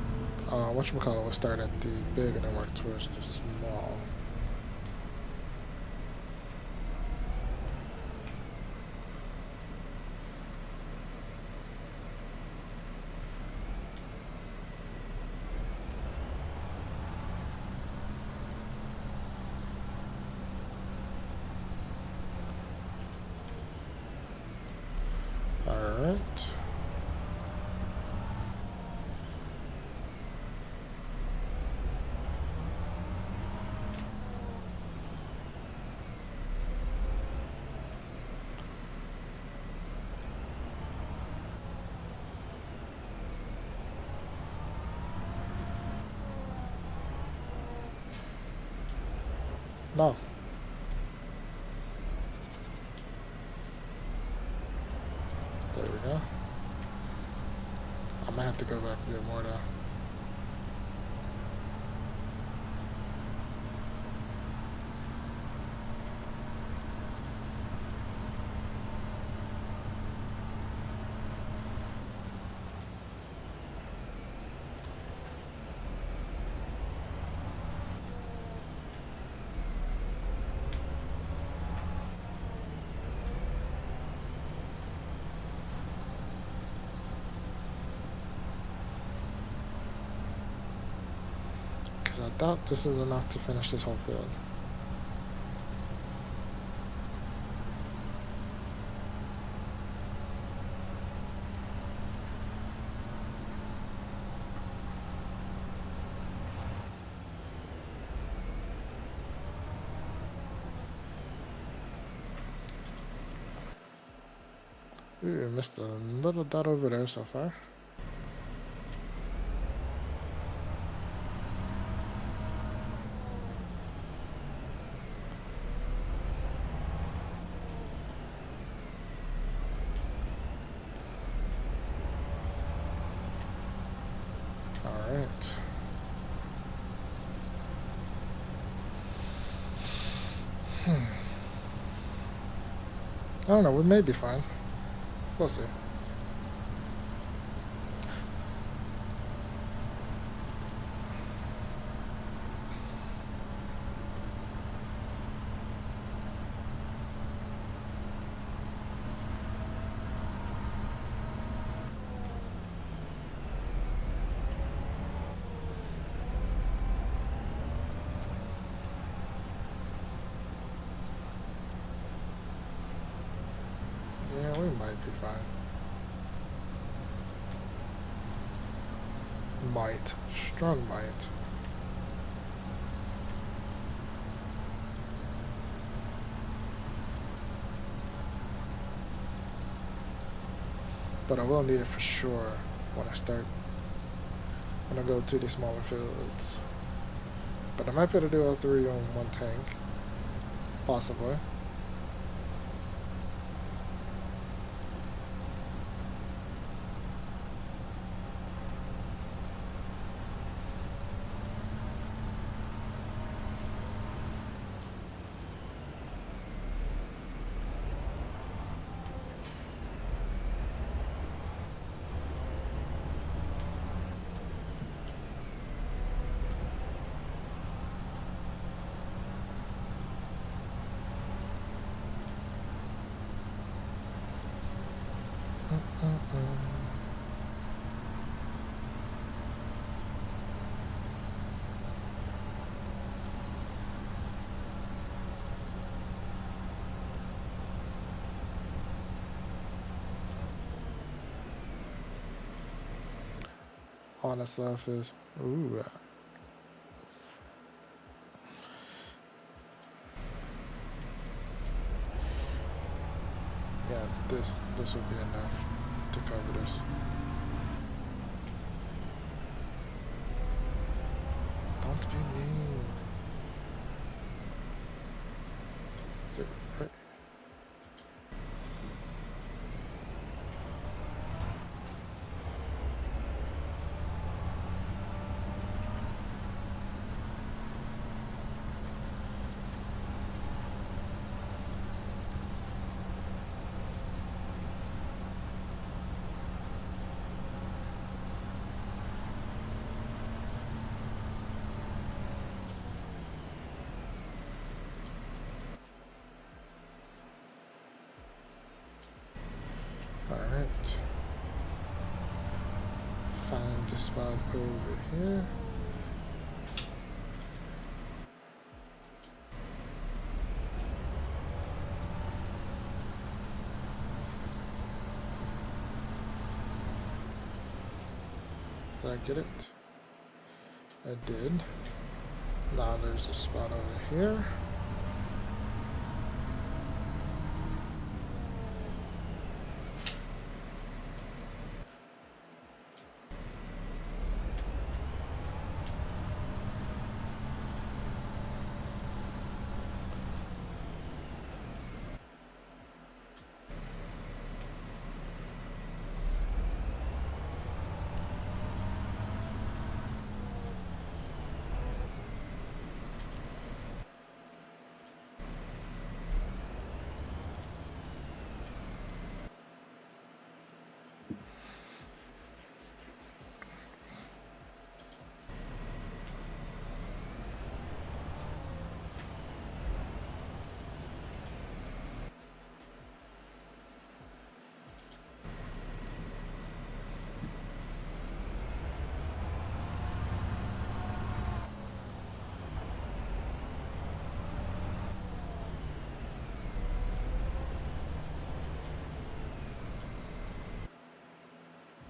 whatchamacallit will start at the big and then work towards the small. No. There we go. I might have to go back a bit more though. I doubt this is enough to finish this whole field. Ooh, missed a little dot over there so far. Alright. I don't know, we may be fine. We'll see. Yeah, we might be fine. Might. Strong might. But I will need it for sure when I go to the smaller fields. But I might be able to do all three on one tank. Possibly. All that stuff is, ooh. Yeah, this will be enough to cover this. Don't be mean. Is it right? Alright. Find the spot over here. Did I get it? I did. Now there's a spot over here.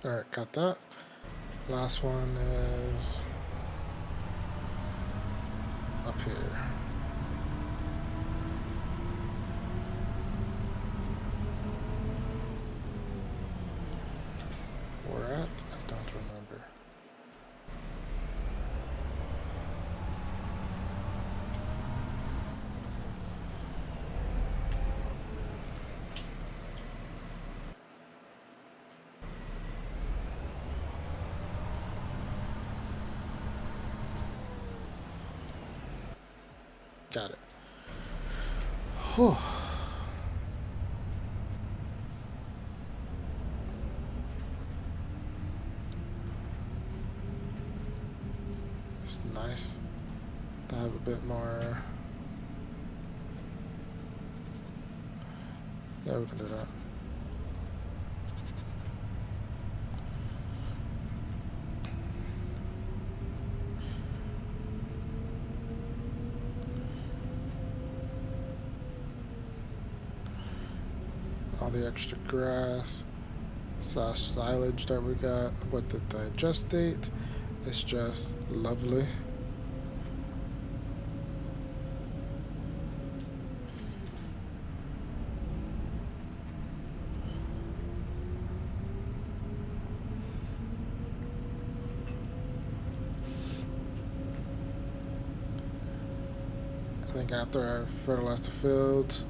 Alright, got that. Last one is up here. Where at? I don't remember. Got it. Whew. It's nice to have a bit more. Yeah, we can do that. All the extra grass / silage that we got with the digest date is just lovely. I think after I fertilize the fields,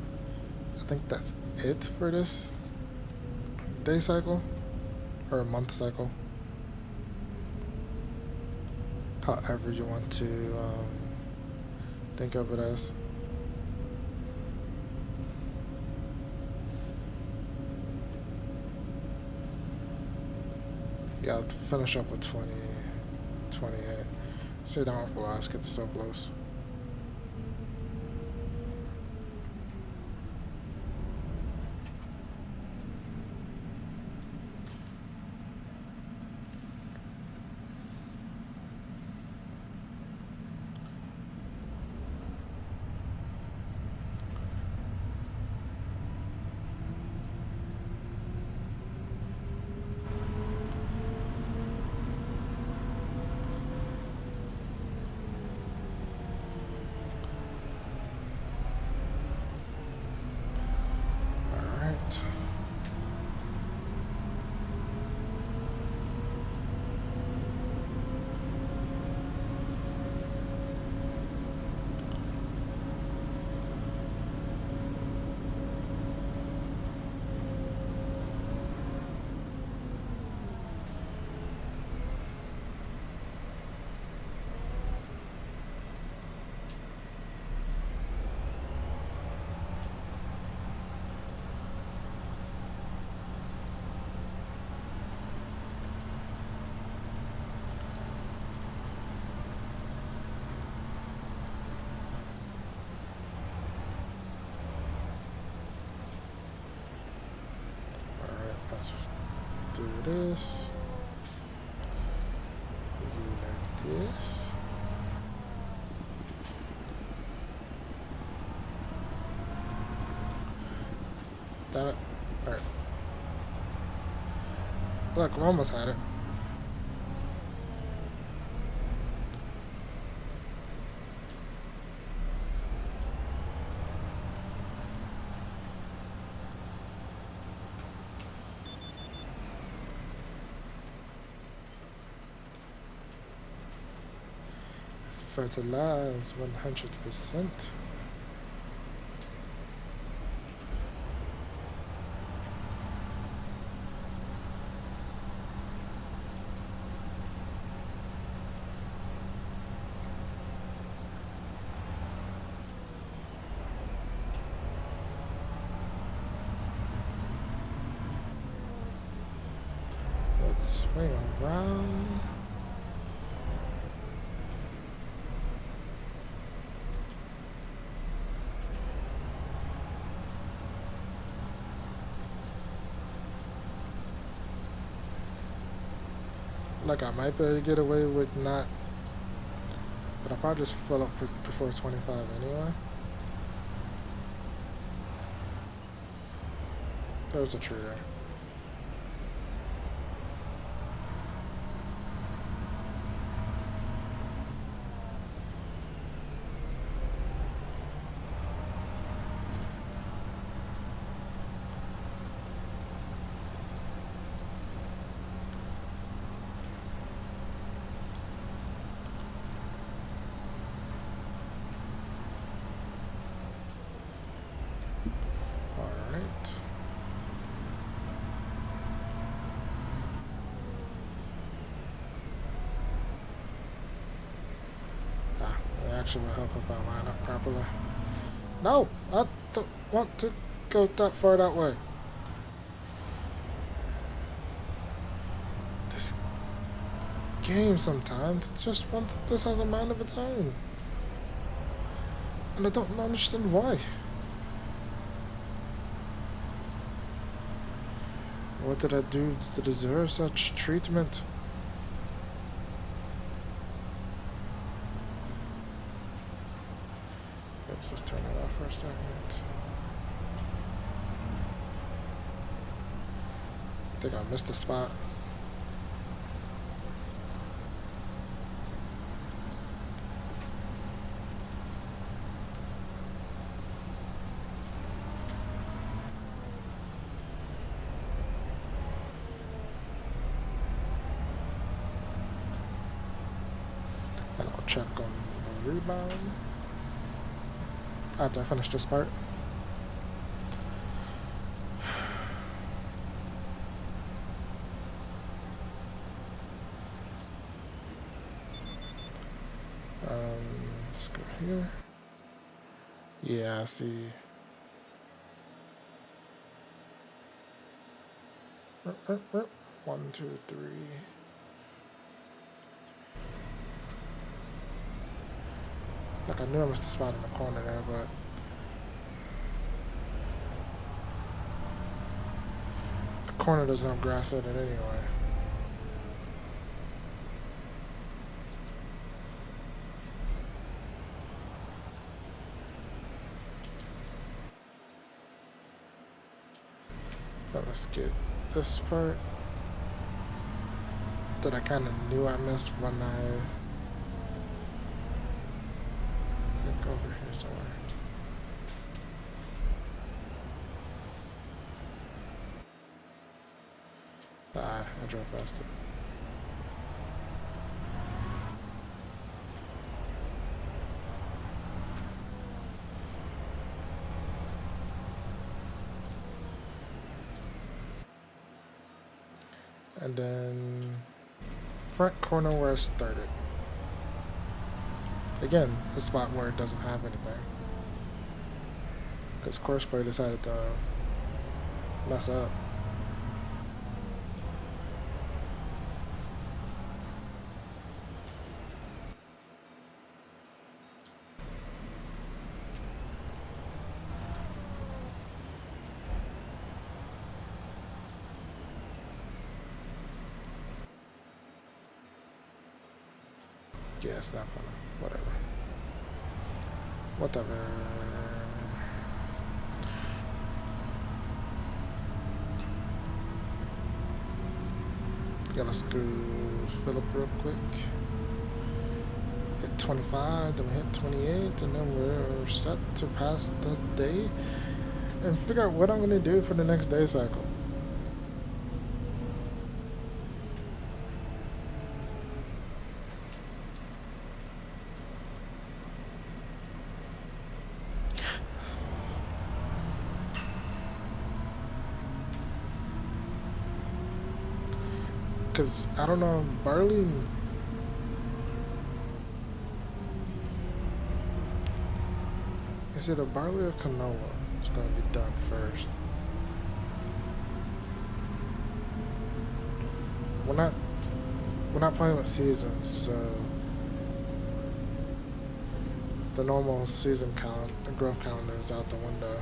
I think that's it for this day cycle or month cycle. However you want to think of it as. Yeah, I'll finish up with 20, 28. Stay down for last, get the so close. Let's do this. Do like this. Damn it. Alright. Look, we almost had it. Fertilize 100%. Let's swing around. Like I might be able to get away with not, but I'll probably just fill up for before 25 anyway. There's a tree there. right. It actually would help if I line up properly. No! I don't want to go that far that way. This game sometimes just wants, this has a mind of its own. And I don't understand why. What did I do to deserve such treatment? Oops, let's turn it off for a second. I think I missed a spot. And I'll check on the rebound after I finish this part. Let's go here. Yeah, I see. 1, 2, 3. Like I knew I missed a spot in the corner there, but the corner doesn't have grass in it anyway. But let's get this part that I kind of knew I missed when I think over here somewhere. Ah, I drove past it. And then front corner where I started. Again, a spot where it doesn't have anything. Because Courseplay decided to mess up. Yeah, it's not gonna. Whatever. Whatever. Yeah, let's go fill up real quick. Hit 25, then we hit 28, and then we're set to pass the day and figure out what I'm gonna do for the next day cycle. Because, I don't know, barley... It's either barley or canola. It's going to be done first. We're not playing with seasons, so... The normal season count, the growth calendar is out the window.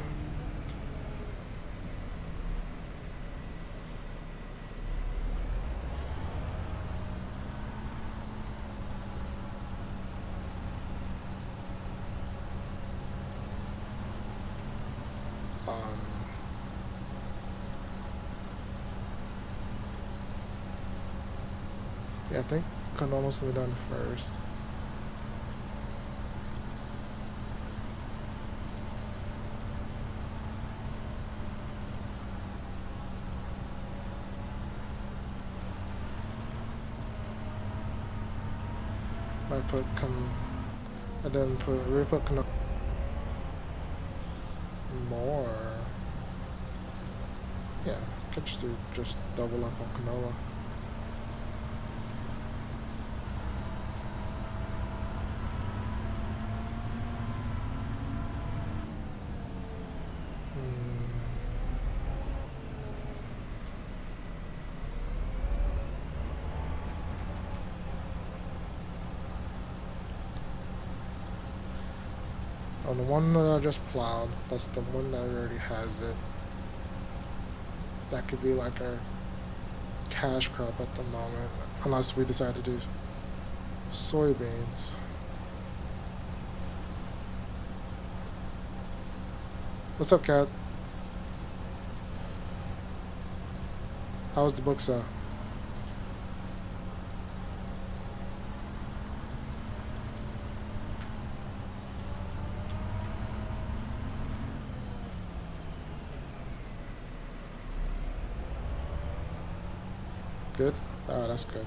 Yeah, I think canola's gonna be done first. Might put and then put canola more. Could just double up on canola. On the one that I just plowed, that's the one that already has it. That could be like our cash crop at the moment, unless we decide to do soybeans. What's up, Kat? How was the book sale? Good? Oh, that's good.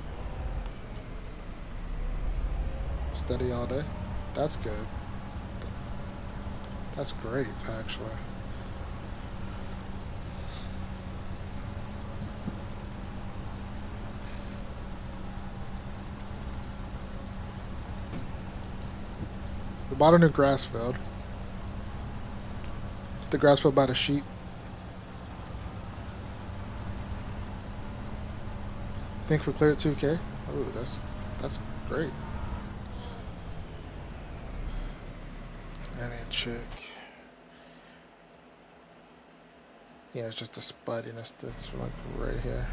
Steady all day? That's good. That's great, actually. We bought a new grass field. The grass field by the sheep. Think we cleared 2K? Oh, that's great. And then check. Yeah, it's just the spuddiness that's like right here.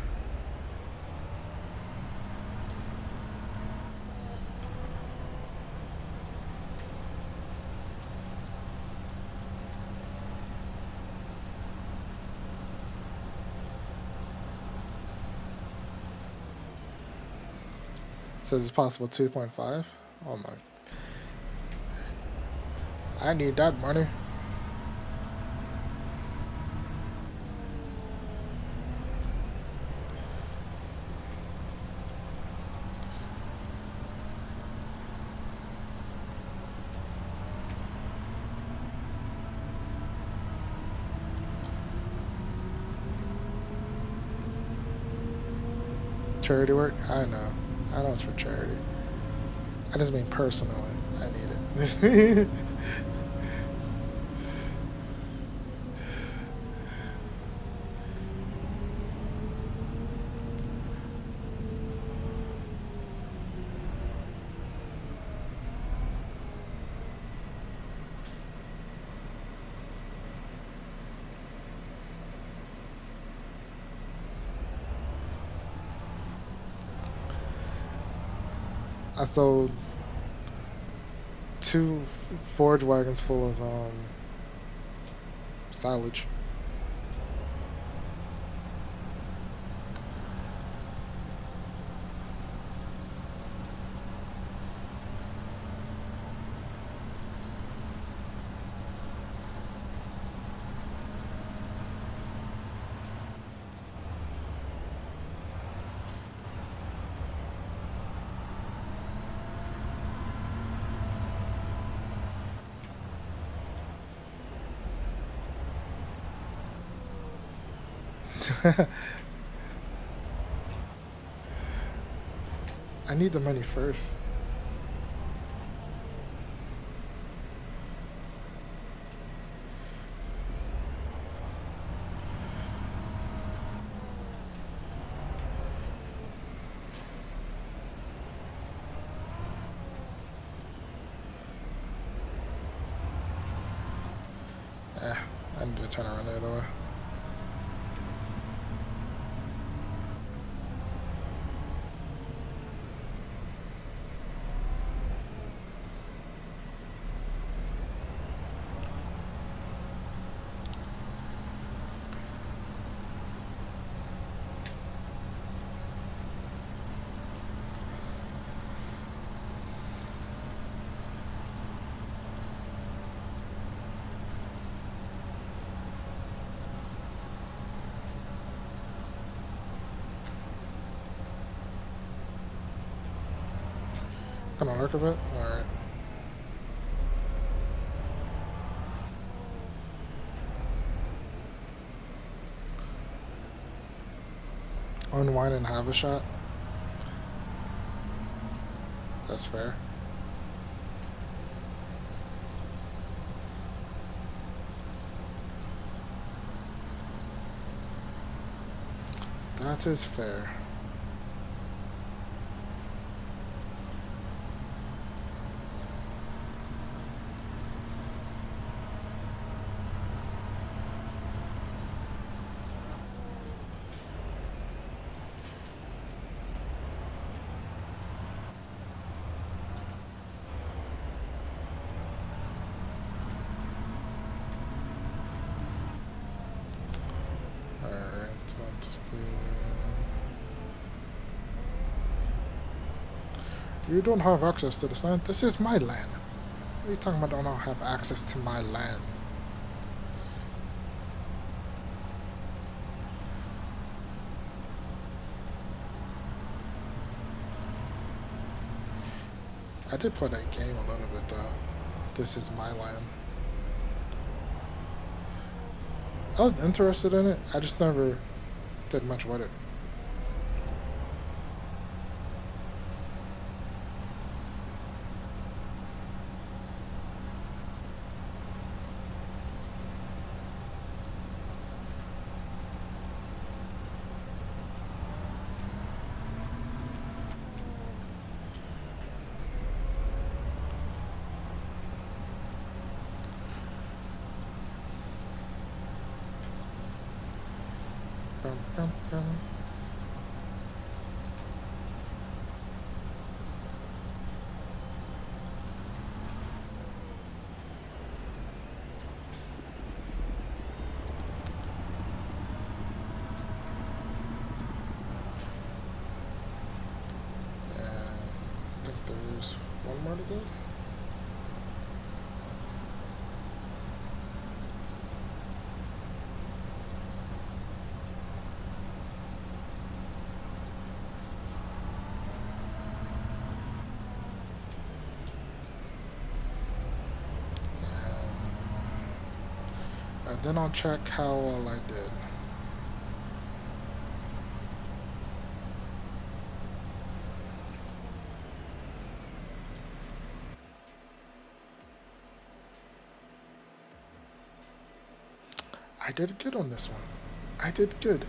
Says it's possible 2.5. Oh my. I need that money. Charity work? I know it's for charity. I just mean personally. I need it. I sold 2 forage wagons full of silage. I need the money first. I need to turn around the other way. Can I work a bit? Alright. unwind and have a shot. That's fair. That is fair. You don't have access to this land. This is my land. What are you talking about? I don't have access to my land. I did play that game a little bit though. This is my land. I was interested in it. I just never did much with it. Bum, bum, bum. And I think there's one more to go. Then I'll check how well I did. I did good on this one. I did good.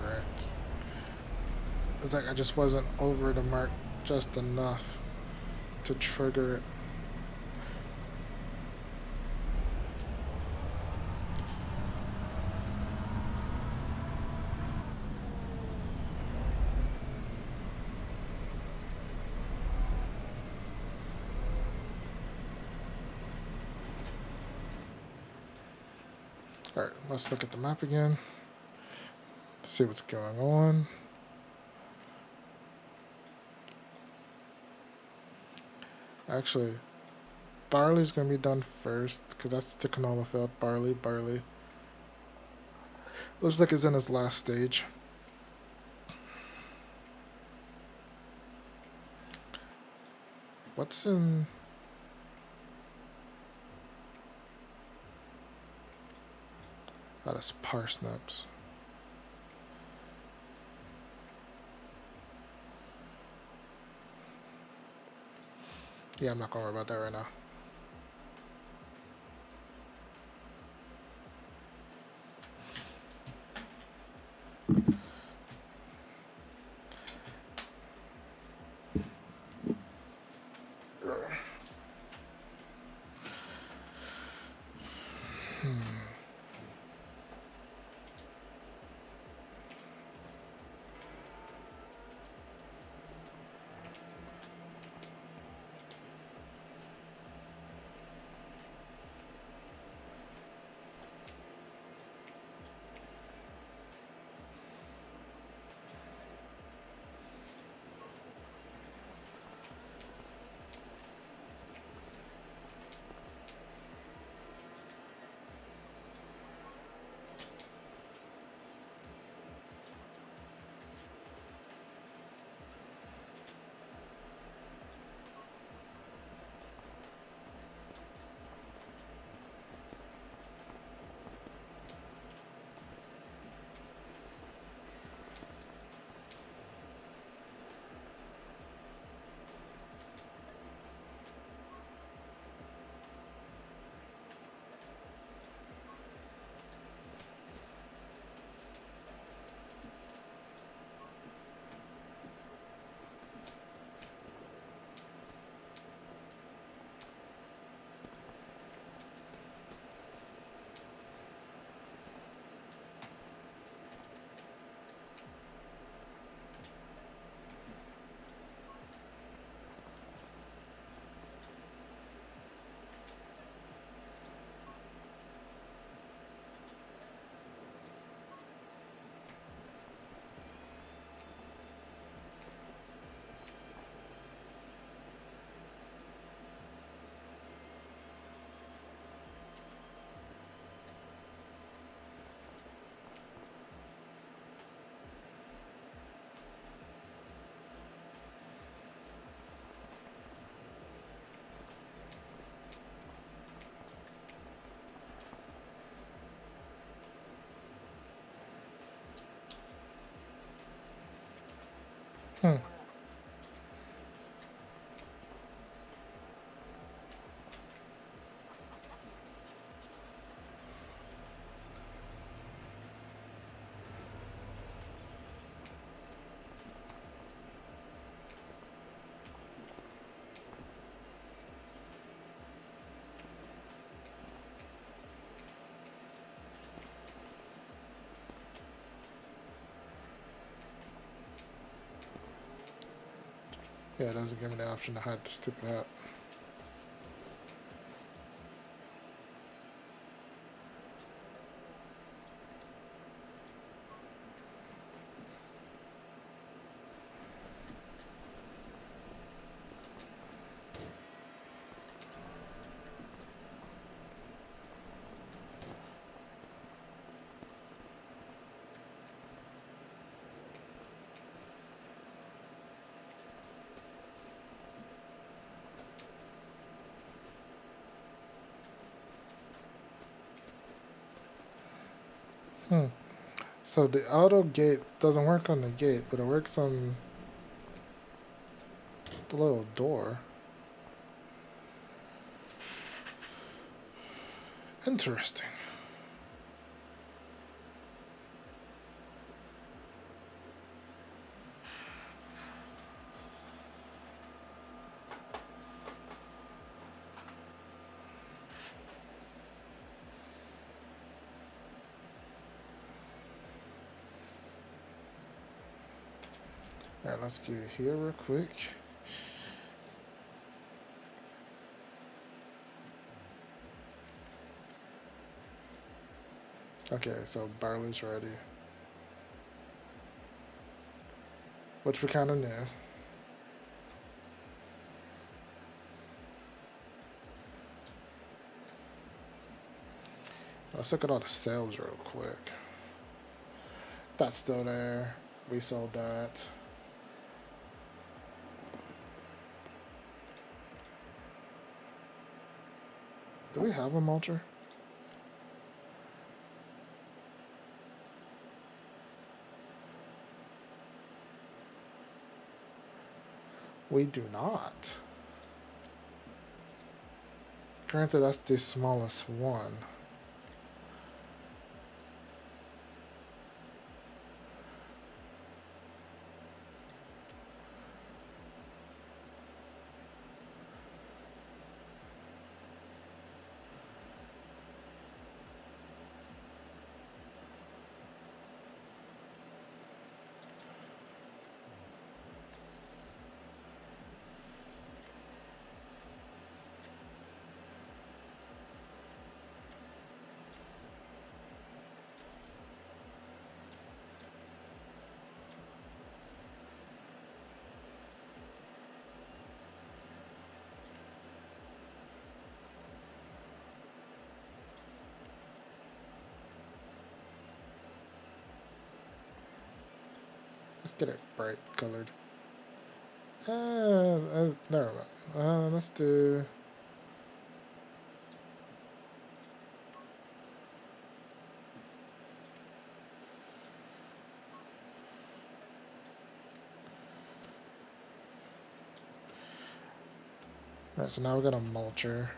Alright. It's like I just wasn't over the mark just enough to trigger it. Alright, let's look at the map again. See what's going on. Actually, barley's gonna be done first because that's the canola field. Barley. Looks like it's in its last stage. What's in? That is parsnips. Yeah, I'm not gonna worry about that right now. Yeah, it doesn't give me the option to hide the stupid hat. So the auto gate doesn't work on the gate, but it works on the little door. Interesting. Alright, let's go here real quick. Okay, so barley's ready. Which we kind of knew. Let's look at all the sales real quick. That's still there. We sold that. Do we have a mulcher? We do not. Granted, that's the smallest one. Let's get it bright colored. Never mind. Let's do. Alright, so now we got a mulcher.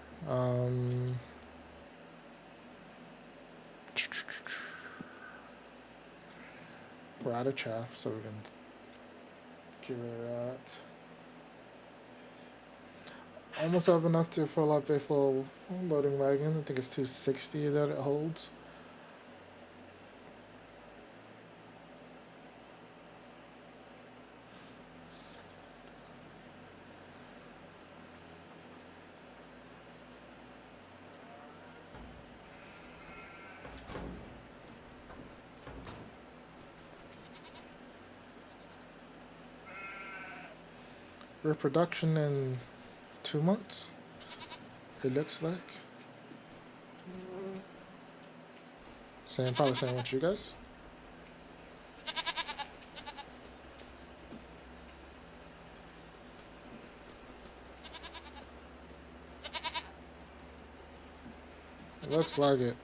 We're out of chaff, so we can get rid of that. Almost have enough to fill up a full loading wagon. I think it's 260 that it holds. Reproduction in 2 months, it looks like. Probably same with you guys. It looks like it.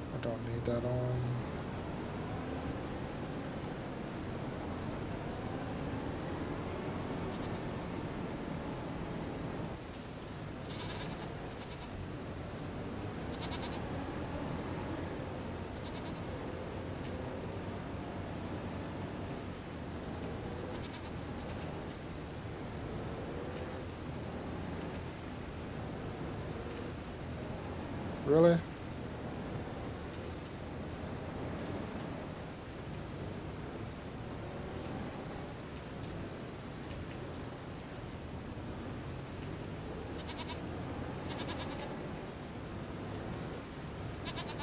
I don't need that on. Really?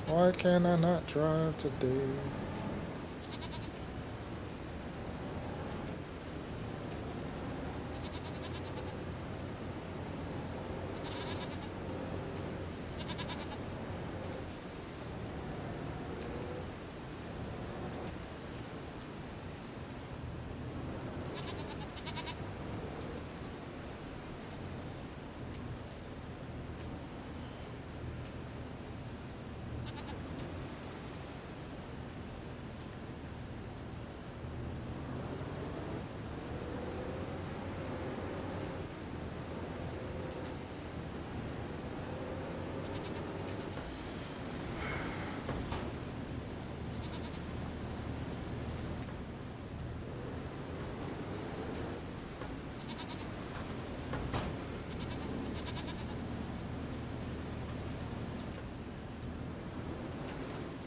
Why can I not drive today?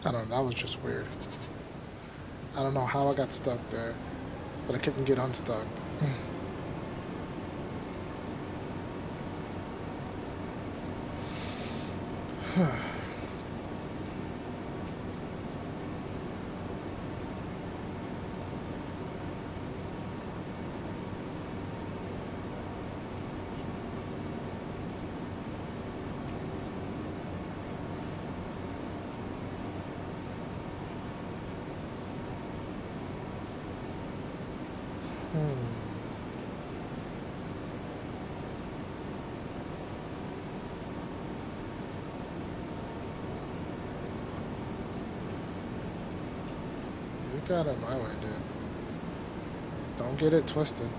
I don't know, that was just weird. I don't know how I got stuck there, but I couldn't get unstuck. You got it my way, dude. Don't get it twisted.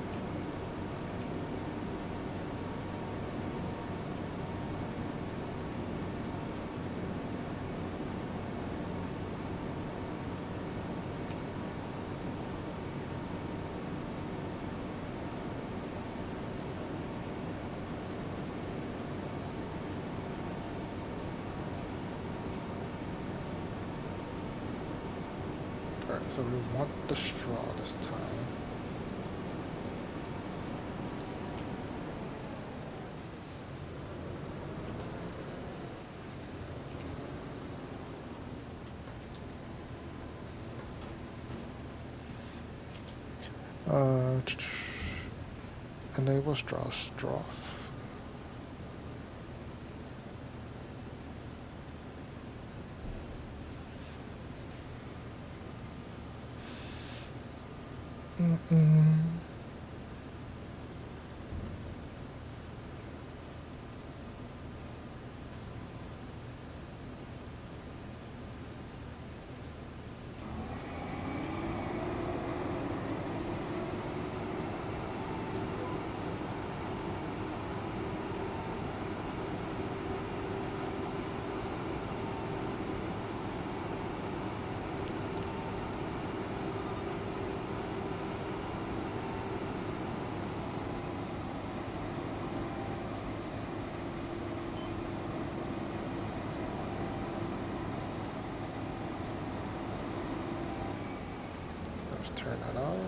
Alright, so we want the straw this time. Enable straw. Let's turn that off.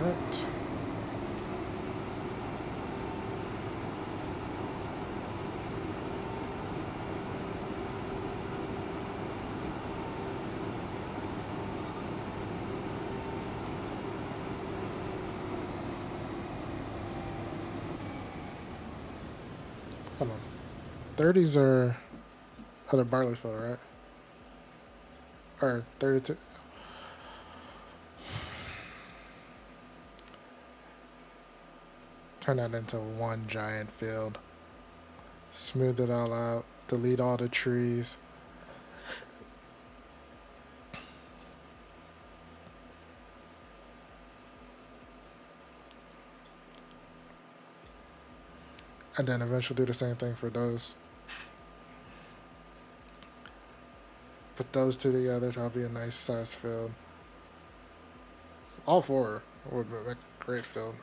Alright. Hold on. 30s are Other barley field, right? Or 32. Turn that into one giant field. Smooth it all out. Delete all the trees. And then eventually do the same thing for those. Put those two together, that'll be a nice size field. All four would make a great field.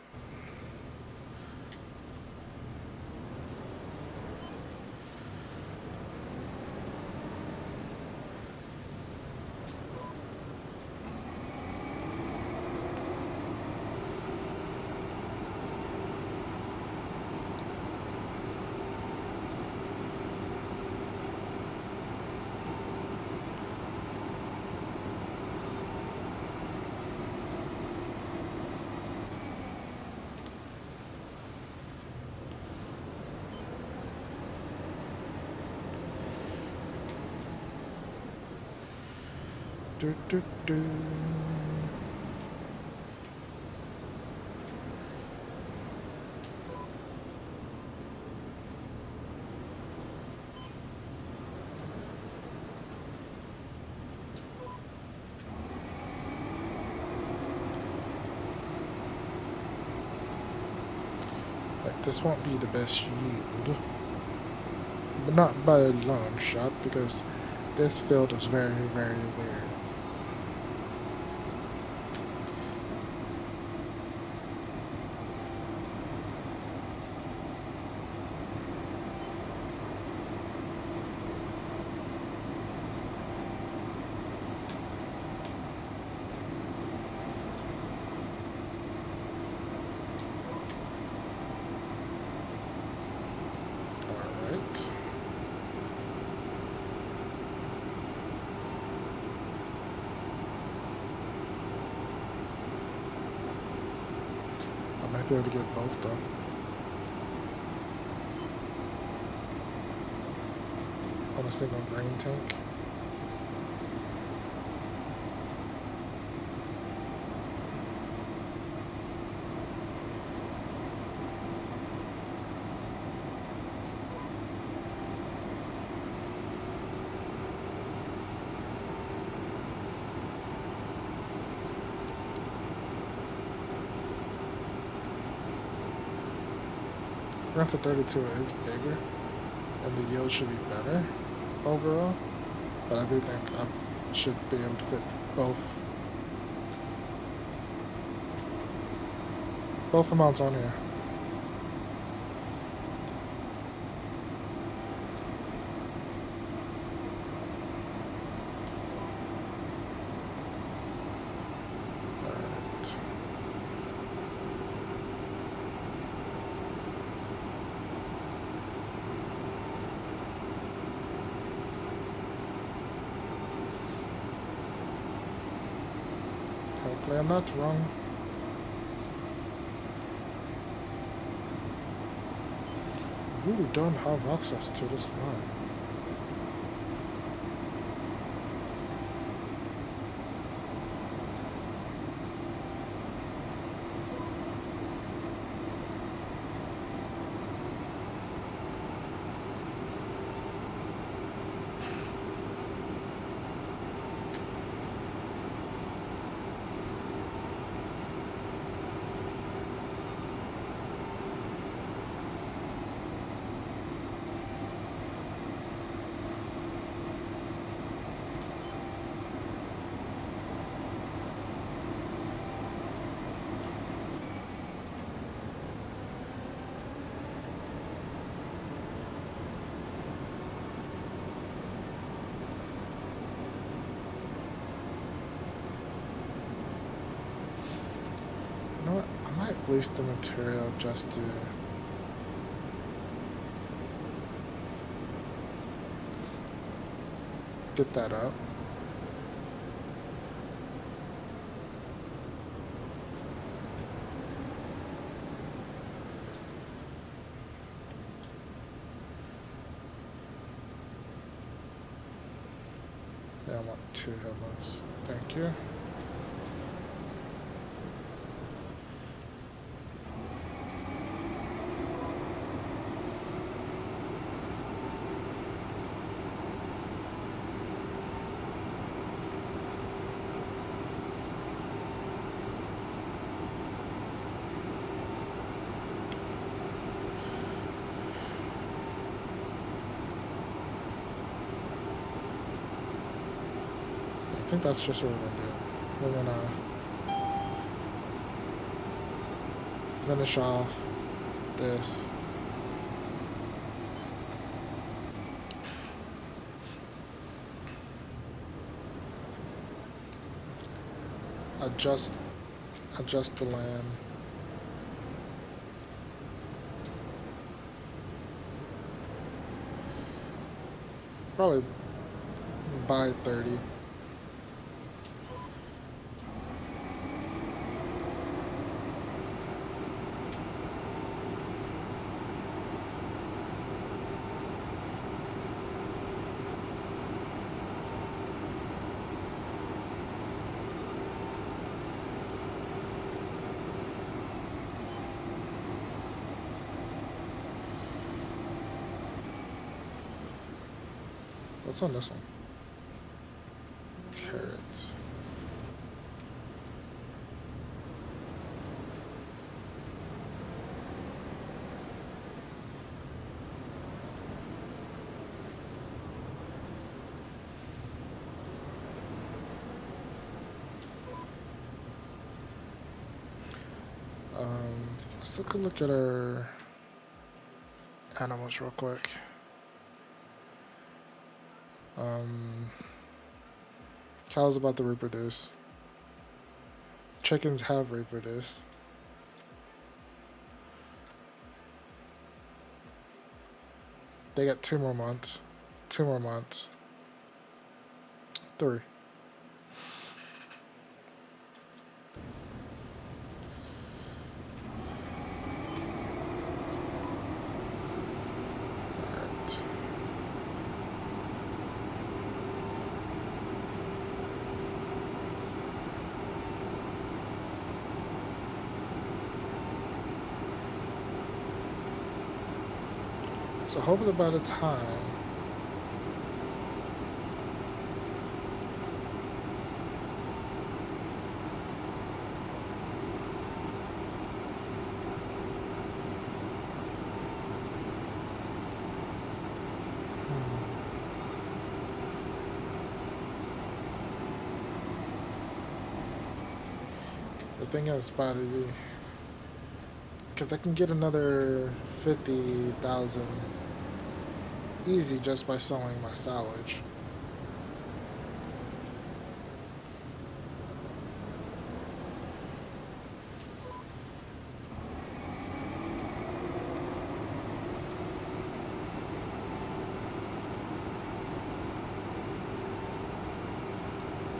Do, do, do. Like, this won't be the best yield, but not by a long shot, because this field is very, very weird. Alright. I might be able to get both though. On a single grain tank. Granted, 32 is bigger, and the yield should be better overall, but I do think I should be able to fit both amounts on here. Alright. Hopefully I'm not wrong. We don't have access to this line. You know what? I might waste the material just to get that up. Yeah, I want 2 headlands. Thank you. I think that's just what we're gonna do. We're gonna finish off this. Adjust the land. Probably by 30. What's on this one? Carrots. Let's take a look at our animals real quick. Cows about to reproduce. Chickens have reproduced. They got 2 more months. 2 more months. 3. So hopefully by the time the thing is by the, because I can get another 50,000 easy just by selling my silage.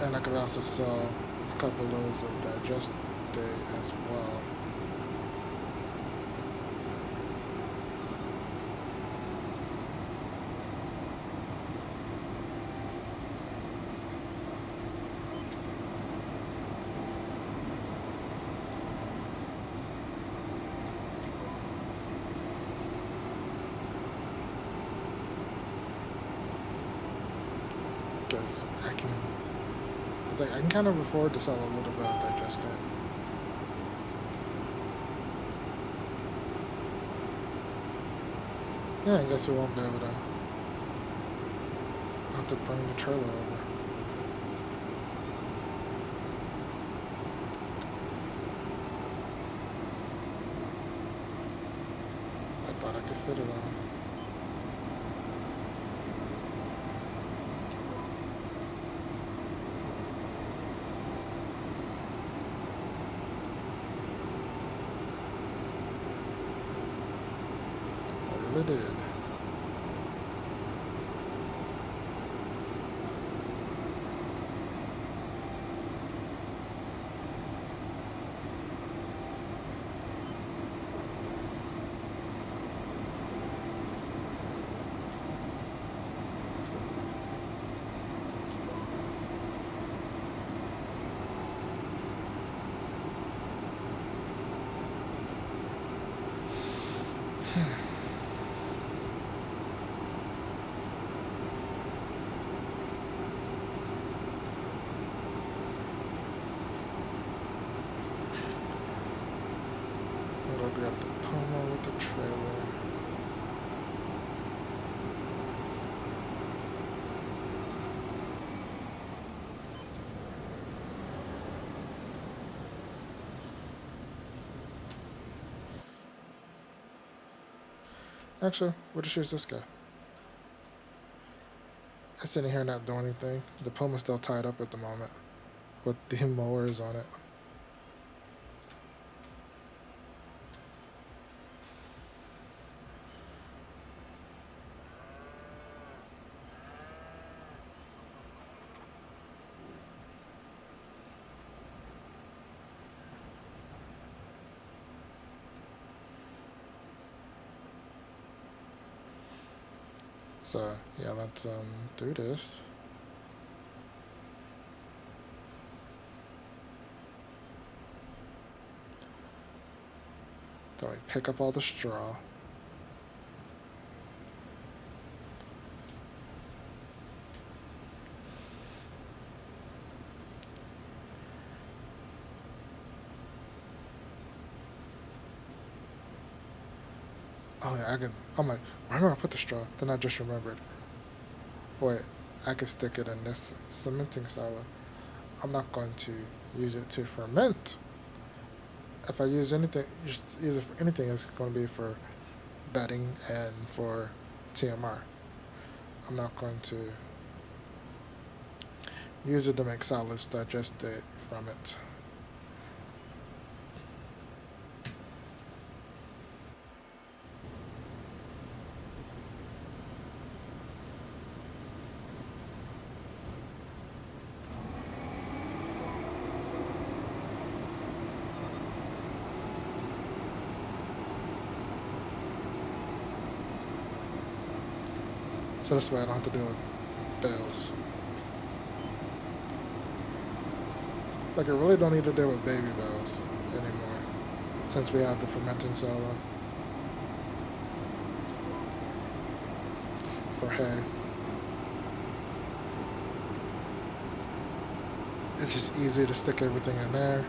And I could also sell a couple loads of digestate as well. Because I can kind of afford to sell a little bit of digestate. Yeah, I guess we won't be able to. I'll have to bring the trailer over. I thought I could fit it on. It did. grab the Puma with the trailer. Actually, we'll just use this guy. It's sitting here not doing anything. The Puma's still tied up at the moment with the mowers on it. So yeah, let's do this. Then we pick up all the straw. Oh yeah, I'm like, where am I gonna put the straw? Then I just remembered. Wait, I can stick it in this cementing silo. I'm not going to use it to ferment. If I use anything, just use it for anything, it's going to be for bedding and for TMR. I'm not going to use it to make solids, digest it from it. So this way I don't have to deal with bales. Like I really don't need to deal with baby bales anymore, since we have the fermenting silo for hay. It's just easy to stick everything in there.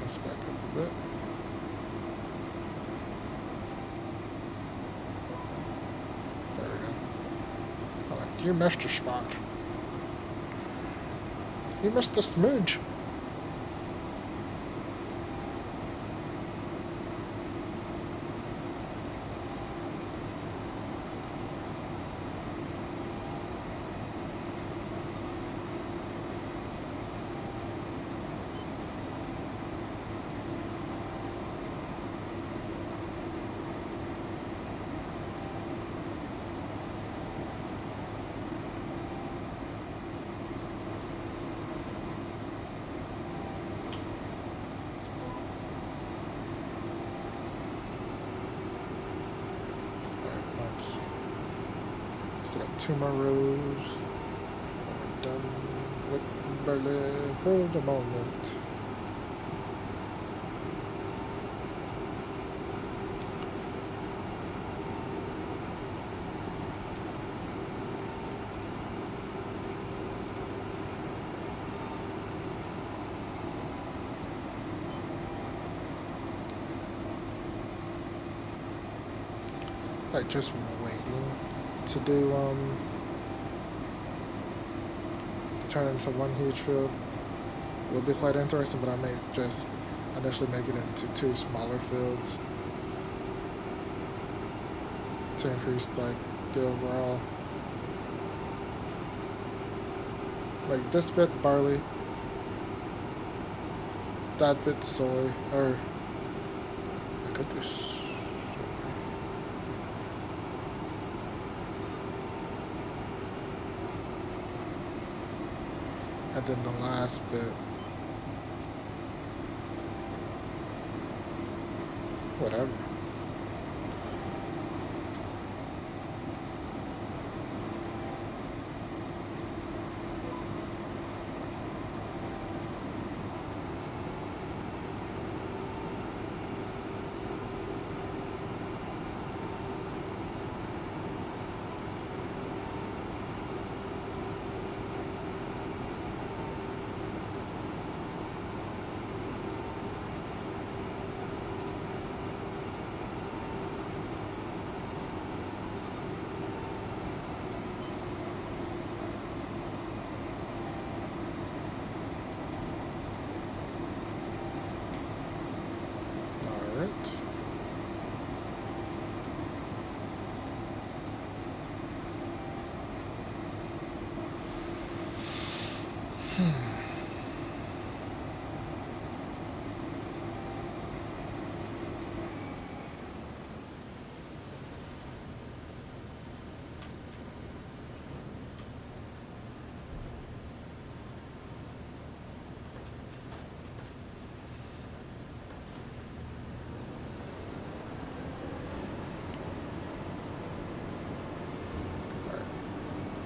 Let's back up a bit. There we go. I'm like, you missed a spot. You missed a smidge. Still got 2 more rows. And we're done with Berlin for the moment. Like just waiting to do to turn into one huge field would be quite interesting, but I may just initially make it into 2 smaller fields to increase like the overall, like this bit barley, that bit soy, or I could do soy. And then the last bit, whatever.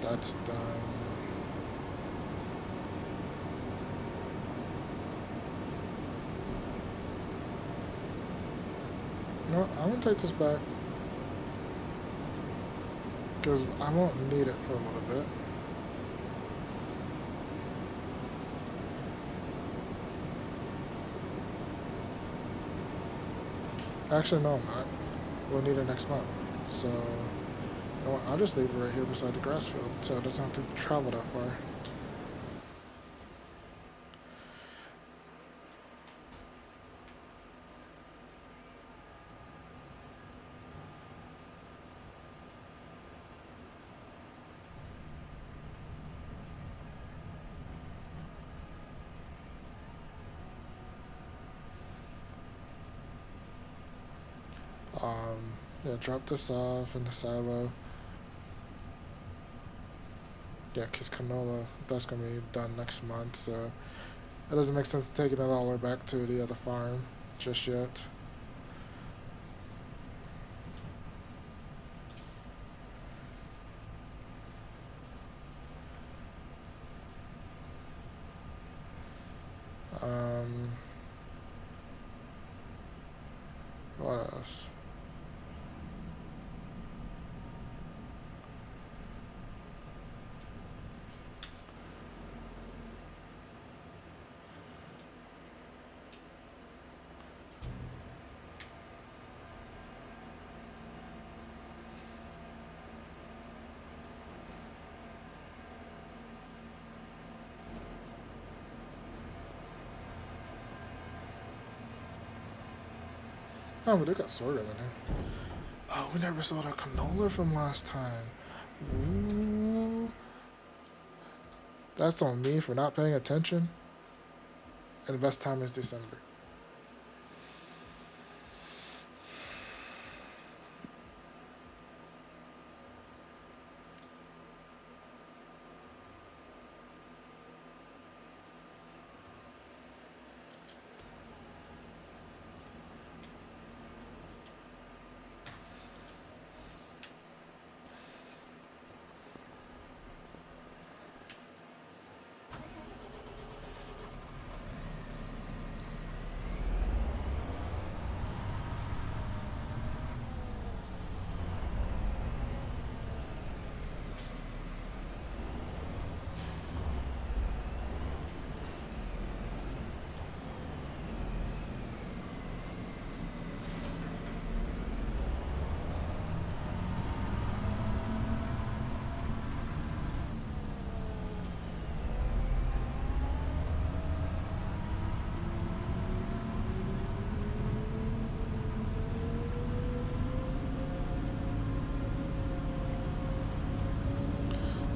That's done. You know what? I'm gonna take this back because I won't need it for a little bit. Actually, no, I'm not. We'll need it next month. So, you know what? I'll just leave it right here beside the grass field so it doesn't have to travel that far. Yeah, drop this off in the silo. Yeah, because canola, that's going to be done next month, so it doesn't make sense taking it all the way back to the other farm just yet. What else? Oh, but they got sorghum in here. Oh, we never saw that canola from last time. Ooh. That's on me for not paying attention. And the best time is December.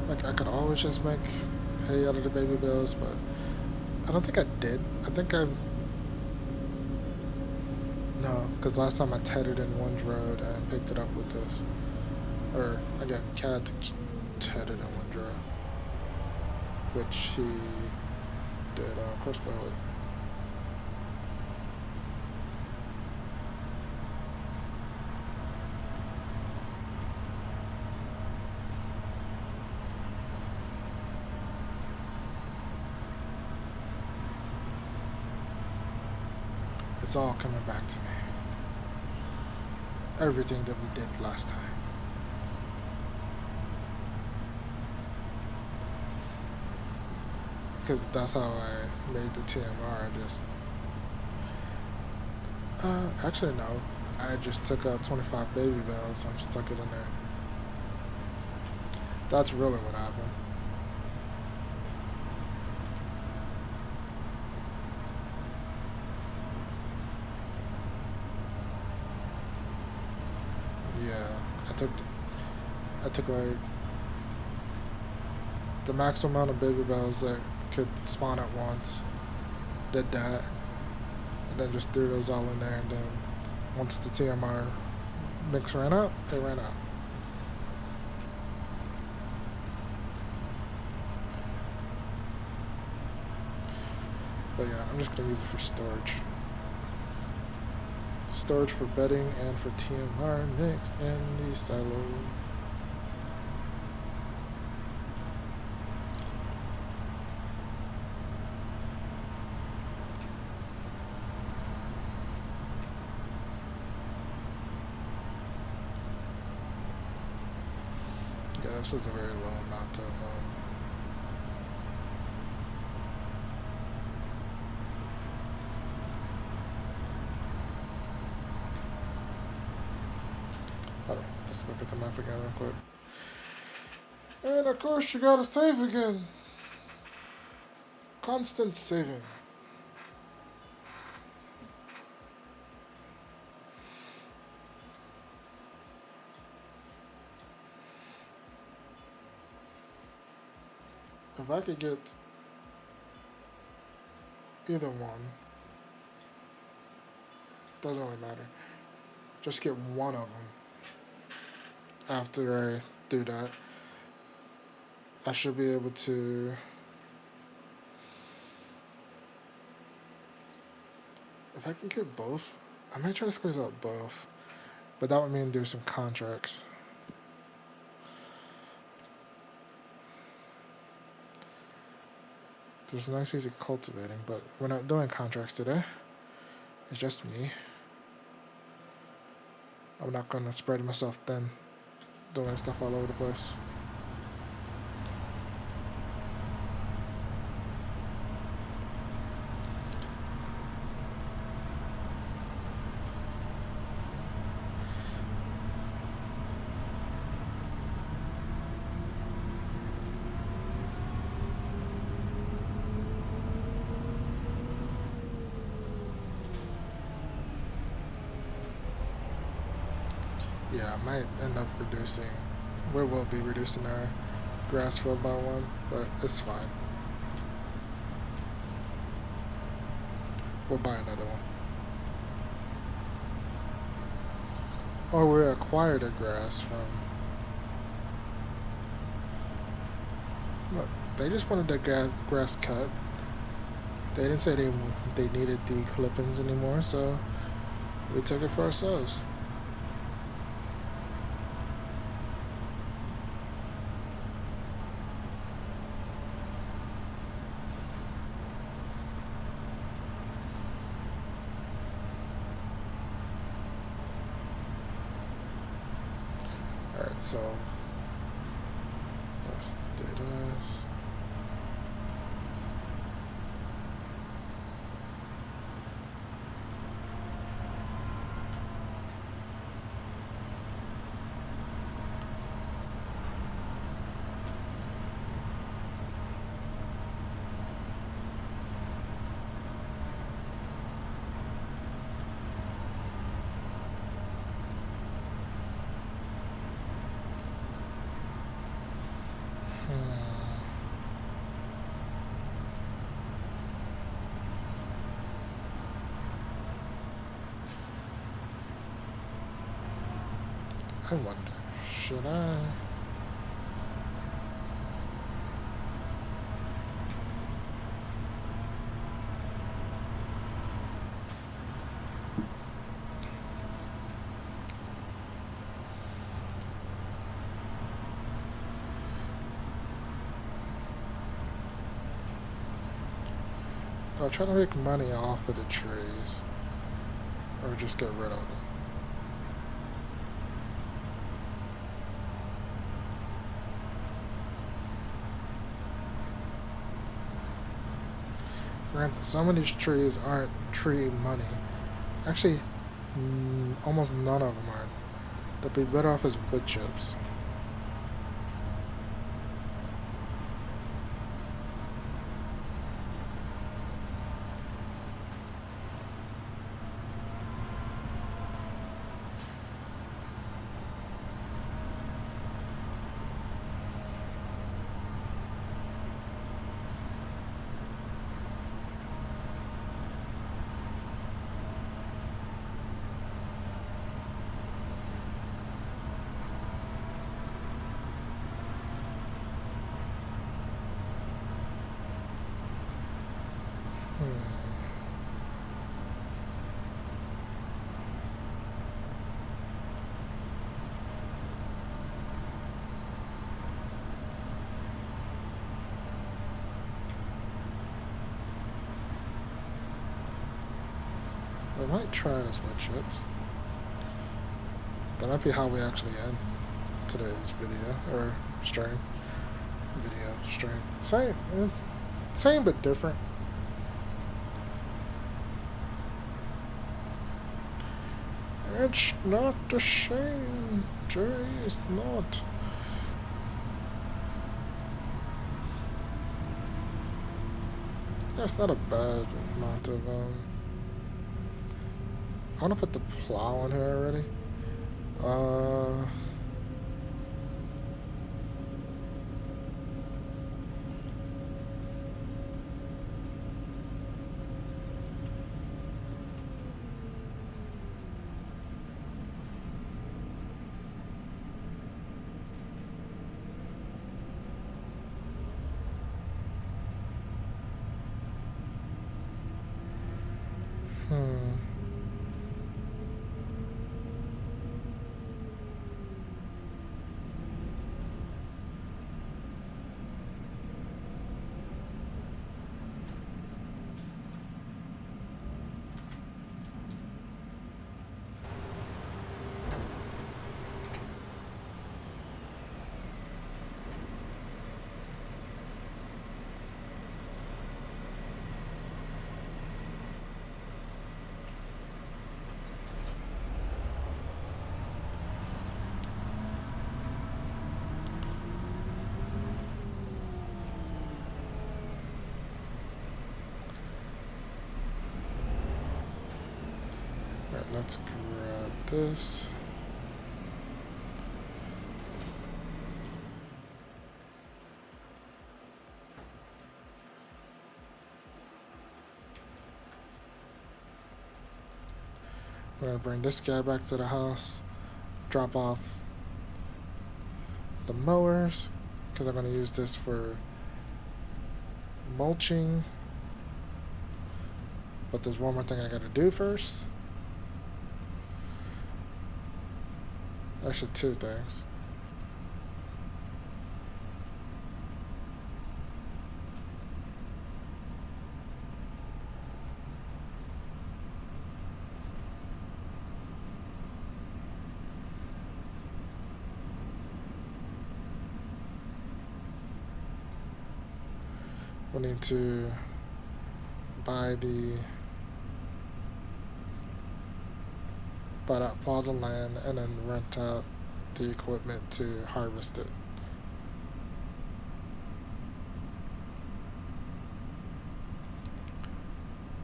Like, I could always just make hay out of the baby bells, but I don't think I did. I think I... No, because last time I tethered in one road and picked it up with this. Or, I got Cat tethered in one road. Which he did crossbow with. It's all coming back to me. Everything that we did last time. Because that's how I made the TMR. Actually no. I just took out 25 baby bells and stuck it in there. That's really what happened. Yeah, I took like the maximum amount of baby bells that could spawn at once. Did that, and then just threw those all in there. And then once the TMR mix ran out, it ran out. But yeah, I'm just gonna use it for storage. Storage for bedding and for TMR mix in the silo. this was a very low amount of hold on, let's look at the map again real quick. And of course you gotta save again. Constant saving. If I could get either one, doesn't really matter. Just get one of them. After I do that, I should be able to. If I can get both, I might try to squeeze out both, but that would mean do some contracts. There's nice easy cultivating, but we're not doing contracts today. It's just me. I'm not gonna spread myself thin, doing stuff all over the place. Yeah, I might end up reducing, we will be reducing our grass field by one, but it's fine. We'll buy another one. Or we acquired a grass from, look, they just wanted their grass cut. They didn't say they needed the clippings anymore, so we took it for ourselves. Alright, so let's do this. I wonder, should I? I'll try to make money off of the trees, or just get rid of them. Granted, some of these trees aren't tree money. Actually, almost none of them are. They'll be better off as wood chips. I might try this wood chips. That might be how we actually end today's video, or stream. Video stream. Same. It's same but different. It's not the same, Jay. It's not. That's not a bad amount of I want to put the plow in here already. Alright, let's grab this. We're gonna bring this guy back to the house, drop off the mowers, because I'm gonna use this for mulching. But there's one more thing I gotta do first. Actually, two things. We need to buy that plot of land and then rent out the equipment to harvest it.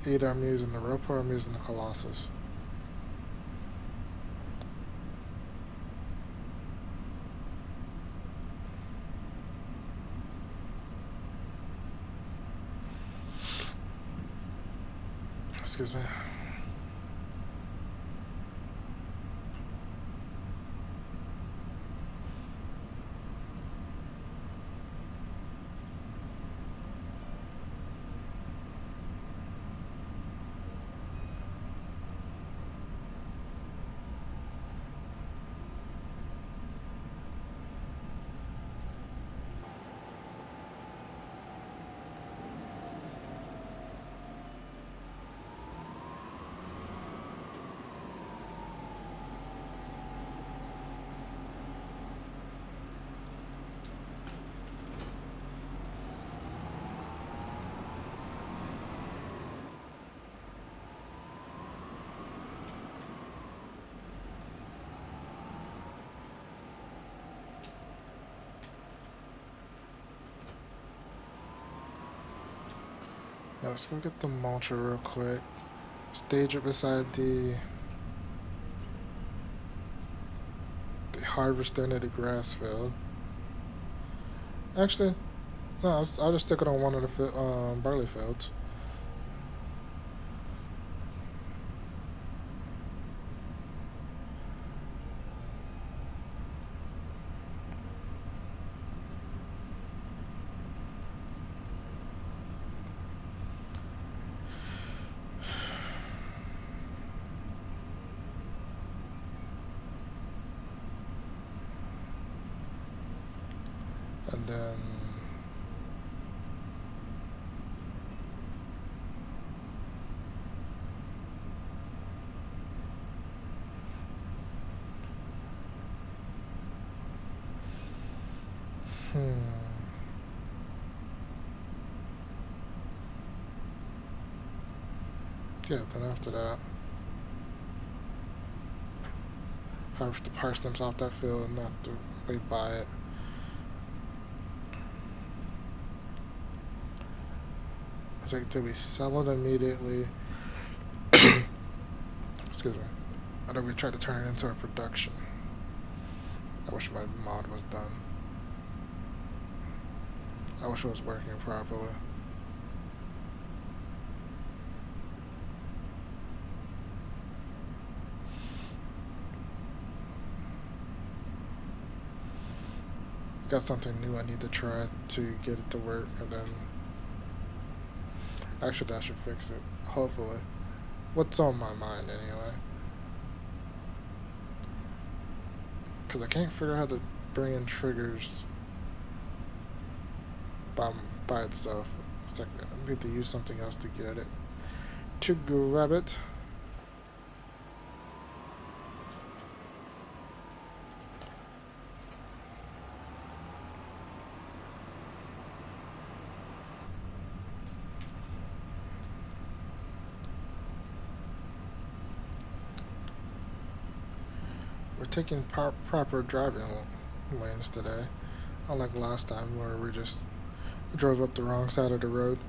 Either I'm using the rope or I'm using the Colossus. Excuse me. Yeah, let's go get the mulcher real quick. Stage it beside the harvester near the grass field. Actually, no, I'll just stick it on one of the barley fields. And then Hmm. Yeah, then after that, have to parse them off that field and not to wait by it. It's like, do we sell it immediately? Excuse me. Or do we try to turn it into a production? I wish my mod was done. I wish it was working properly. Got something new I need to try to get it to work, and then actually that should fix it. Hopefully. What's on my mind anyway? Because I can't figure out how to bring in triggers by, by itself. It's like I need to use something else to get it. To grab it. We're taking proper driving lanes today. Unlike last time where we just drove up the wrong side of the road.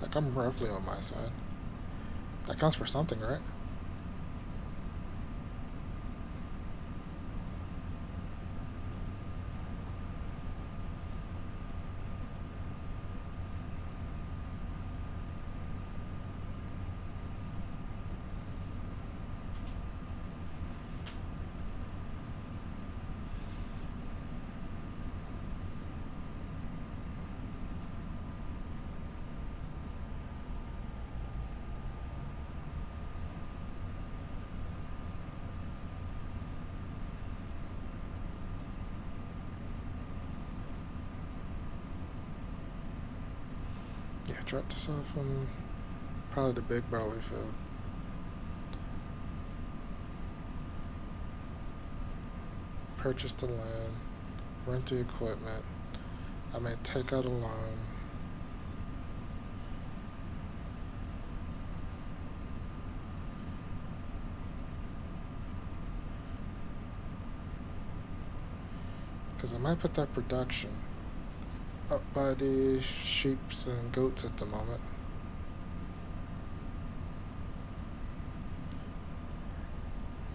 Like, I'm roughly on my side. That counts for something, right? Yeah, drop this off on probably the big barley field. Purchase the land, rent the equipment. I may take out a loan. Because I might put that production up by the sheeps and goats at the moment.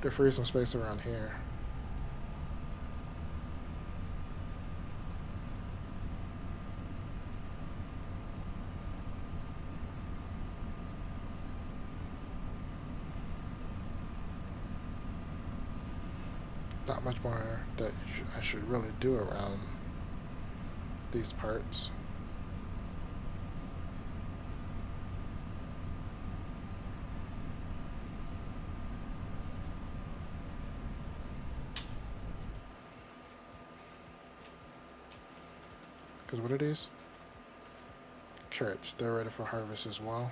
To free some space around here. Not much more that I should really do around these parts. Because what are these? Carrots. They're ready for harvest as well.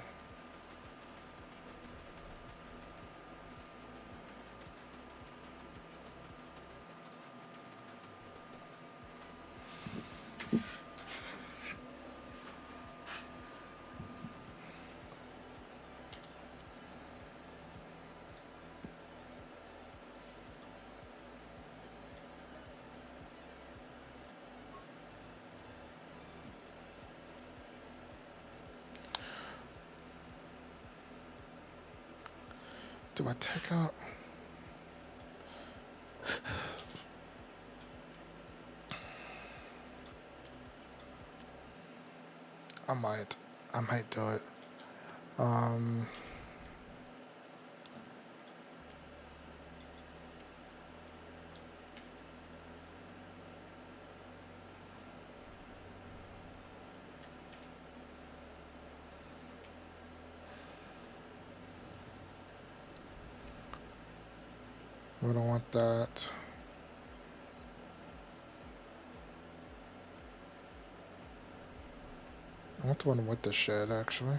Do I take out? I might do it. We don't want that. I want the one with the shed, actually.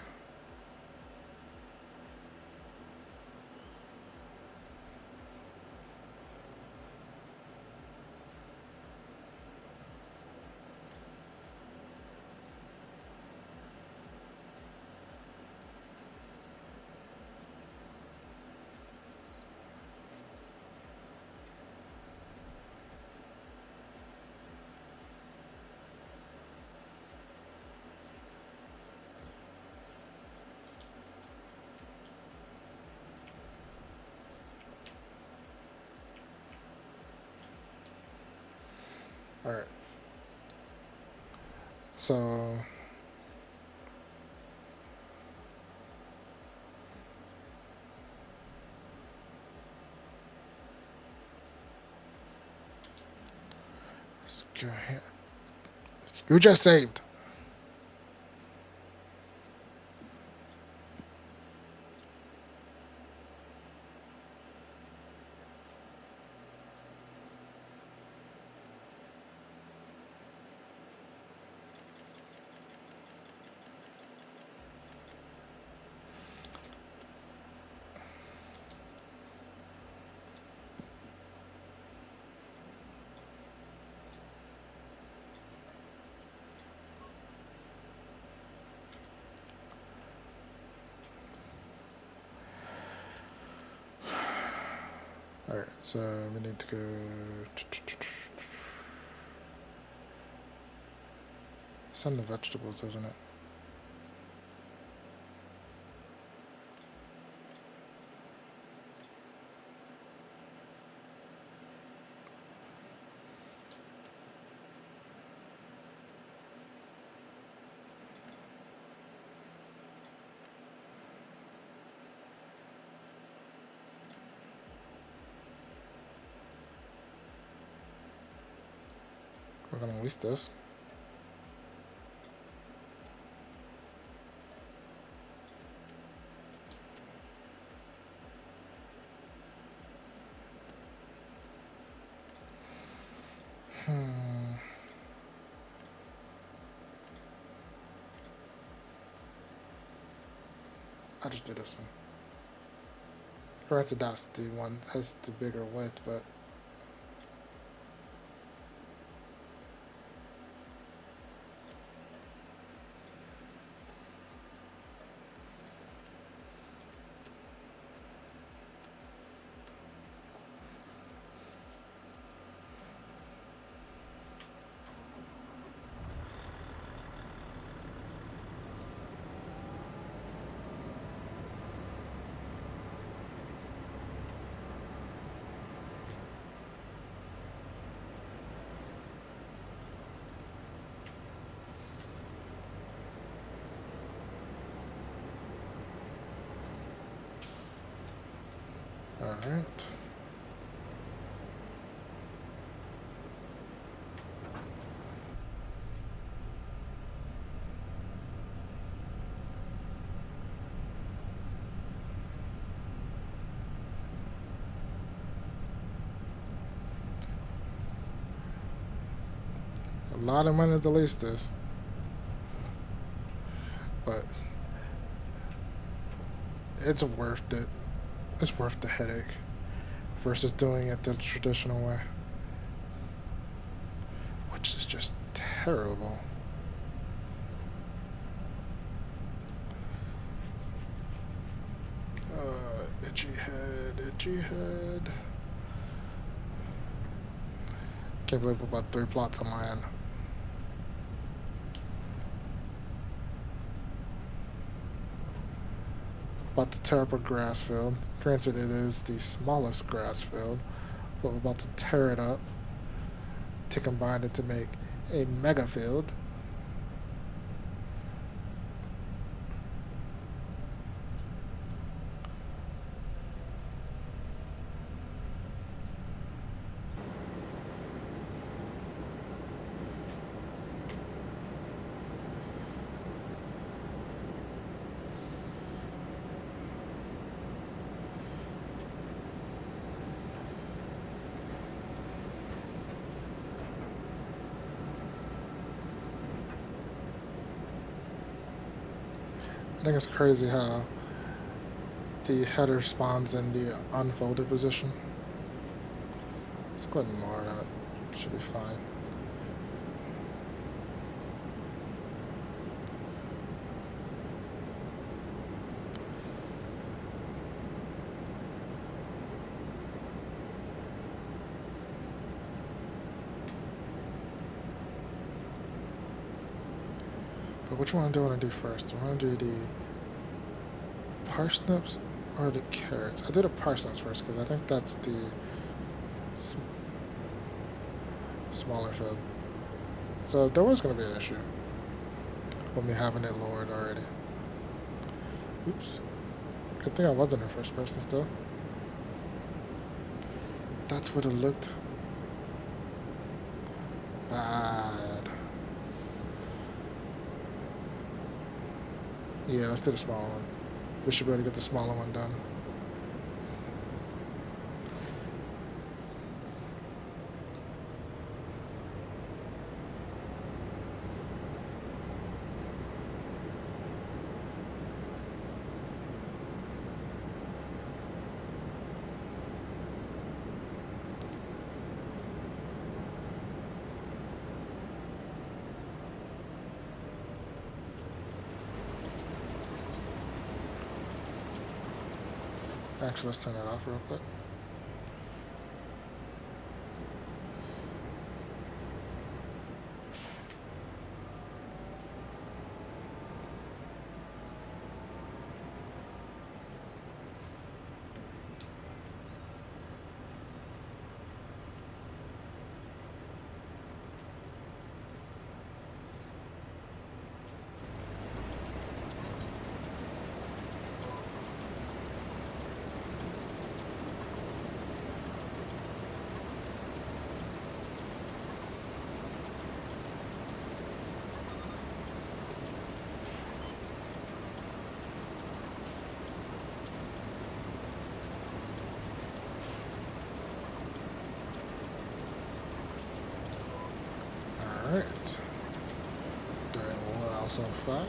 Alright. So let's go ahead. You just saved. Alright, so we need to go. Send the vegetables, isn't it? We're gonna waste this. I just did this one. Granted, that's the one that has the bigger width, but alright. A lot of money to lease this, but it's worth it. It's worth the headache versus doing it the traditional way, which is just terrible. Itchy head, itchy head. Can't believe we're about 3 plots on my end. About to tear up a grass field. Granted, it is the smallest grass field, but we're about to tear it up to combine it to make a mega field. I think it's crazy how the header spawns in the unfolded position. Let's go ahead and lower that. Should be fine. But which one do I want to do first? Do I want to do the parsnips or the carrots? I did the parsnips first because I think that's the smaller field. So there was going to be an issue with me having it lowered already. Oops. Good thing I wasn't in first person still. That's what it looked bad. Yeah, let's do the smaller one. We should be able to get the smaller one done. Actually, let's turn that off real quick. Alright. Doing well so far.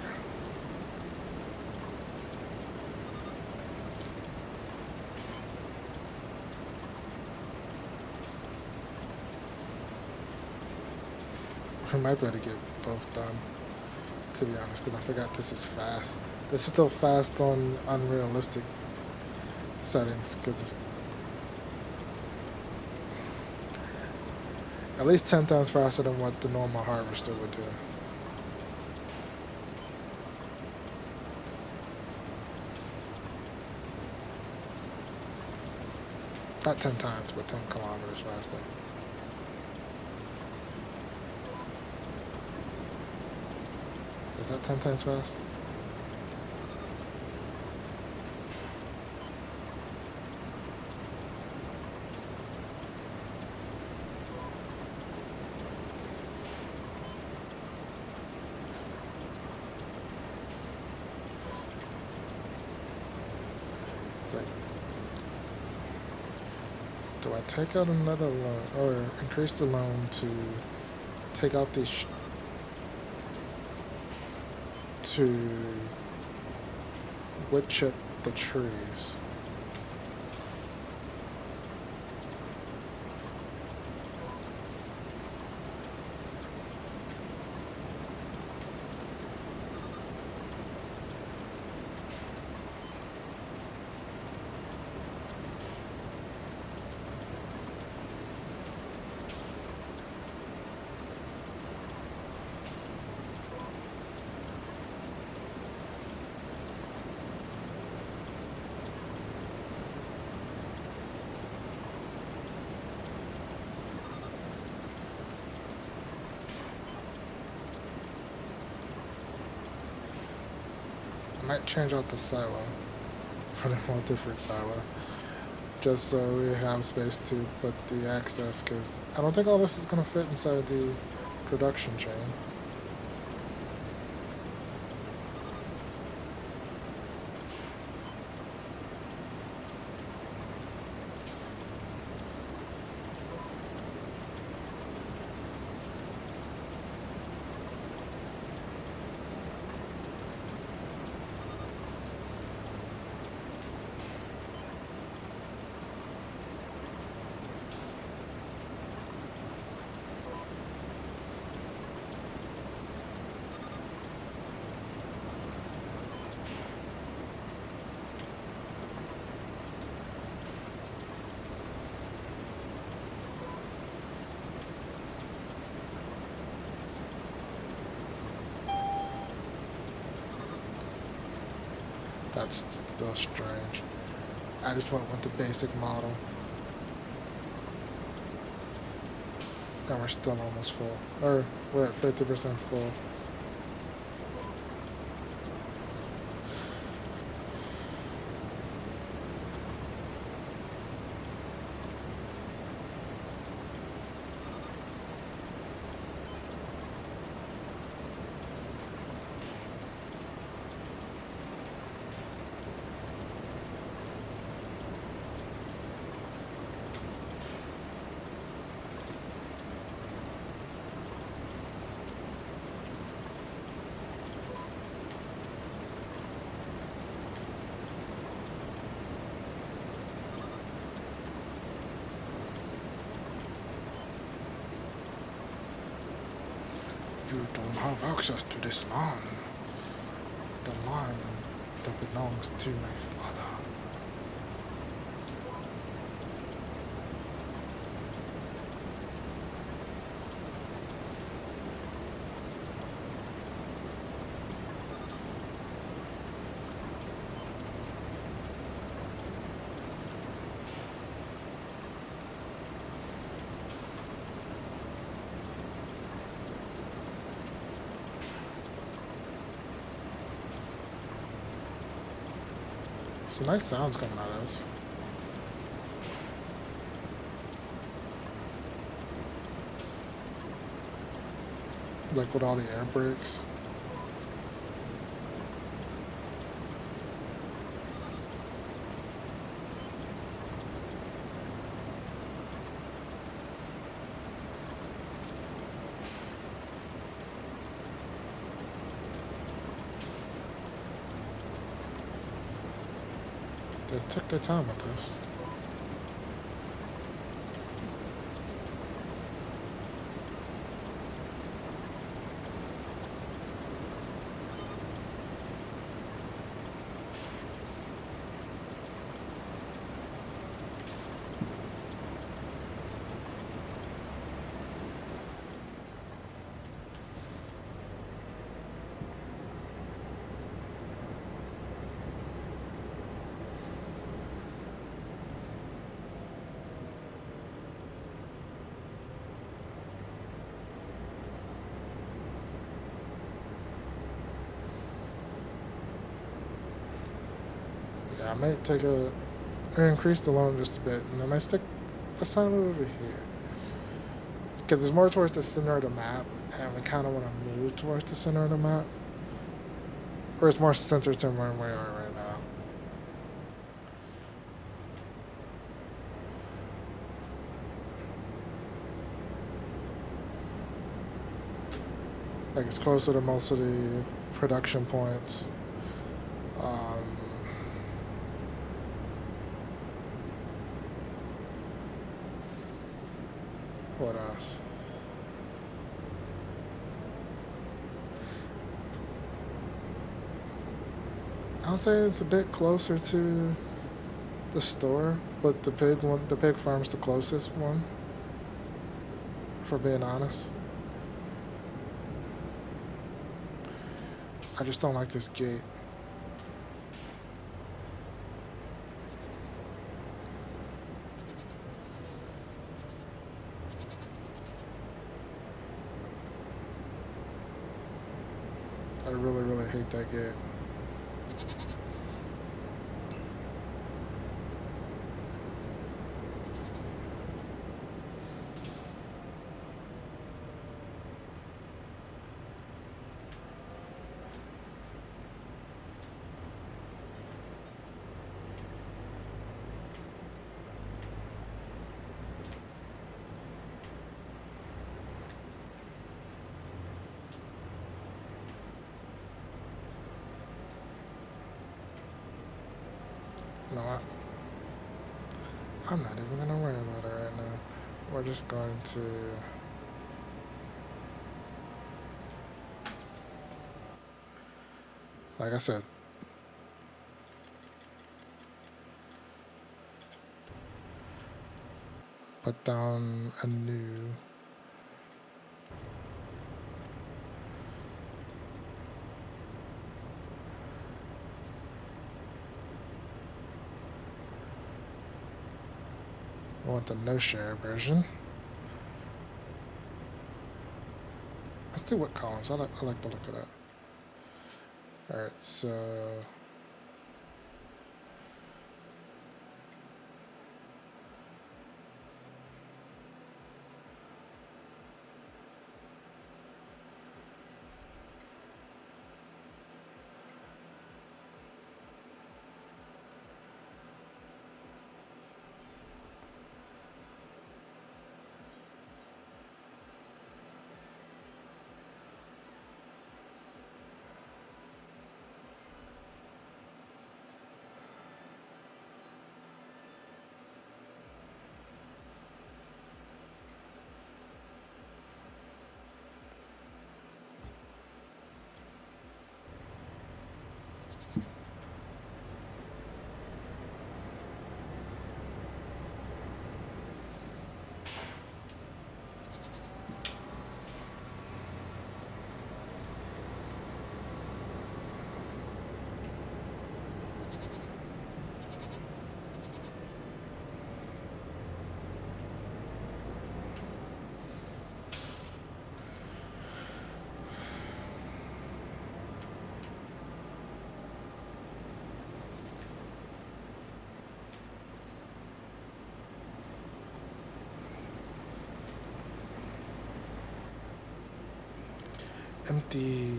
I might be able to get both done, to be honest, because I forgot this is fast. This is still fast on unrealistic settings, because it's at least 10 times faster than what the normal harvester would do. Not 10 times, but 10 kilometers faster. Is that 10 times fast? It's like, do I take out another loan or increase the loan to take out these to wood chip the trees? Might change out the silo for the more different silo, just so we have space to put the access, because I don't think all this is going to fit inside the production chain. That's still strange. I just went with the basic model. And we're still almost full. Or we're at 50% full. You don't have access to this land. The land that belongs to my father. Some nice sounds coming out of this. Like with all the air brakes. They took their time with this. Yeah, I might take a increase the loan just a bit, and I might stick the sign over here because it's more towards the center of the map, and we kind of want to move towards the center of the map, or it's more centered to where we are right now. Like it's closer to most of the production points. What else? I would say it's a bit closer to the store, but the pig farm's the closest one. For being honest, I just don't like this gate. I really, really hate that gate. You know what? I'm not even gonna worry about it right now. We're just going to like I said, put down a new I want the no share version. do what columns? I like the look of that. Alright, so empty.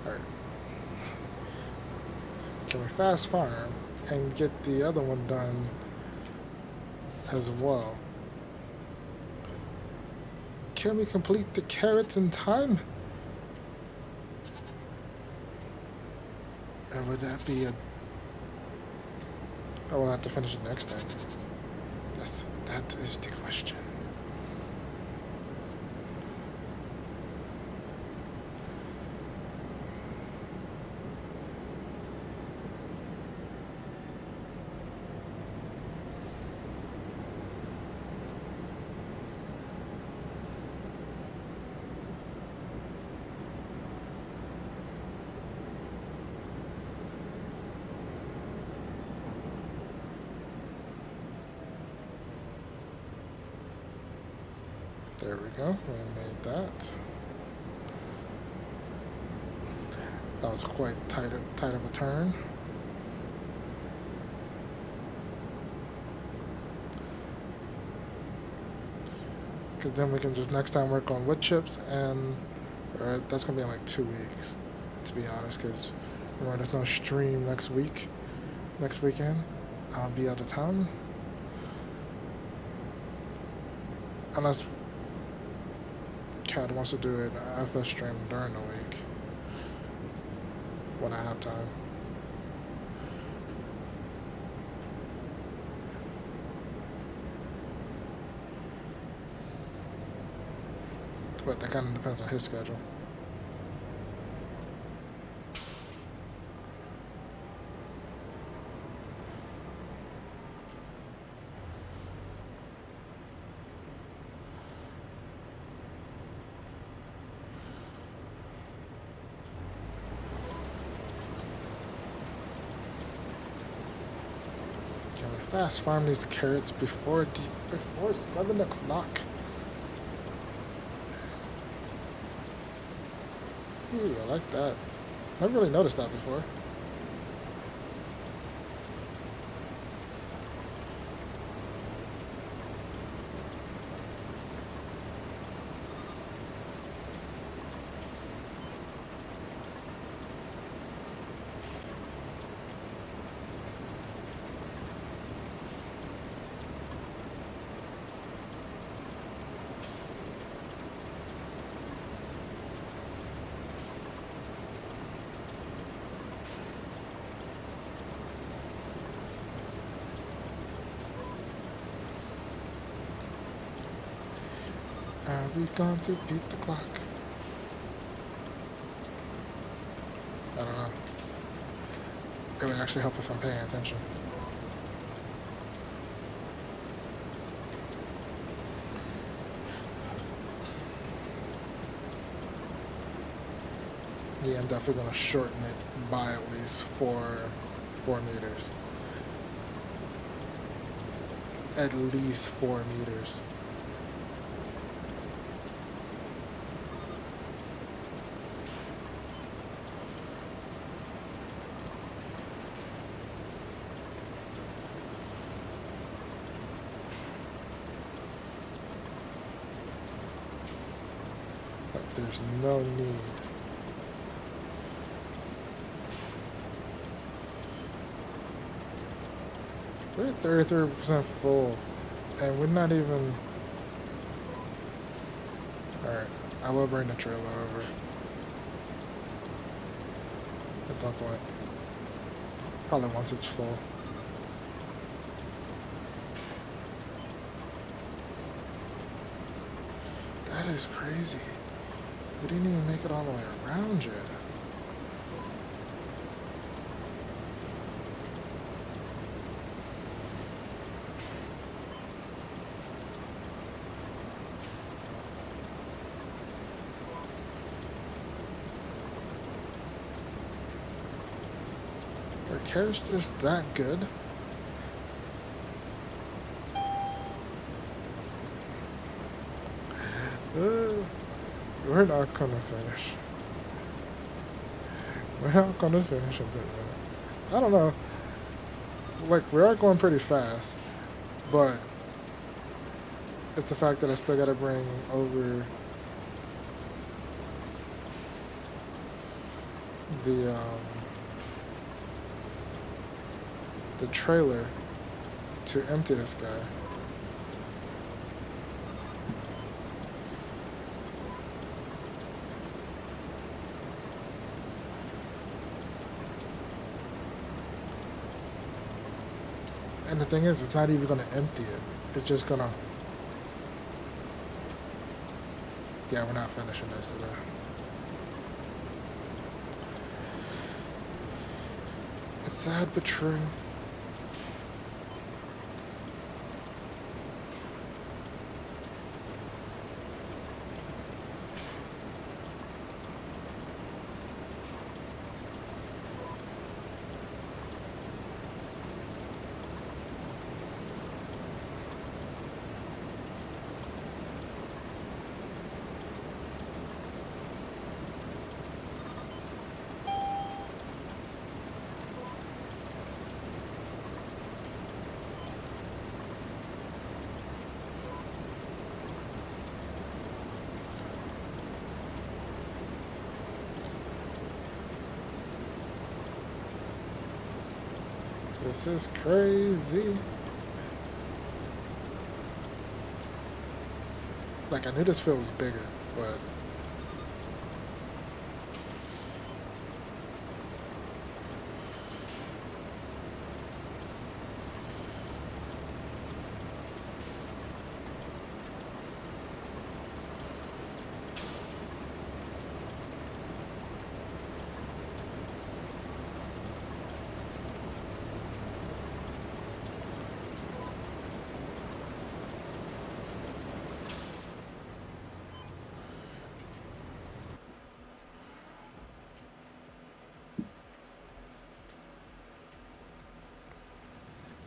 Alright. Can we fast farm and get the other one done as well? Can we complete the carrots in time? Or would that be a... I will have to finish it next time. Yes, that is the question. There we go. We made that. That was quite tight of a turn. Because then we can just next time work on wood chips, and that's gonna be in like 2 weeks, to be honest. Because remember, there's no stream next weekend. I'll be out of town, unless Cat wants to do it after stream during the week when I have time. But that kind of depends on his schedule. Fast farm these carrots before 7 o'clock. Ooh, I like that. Never really noticed that before. Are we going to beat the clock? I don't know. It would actually help if I'm paying attention. Yeah, I'm definitely going to shorten it by at least 4 4 meters. At least 4 meters. Like there's no need. We're at 33% full, and we're not even. Alright, I will bring the trailer over at some point. Probably once it's full. That is crazy. We didn't even make it all the way around yet. Are carrots just that good? We're not gonna finish. We're not gonna finish in 10 minutes. I don't know. Like, we are going pretty fast, but it's the fact that I still gotta bring over the trailer to empty this guy. And the thing is, it's not even gonna empty it. It's just gonna. Yeah, we're not finishing this today. It's sad but true. This is crazy. Like, I knew this field was bigger, but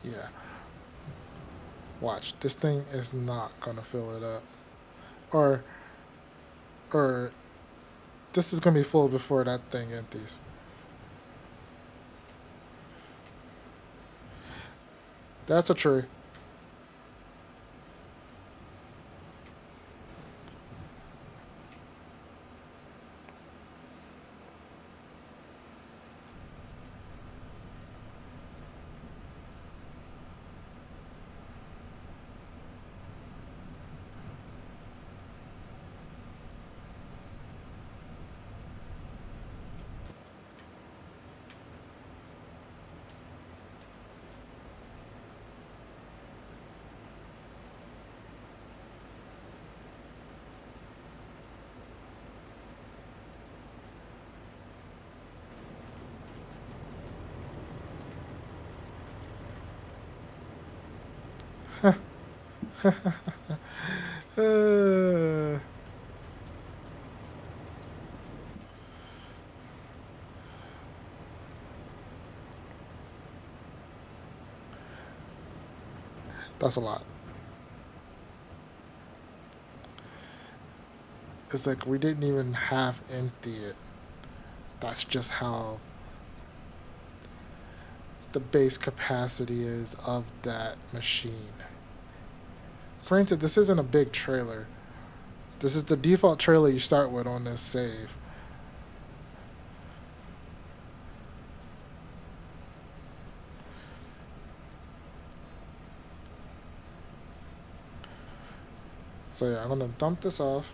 yeah. Watch, this thing is not gonna fill it up. Or this is gonna be full before that thing empties. That's a tree. uh, That's a lot. It's like we didn't even half empty it. That's just how the base capacity is of that machine. Granted, this isn't a big trailer. This is the default trailer you start with on this save. So yeah, I'm gonna dump this off,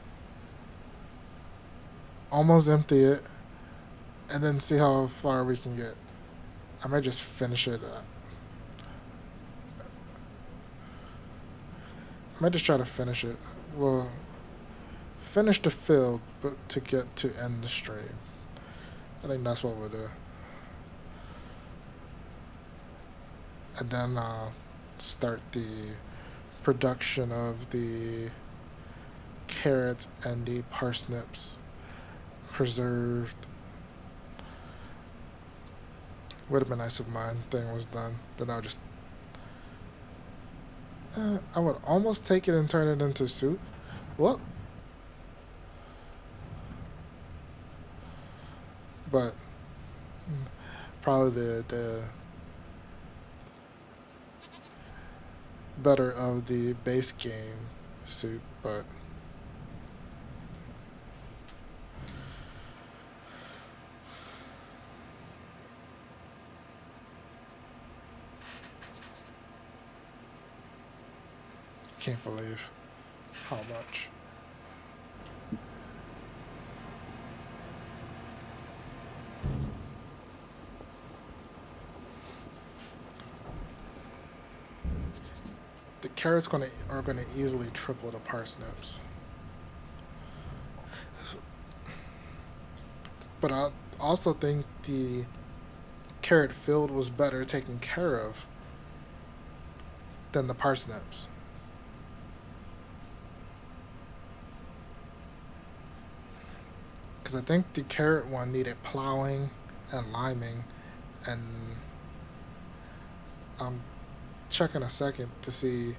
almost empty it, and then see how far we can get. I might just finish it. I might just try to finish it. Well, finish the field, but to get to end the stream. I think that's what we'll do. And then start the production of the carrots and the parsnips preserved. Would have been nice if my thing was done. Then I'll just I would almost take it and turn it into soup. Well, but probably the better of the base game soup, but can't believe how much. The carrots are gonna easily triple the parsnips. But I also think the carrot field was better taken care of than the parsnips. Because I think the carrot one needed plowing and liming, and I'm checking a second to see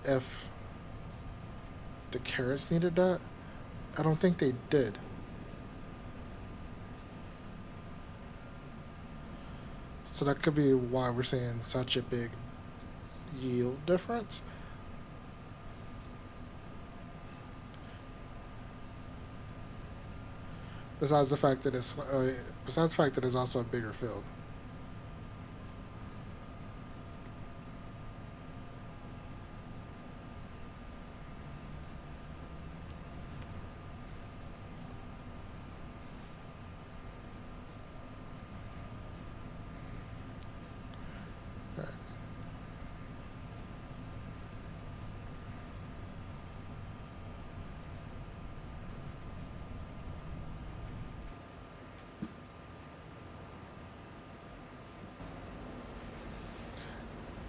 if the carrots needed that. I don't think they did. So that could be why we're seeing such a big yield difference. Besides the fact that it's also a bigger field.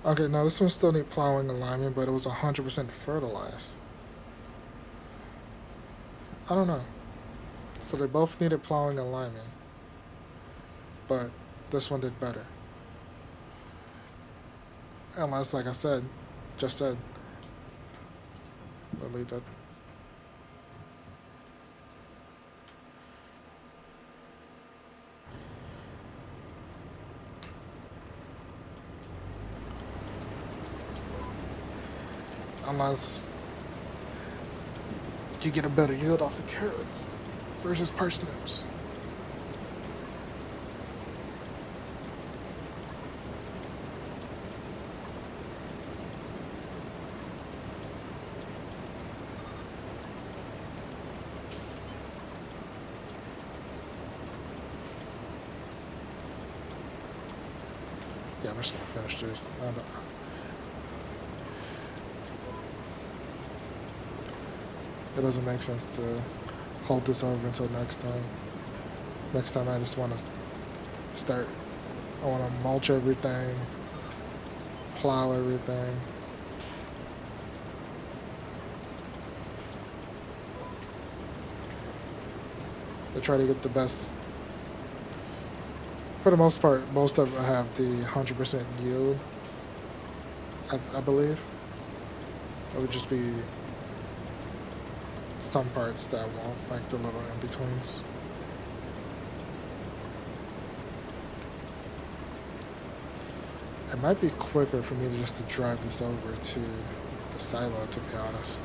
Okay, now this one still need plowing and liming, but it was 100% fertilized. I don't know. So they both needed plowing and liming, but this one did better. Unless, like I said, just said, we'll leave that. Unless you get a better yield off of carrots versus parsnips. Yeah, I'm just gonna finish this. It doesn't make sense to hold this over until next time. Next time I just want to start. I want to mulch everything, plow everything. To try to get the best. For the most part, most of them have the 100% yield. I believe. It would just be some parts that won't, like the little in-betweens. It might be quicker for me to just to drive this over to the silo, to be honest.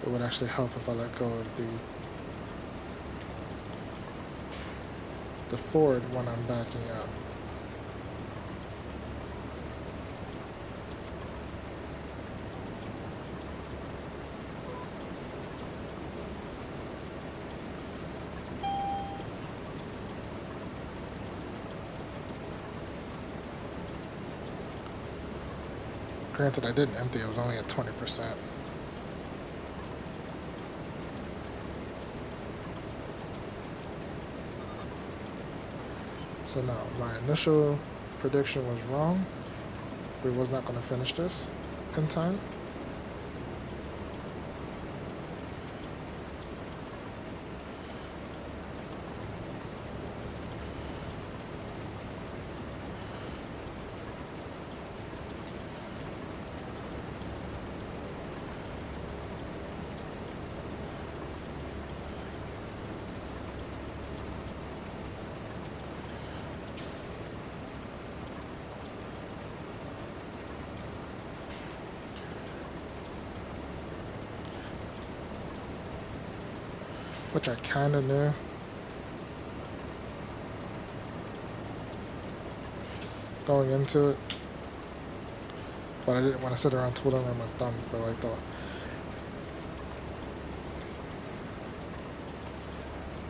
It would actually help if I let go of the forward when I'm backing up. Granted, I didn't empty, it was only at 20%. So no, my initial prediction was wrong. We was not going to finish this in time. Which I kind of knew. Going into it. But I didn't want to sit around twiddling my thumb for like the...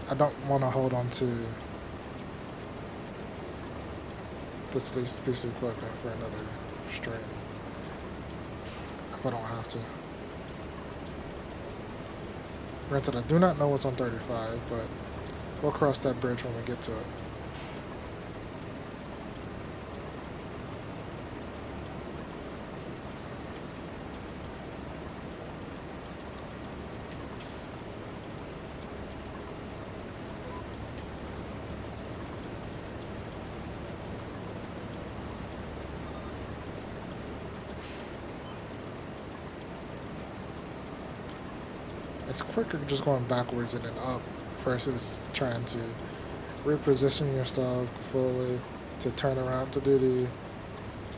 I don't want to hold on to this least piece of equipment for another stream. If I don't have to. Granted, I do not know what's on 35, but we'll cross that bridge when we get to it. It's quicker just going backwards and then up versus trying to reposition yourself fully to turn around to do the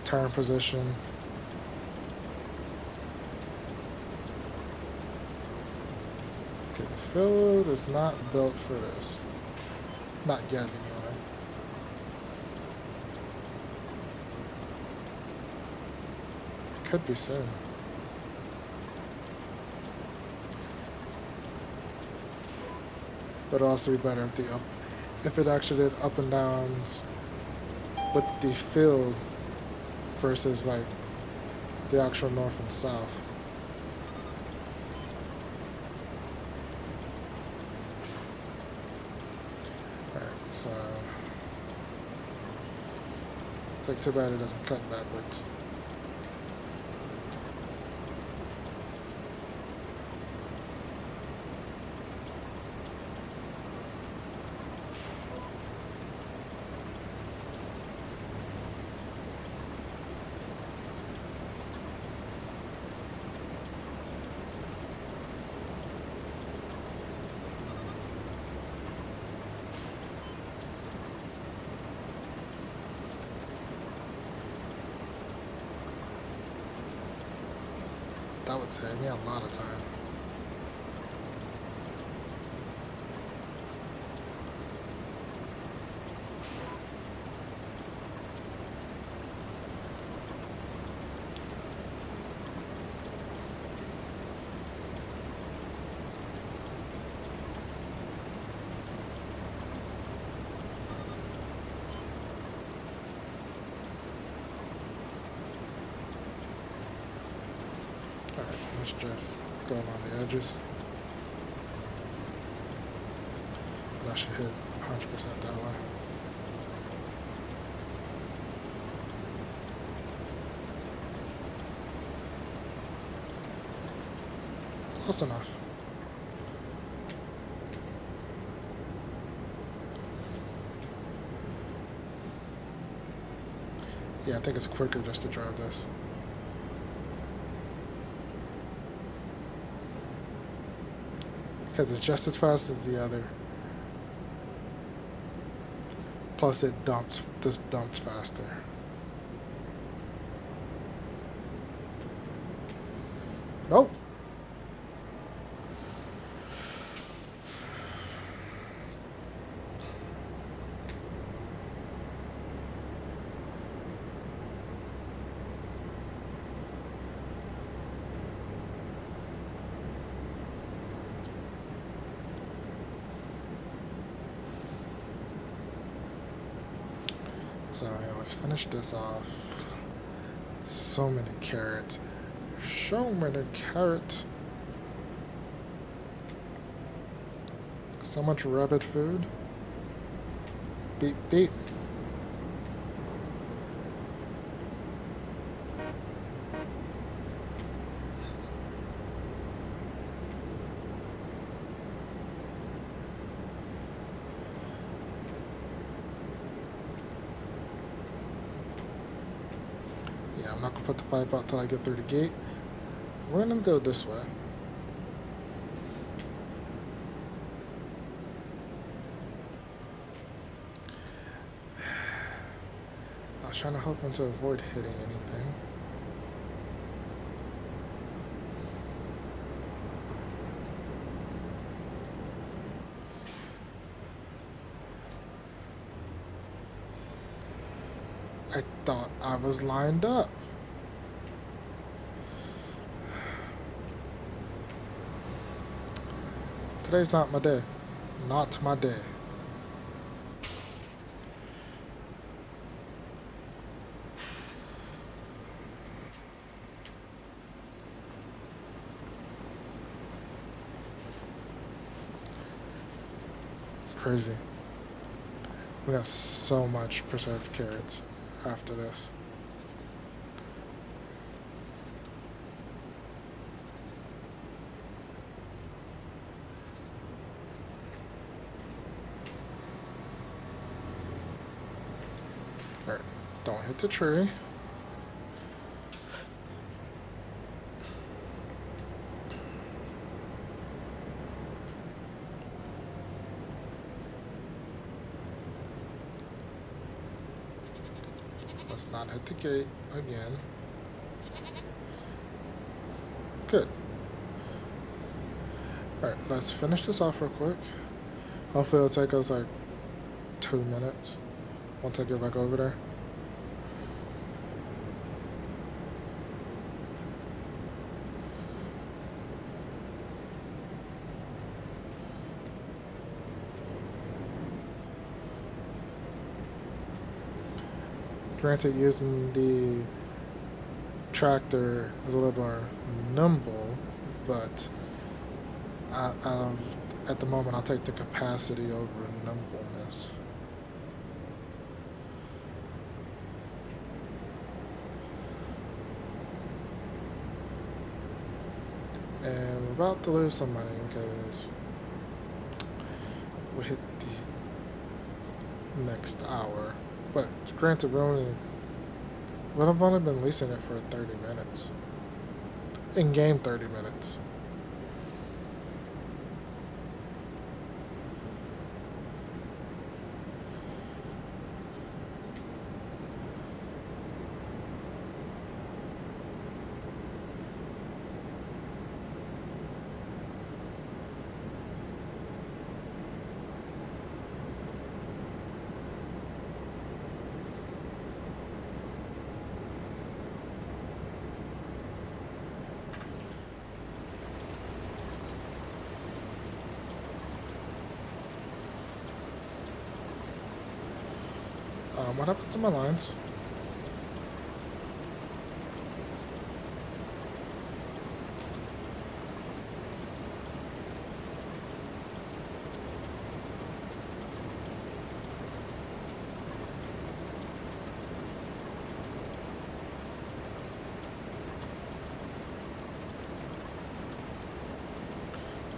turn position. Because this field is not built for this. Not yet, anyway. Could be soon. But it'll also be better if it actually did up and downs with the field versus like the actual north and south. Alright, so it's like too bad it doesn't cut backwards. That would save me a lot of time. Alright, let's just go along the edges. That should hit 100% that way. Close enough. Yeah, I think it's quicker just to drive this. Because it's just as fast as the other. Plus this dumps faster. Nope. So yeah, let's finish this off. So many carrots. So many carrots. So much rabbit food. Beep beep. Yeah, I'm not gonna put the pipe out till I get through the gate. We're gonna go this way. I was trying to help him to avoid hitting anything. I thought I was lined up. Today's not my day. Not my day. Crazy. We got so much preserved carrots after this. Alright, don't hit the tree. Let's not hit the gate again. Good. Alright, let's finish this off real quick. Hopefully it'll take us like 2 minutes once I get back over there. Granted, using the tractor is a little more nimble, but at the moment I'll take the capacity over nimbleness. And we're about to lose some money because we hit the next hour. But granted, I've only been leasing it for 30 minutes. In-game 30 minutes. What happened to my lines?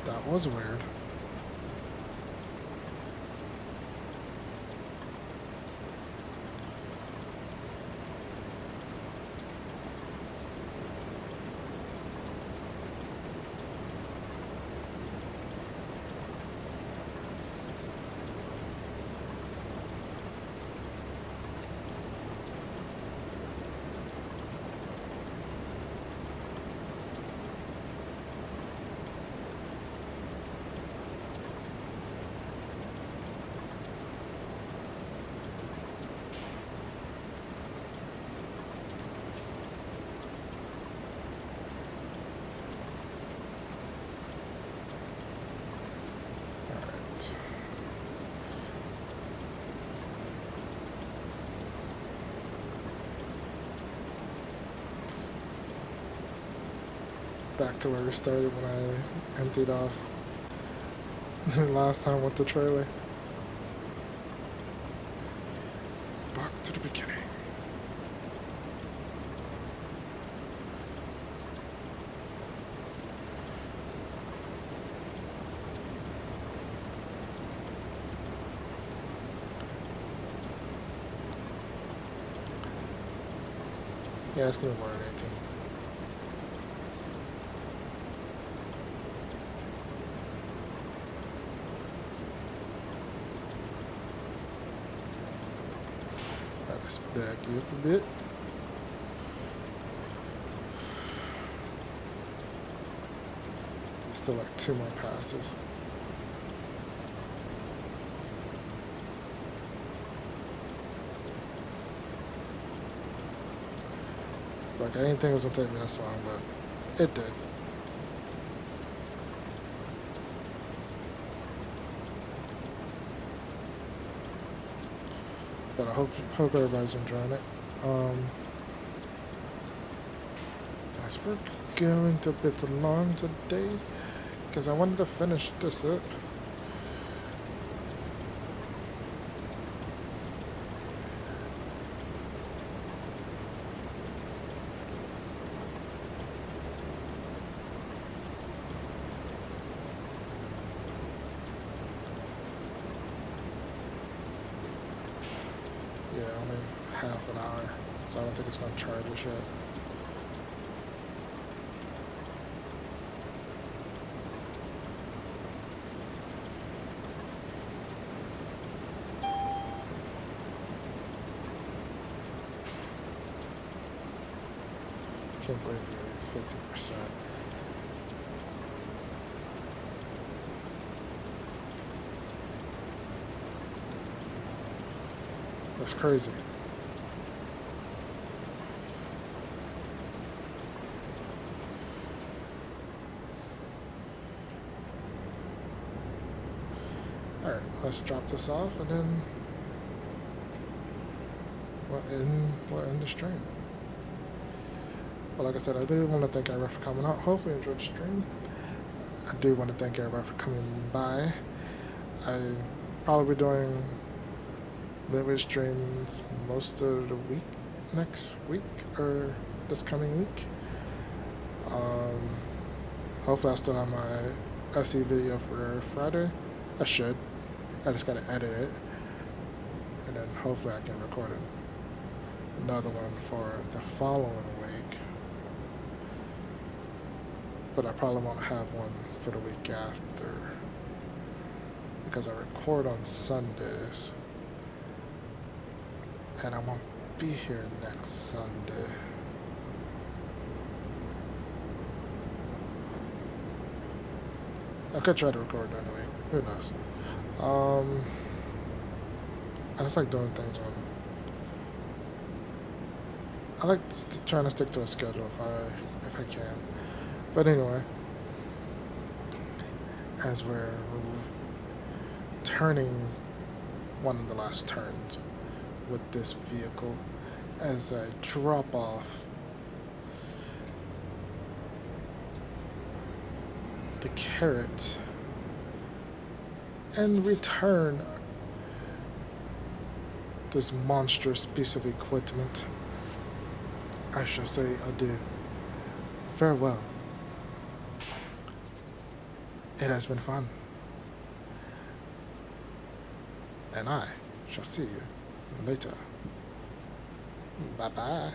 That was weird. back to where we started when I emptied off last time with the trailer. Back to the beginning. Yeah, it's gonna be more than 18. Alright, let's back you up a bit. Still like 2 more passes. Like, I didn't think it was gonna take me this long, but it did. But I hope everybody's enjoying it. As we're going a bit long today, because I wanted to finish this up. Yeah, only half an hour, so I don't think it's going to charge us yet. Can't believe you're 50%. That's crazy. Alright, let's drop this off and then we'll end the stream. But like I said, I do want to thank everybody for coming out. Hopefully you enjoyed the stream. I do want to thank everybody for coming by. I probably be doing midway streams most of the week, next week, or this coming week. Hopefully I still have my SE video for Friday. I should. I just gotta edit it. And then hopefully I can record another one for the following week. But I probably won't have one for the week after, because I record on Sundays and I won't be here next Sunday. I could try to record during the week, who knows. I just like doing things on, I like trying to stick to a schedule if I can. But anyway, as we're turning one of the last turns with this vehicle, as I drop off the carrot and return this monstrous piece of equipment, I shall say adieu. Farewell. It has been fun. And I shall see you later. Bye-bye.